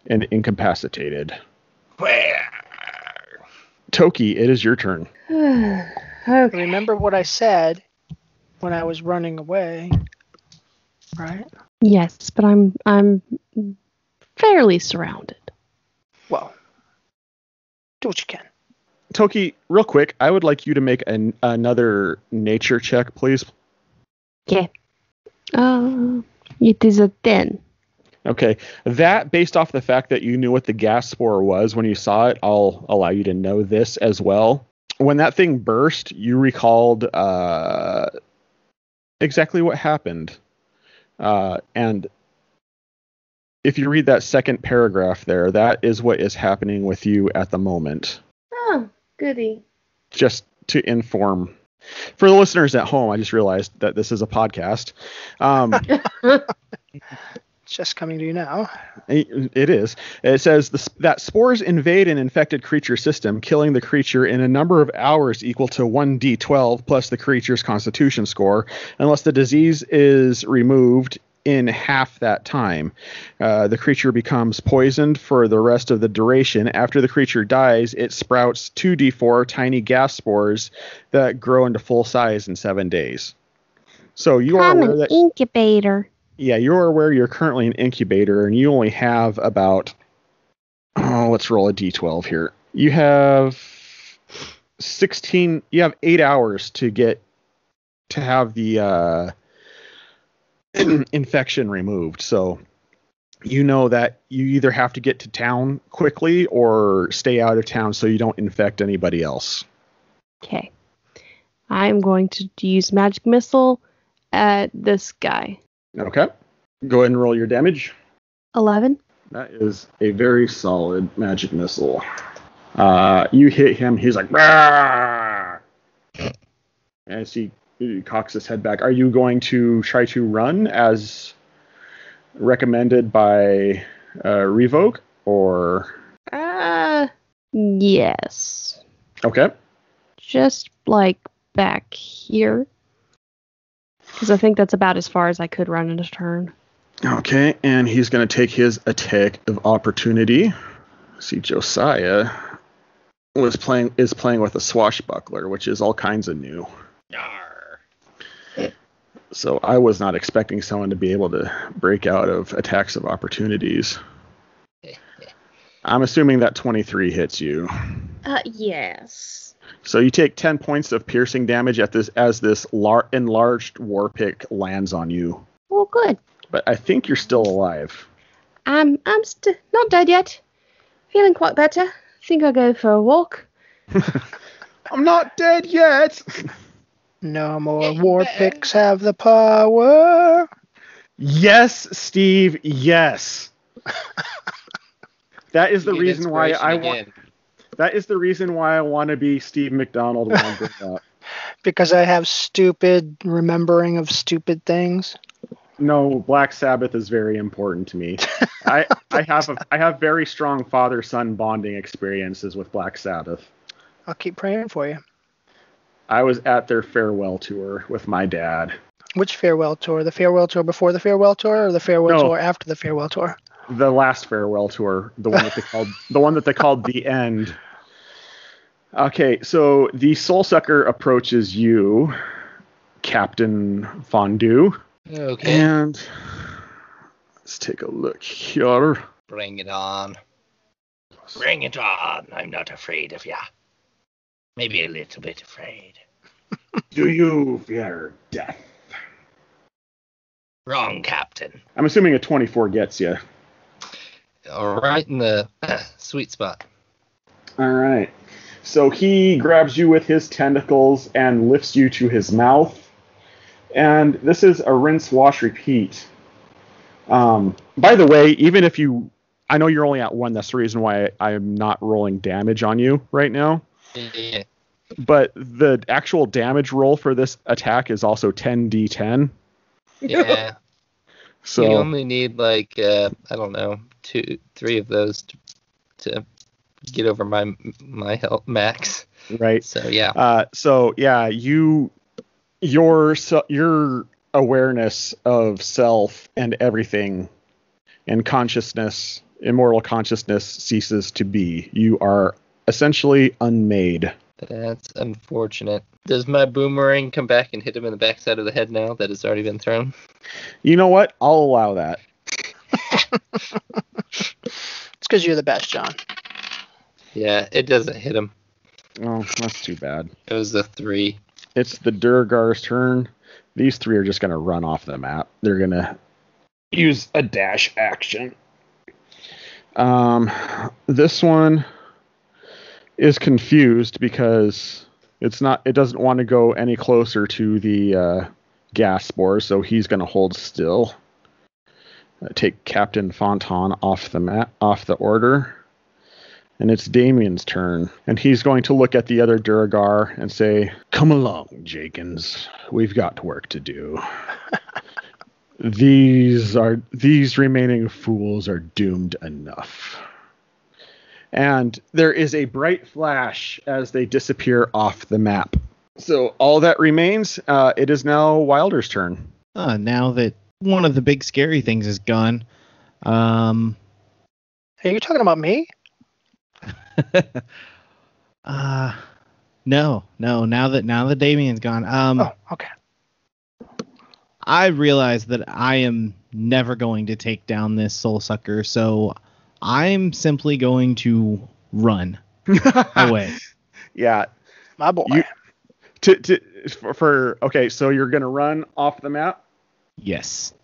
and incapacitated.
Where?
Toki, it is your turn.
Okay.
Remember what I said when I was running away, right?
Yes, but I'm fairly surrounded.
Well, do what you can.
Toki, real quick, I would like you to make another nature check, please.
Okay. It is a 10.
Okay. That, based off the fact that you knew what the gas spore was when you saw it, I'll allow you to know this as well. When that thing burst, you recalled exactly what happened. And if you read that second paragraph there, that is what is happening with you at the moment.
Oh, goody.
Just to inform. For the listeners at home, I just realized that this is a podcast.
It's just coming to you now.
It is. It says that spores invade an infected creature system, killing the creature in a number of hours equal to 1d12 plus the creature's constitution score, unless the disease is removed in half that time. The creature becomes poisoned for the rest of the duration. After the creature dies, it sprouts 2d4 tiny gas spores that grow into full size in 7 days. So you are aware that
incubator.
Yeah, you're aware you're currently an incubator, and you only have about, let's roll a d12 here. You have 8 hours to have the infection removed. So you know that you either have to get to town quickly or stay out of town so you don't infect anybody else.
Okay. I'm going to use magic missile at this guy.
Okay. Go ahead and roll your damage.
11.
That is a very solid magic missile. You hit him. He's like, "Bah!" as he cocks his head back. Are you going to try to run as recommended by Revoke, or?
Yes.
Okay.
Just like back here. Because I think that's about as far as I could run in a turn.
Okay, and he's going to take his attack of opportunity. See, Josiah is playing with a swashbuckler, which is all kinds of new.
Yarr.
So I was not expecting someone to be able to break out of attacks of opportunities. I'm assuming that 23 hits you.
Yes.
So you take 10 points of piercing damage as this enlarged war pick lands on you.
Oh, good.
But I think you're still alive.
I'm not dead yet. Feeling quite better. Think I'll go for a walk.
I'm not dead yet.
No more war picks have the power.
Yes, Steve. Yes. That is the reason why I want. That is the reason why I want to be Steve McDonald when I grow up.
Because I have stupid remembering of stupid things.
No, Black Sabbath is very important to me. I have very strong father-son bonding experiences with Black Sabbath.
I'll keep praying for you.
I was at their farewell tour with my dad.
Which farewell tour? The farewell tour before the farewell tour, or the farewell tour after the farewell tour?
The last farewell tour, the one that they called the end. Okay, so the Soul Sucker approaches you, Captain Fondue.
Okay.
And let's take a look here.
Bring it on.
Bring it on. I'm not afraid of ya. Maybe a little bit afraid.
Do you fear death?
Wrong, Captain.
I'm assuming a 24 gets you.
Right in the sweet spot.
All right. So he grabs you with his tentacles and lifts you to his mouth. And this is a rinse, wash, repeat. By the way, even if I know you're only at 1, that's the reason why I'm not rolling damage on you right now.
Yeah.
But the actual damage roll for this attack is also 10d10.
Yeah.
So
you only need like I don't know, 2-3 of those to get over my health max.
Right.
So yeah.
Your awareness of self and everything and consciousness, immortal consciousness, ceases to be. You are essentially unmade.
That's unfortunate. Does my boomerang come back and hit him in the backside of the head now that it's already been thrown?
You know what? I'll allow that.
It's because you're the best, John.
Yeah, it doesn't hit him.
Oh, that's too bad.
It was a 3.
It's the Durgar's turn. These 3 are just going to run off the map. They're going to use a dash action. This one is confused because it doesn't want to go any closer to the gas spore, so he's going to hold still. Take Captain Fontaine off the order. And it's Damien's turn. And he's going to look at the other Duragar and say, "Come along, Jakins. We've got work to do. These remaining fools are doomed enough." And there is a bright flash as they disappear off the map. So all that remains, it is now Wilder's turn.
Now that one of the big scary things is gone.
Are you talking about me?
No. Now that Damien's gone.
Okay.
I realize that I am never going to take down this soul sucker, so I'm simply going to run away.
Yeah,
My boy.
Okay, so you're gonna run off the map.
Yes.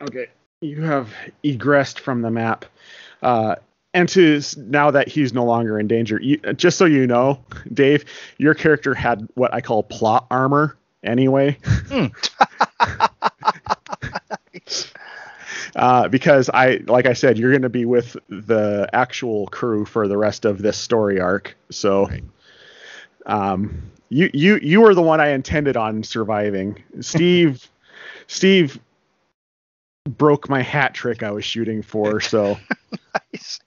Okay, you have egressed from the map. And now that he's no longer in danger, just so you know, Dave, your character had what I call plot armor anyway. Because like I said, you're going to be with the actual crew for the rest of this story arc. So, You were the one I intended on surviving. Steve broke my hat trick I was shooting for, so
Nice.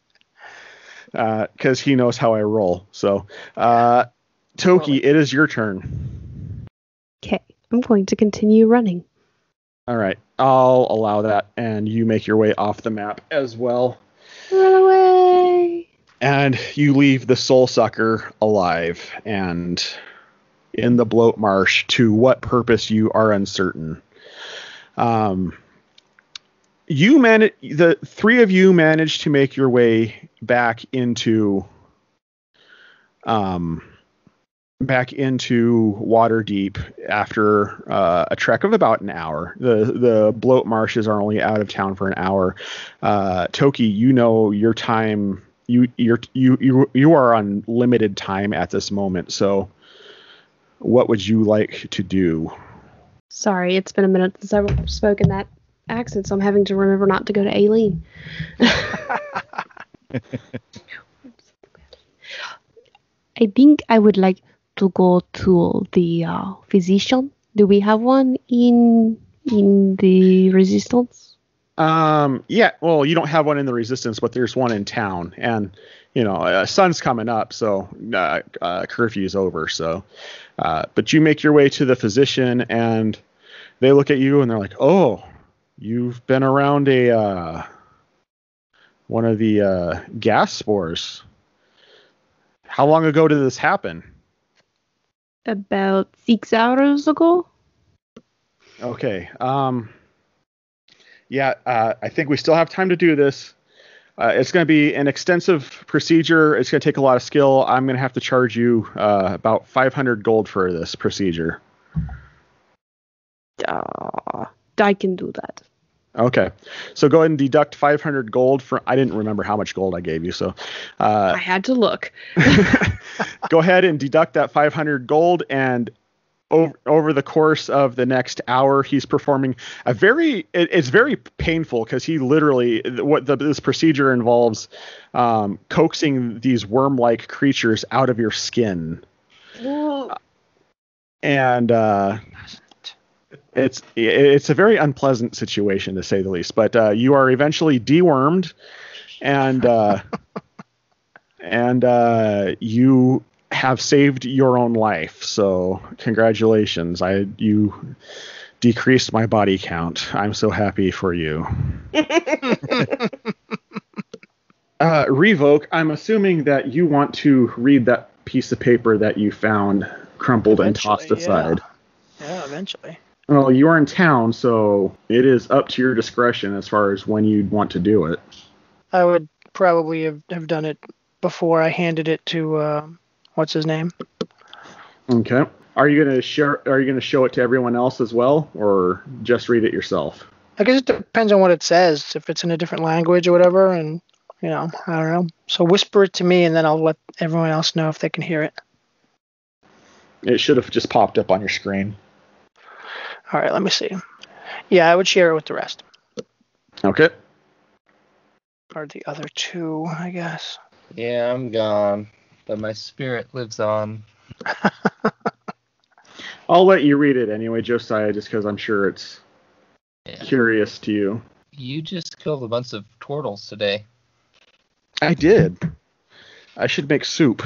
because he knows how I roll. So, Toki, it is your turn.
Okay, I'm going to continue running.
All right, I'll allow that, and you make your way off the map as well.
Run away!
And you leave the Soul Sucker alive and in the bloat marsh. To what purpose you are uncertain. The three of you managed to make your way back into Waterdeep after a trek of about an hour. The bloat marshes are only out of town for an hour. Toki, you know your time. You are on limited time at this moment. So, what would you like to do?
Sorry, it's been a minute since I've spoken that accent, so I'm having to remember not to go to Aileen. I think I would like to go to the physician. Do we have one in the Resistance?
Yeah, well, you don't have one in the Resistance, but there's one in town, and sun's coming up, so curfew's over. So, but you make your way to the physician, and they look at you, and they're like, "Oh, you've been around one of the gas spores. How long ago did this happen?"
About 6 hours ago.
Okay. Yeah, I think we still have time to do this. It's going to be an extensive procedure. It's going to take a lot of skill. I'm going to have to charge you about 500 gold for this procedure.
I can do that.
Okay. So go ahead and deduct 500 gold from... I didn't remember how much gold I gave you, so...
I had to look.
Go ahead and deduct that 500 gold, and over the course of the next hour, he's performing it's very painful, because he literally... this procedure involves coaxing these worm-like creatures out of your skin. And... It's a very unpleasant situation, to say the least. But you are eventually dewormed, and you have saved your own life. So congratulations! You decreased my body count. I'm so happy for you. Revoke. I'm assuming that you want to read that piece of paper that you found crumpled and tossed aside.
Yeah, eventually.
Well, you are in town, so it is up to your discretion as far as when you'd want to do it.
I would probably have done it before I handed it to what's his name.
Okay. Are you going to show it to everyone else as well, or just read it yourself?
I guess it depends on what it says. If it's in a different language or whatever, and I don't know. So whisper it to me, and then I'll let everyone else know if they can hear it.
It should have just popped up on your screen.
All right, let me see. Yeah, I would share it with the rest.
Okay.
Or the other two, I guess.
Yeah, I'm gone, but my spirit lives on.
I'll let you read it anyway, Josiah, just because I'm sure it's curious to you.
You just killed a bunch of turtles today.
I did. I should make soup.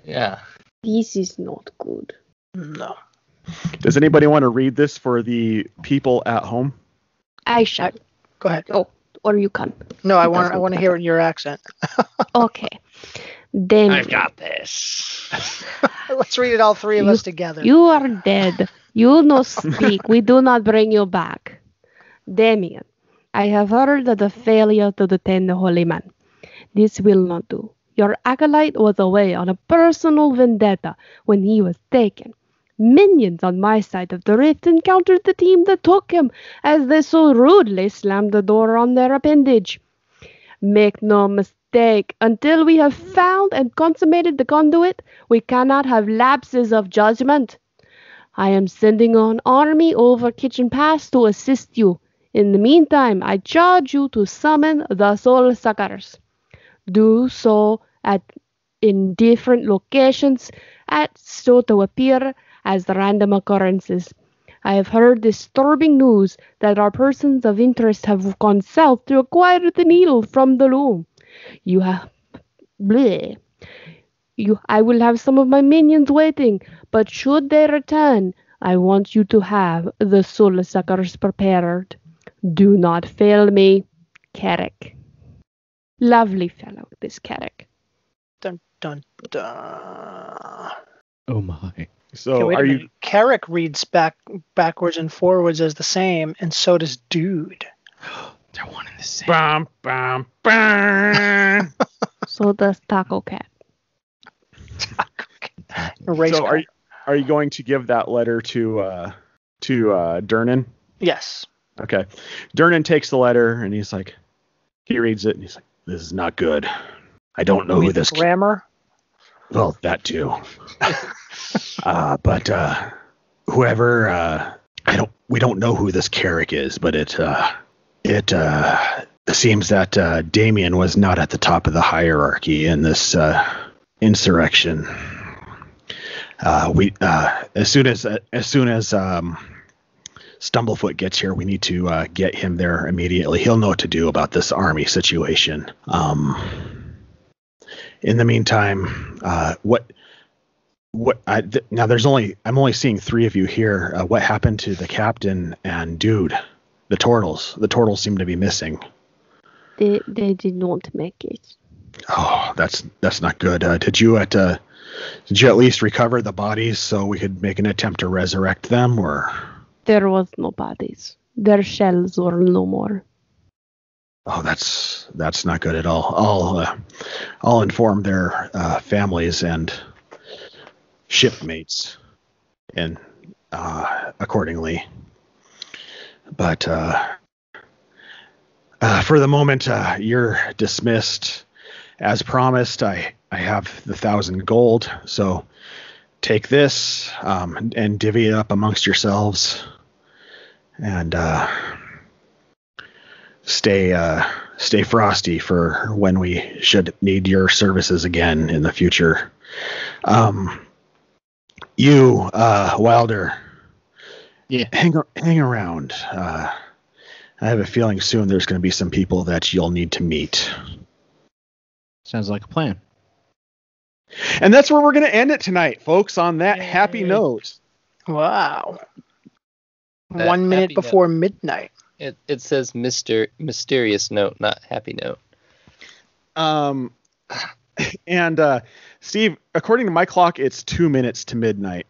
Yeah.
This is not good.
No.
Does anybody want to read this for the people at home?
I shall.
Go ahead.
Oh, or you can.
No, I want to hear it in your accent.
Okay. Damien.
I've got this.
Let's read it, all three of us together.
You are dead. You no speak. We do not bring you back. Damien, I have heard of the failure to detain the holy man. This will not do. Your acolyte was away on a personal vendetta when he was taken. Minions on my side of the rift encountered the team that took him as they so rudely slammed the door on their appendage. Make no mistake, until we have found and consummated the conduit, we cannot have lapses of judgment. I am sending an army over Kitchen Pass to assist you. In the meantime, I charge you to summon the Soul Suckers. Do so in different locations acts so to appear as random occurrences. I have heard disturbing news that our persons of interest have gone south to acquire the needle from the loom. I will have some of my minions waiting, but should they return, I want you to have the soul suckers prepared. Do not fail me, Carrick. Lovely fellow, this Carrick.
Dun dun dun.
Oh my.
So
Okay, wait
are
a
you?
minute. Carrick reads backwards and forwards as the same, and so does Dude.
They're one and the same.
Bum, bum, bum.
So does Taco Cat.
Erase
So
card.
are you going to give that letter to Durnan?
Yes.
Okay. Durnan takes the letter and he reads it and he's like, "This is not good. I don't know who
With
this.
grammar.
Well, that too. But whoever we don't know who this Carrick is, but it seems that Damien was not at the top of the hierarchy in this insurrection. As soon as Stumblefoot gets here, we need to get him there immediately. He'll know what to do about this army situation. In the meantime, now I'm only seeing 3 of you here. What happened to the captain and Dude? The turtles. The turtles seem to be missing.
They did not make it.
Oh, that's not good. Did you at least recover the bodies so we could make an attempt to resurrect them, or?
There was no bodies. Their shells were no more.
Oh, that's not good at all. I'll inform their families and shipmates and accordingly. But for the moment, you're dismissed. As promised, I have the 1,000 gold, so take this and divvy it up amongst yourselves, and stay frosty for when we should need your services again in the future. You, Wilder,
Yeah.
hang around. I have a feeling soon there's going to be some people that you'll need to meet.
Sounds like a plan.
And that's where we're going to end it tonight, folks, on that happy
Yay.
note.
Wow.
That
1 minute
happy
before midnight.
It says mysterious note, not happy note.
And Steve, according to my clock, it's 2 minutes to midnight.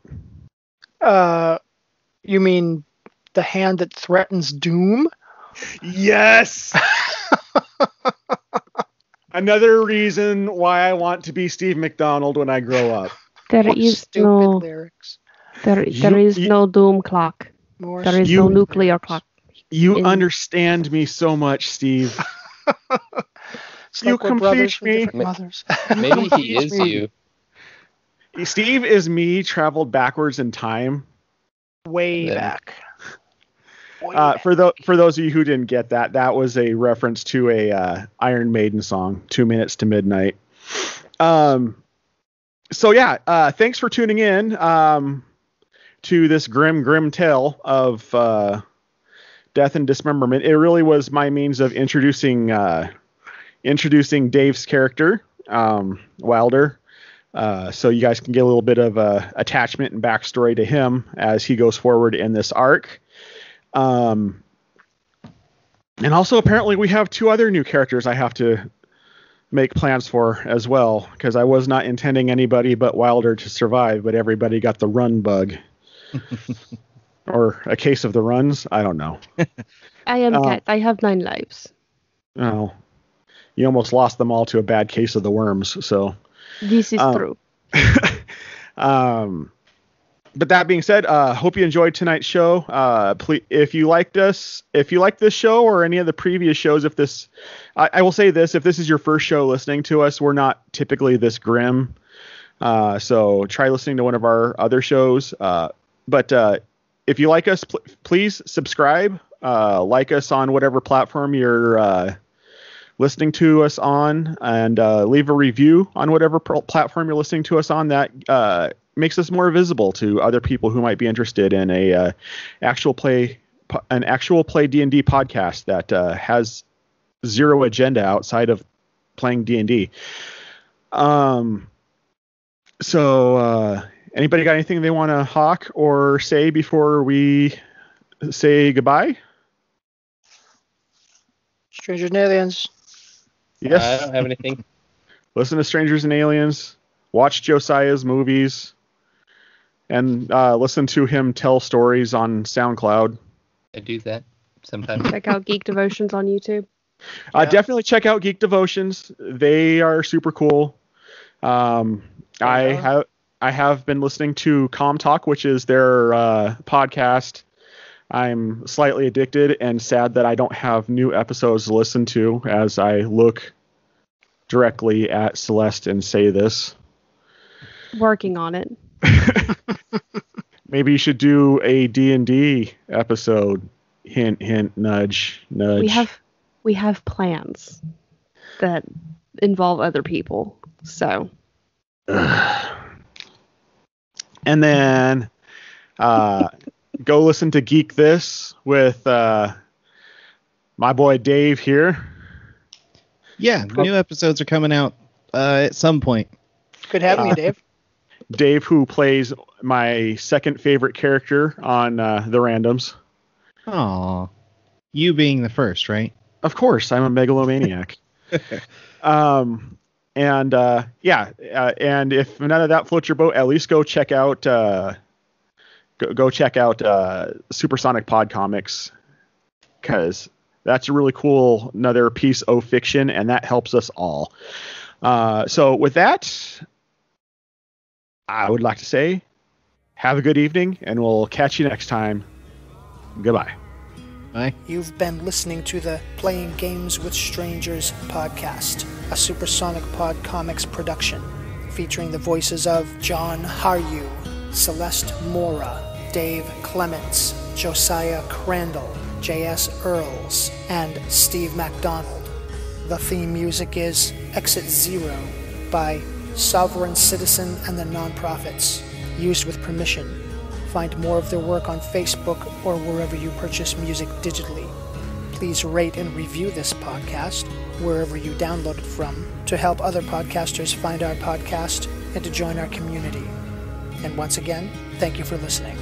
You mean the hand that threatens doom?
Yes! Another reason why I want to be Steve McDonald when I grow up.
There
What
is
stupid
no
lyrics.
there is no doom clock.
More
There is
You-
no nuclear clock.
You
In-
understand me so much, Steve.
It's
You
like we're brothers
complete
from
me.
different mothers.
Maybe he is you.
Steve is me traveled backwards in time.
Way
Then-
back. Way back.
For those of you who didn't get that, that was a reference to a Iron Maiden song, 2 minutes to midnight. So yeah, thanks for tuning in to this grim tale of death and dismemberment. It really was my means of introducing Dave's character, Wilder. So you guys can get a little bit of attachment and backstory to him as he goes forward in this arc. And also apparently we have 2 other new characters I have to make plans for as well, because I was not intending anybody but Wilder to survive, but everybody got the run bug. Or a case of the runs. I don't know.
I am Cat. I have 9 lives.
Oh, you almost lost them all to a bad case of the worms. So,
This is true.
But that being said, hope you enjoyed tonight's show. Please, if you liked this show or any of the previous shows, I will say this, if this is your first show listening to us, we're not typically this grim. So try listening to one of our other shows. But if you like us, please subscribe, like us on whatever platform you're listening to us on, and leave a review on whatever platform you're listening to us on. That makes us more visible to other people who might be interested in an actual play D&D podcast that has zero agenda outside of playing D&D. So anybody got anything they want to hawk or say before we say goodbye?
Strangers and Aliens.
Yes.
I don't have anything.
Listen to Strangers and Aliens. Watch Josiah's movies. And listen to him tell stories on SoundCloud.
I do that sometimes.
Check out Geek Devotions on YouTube.
Definitely check out Geek Devotions. They are super cool. I have been listening to Com Talk, which is their podcast. I'm slightly addicted and sad that I don't have new episodes to listen to as I look directly at Celeste and say this.
Working on it.
Maybe you should do a D&D episode. Hint, hint, nudge, nudge.
We have plans that involve other people. So.
And then go listen to Geek This with my boy Dave here.
Yeah, new episodes are coming out at some point.
Good having you, Dave.
Dave, who plays my second favorite character on the randoms.
Aw. You being the first, right?
Of course, I'm a megalomaniac. And if none of that floats your boat, at least go check out Supersonic Pod Comics, because that's a really cool another piece of fiction, and that helps us all. So with that, I would like to say, have a good evening, and we'll catch you next time. Goodbye.
Bye.
You've been listening to the Playing Games with Strangers podcast, a Supersonic Pod Comics production, featuring the voices of John Haryu, Celeste Mora, Dave Clements, Josiah Crandall, J.S. Earls, and Steve MacDonald. The theme music is Exit Zero by Sovereign Citizen and the Nonprofits, used with permission. Find more of their work on Facebook or wherever you purchase music digitally. Please rate and review this podcast wherever you download it from to help other podcasters find our podcast and to join our community. And once again, thank you for listening.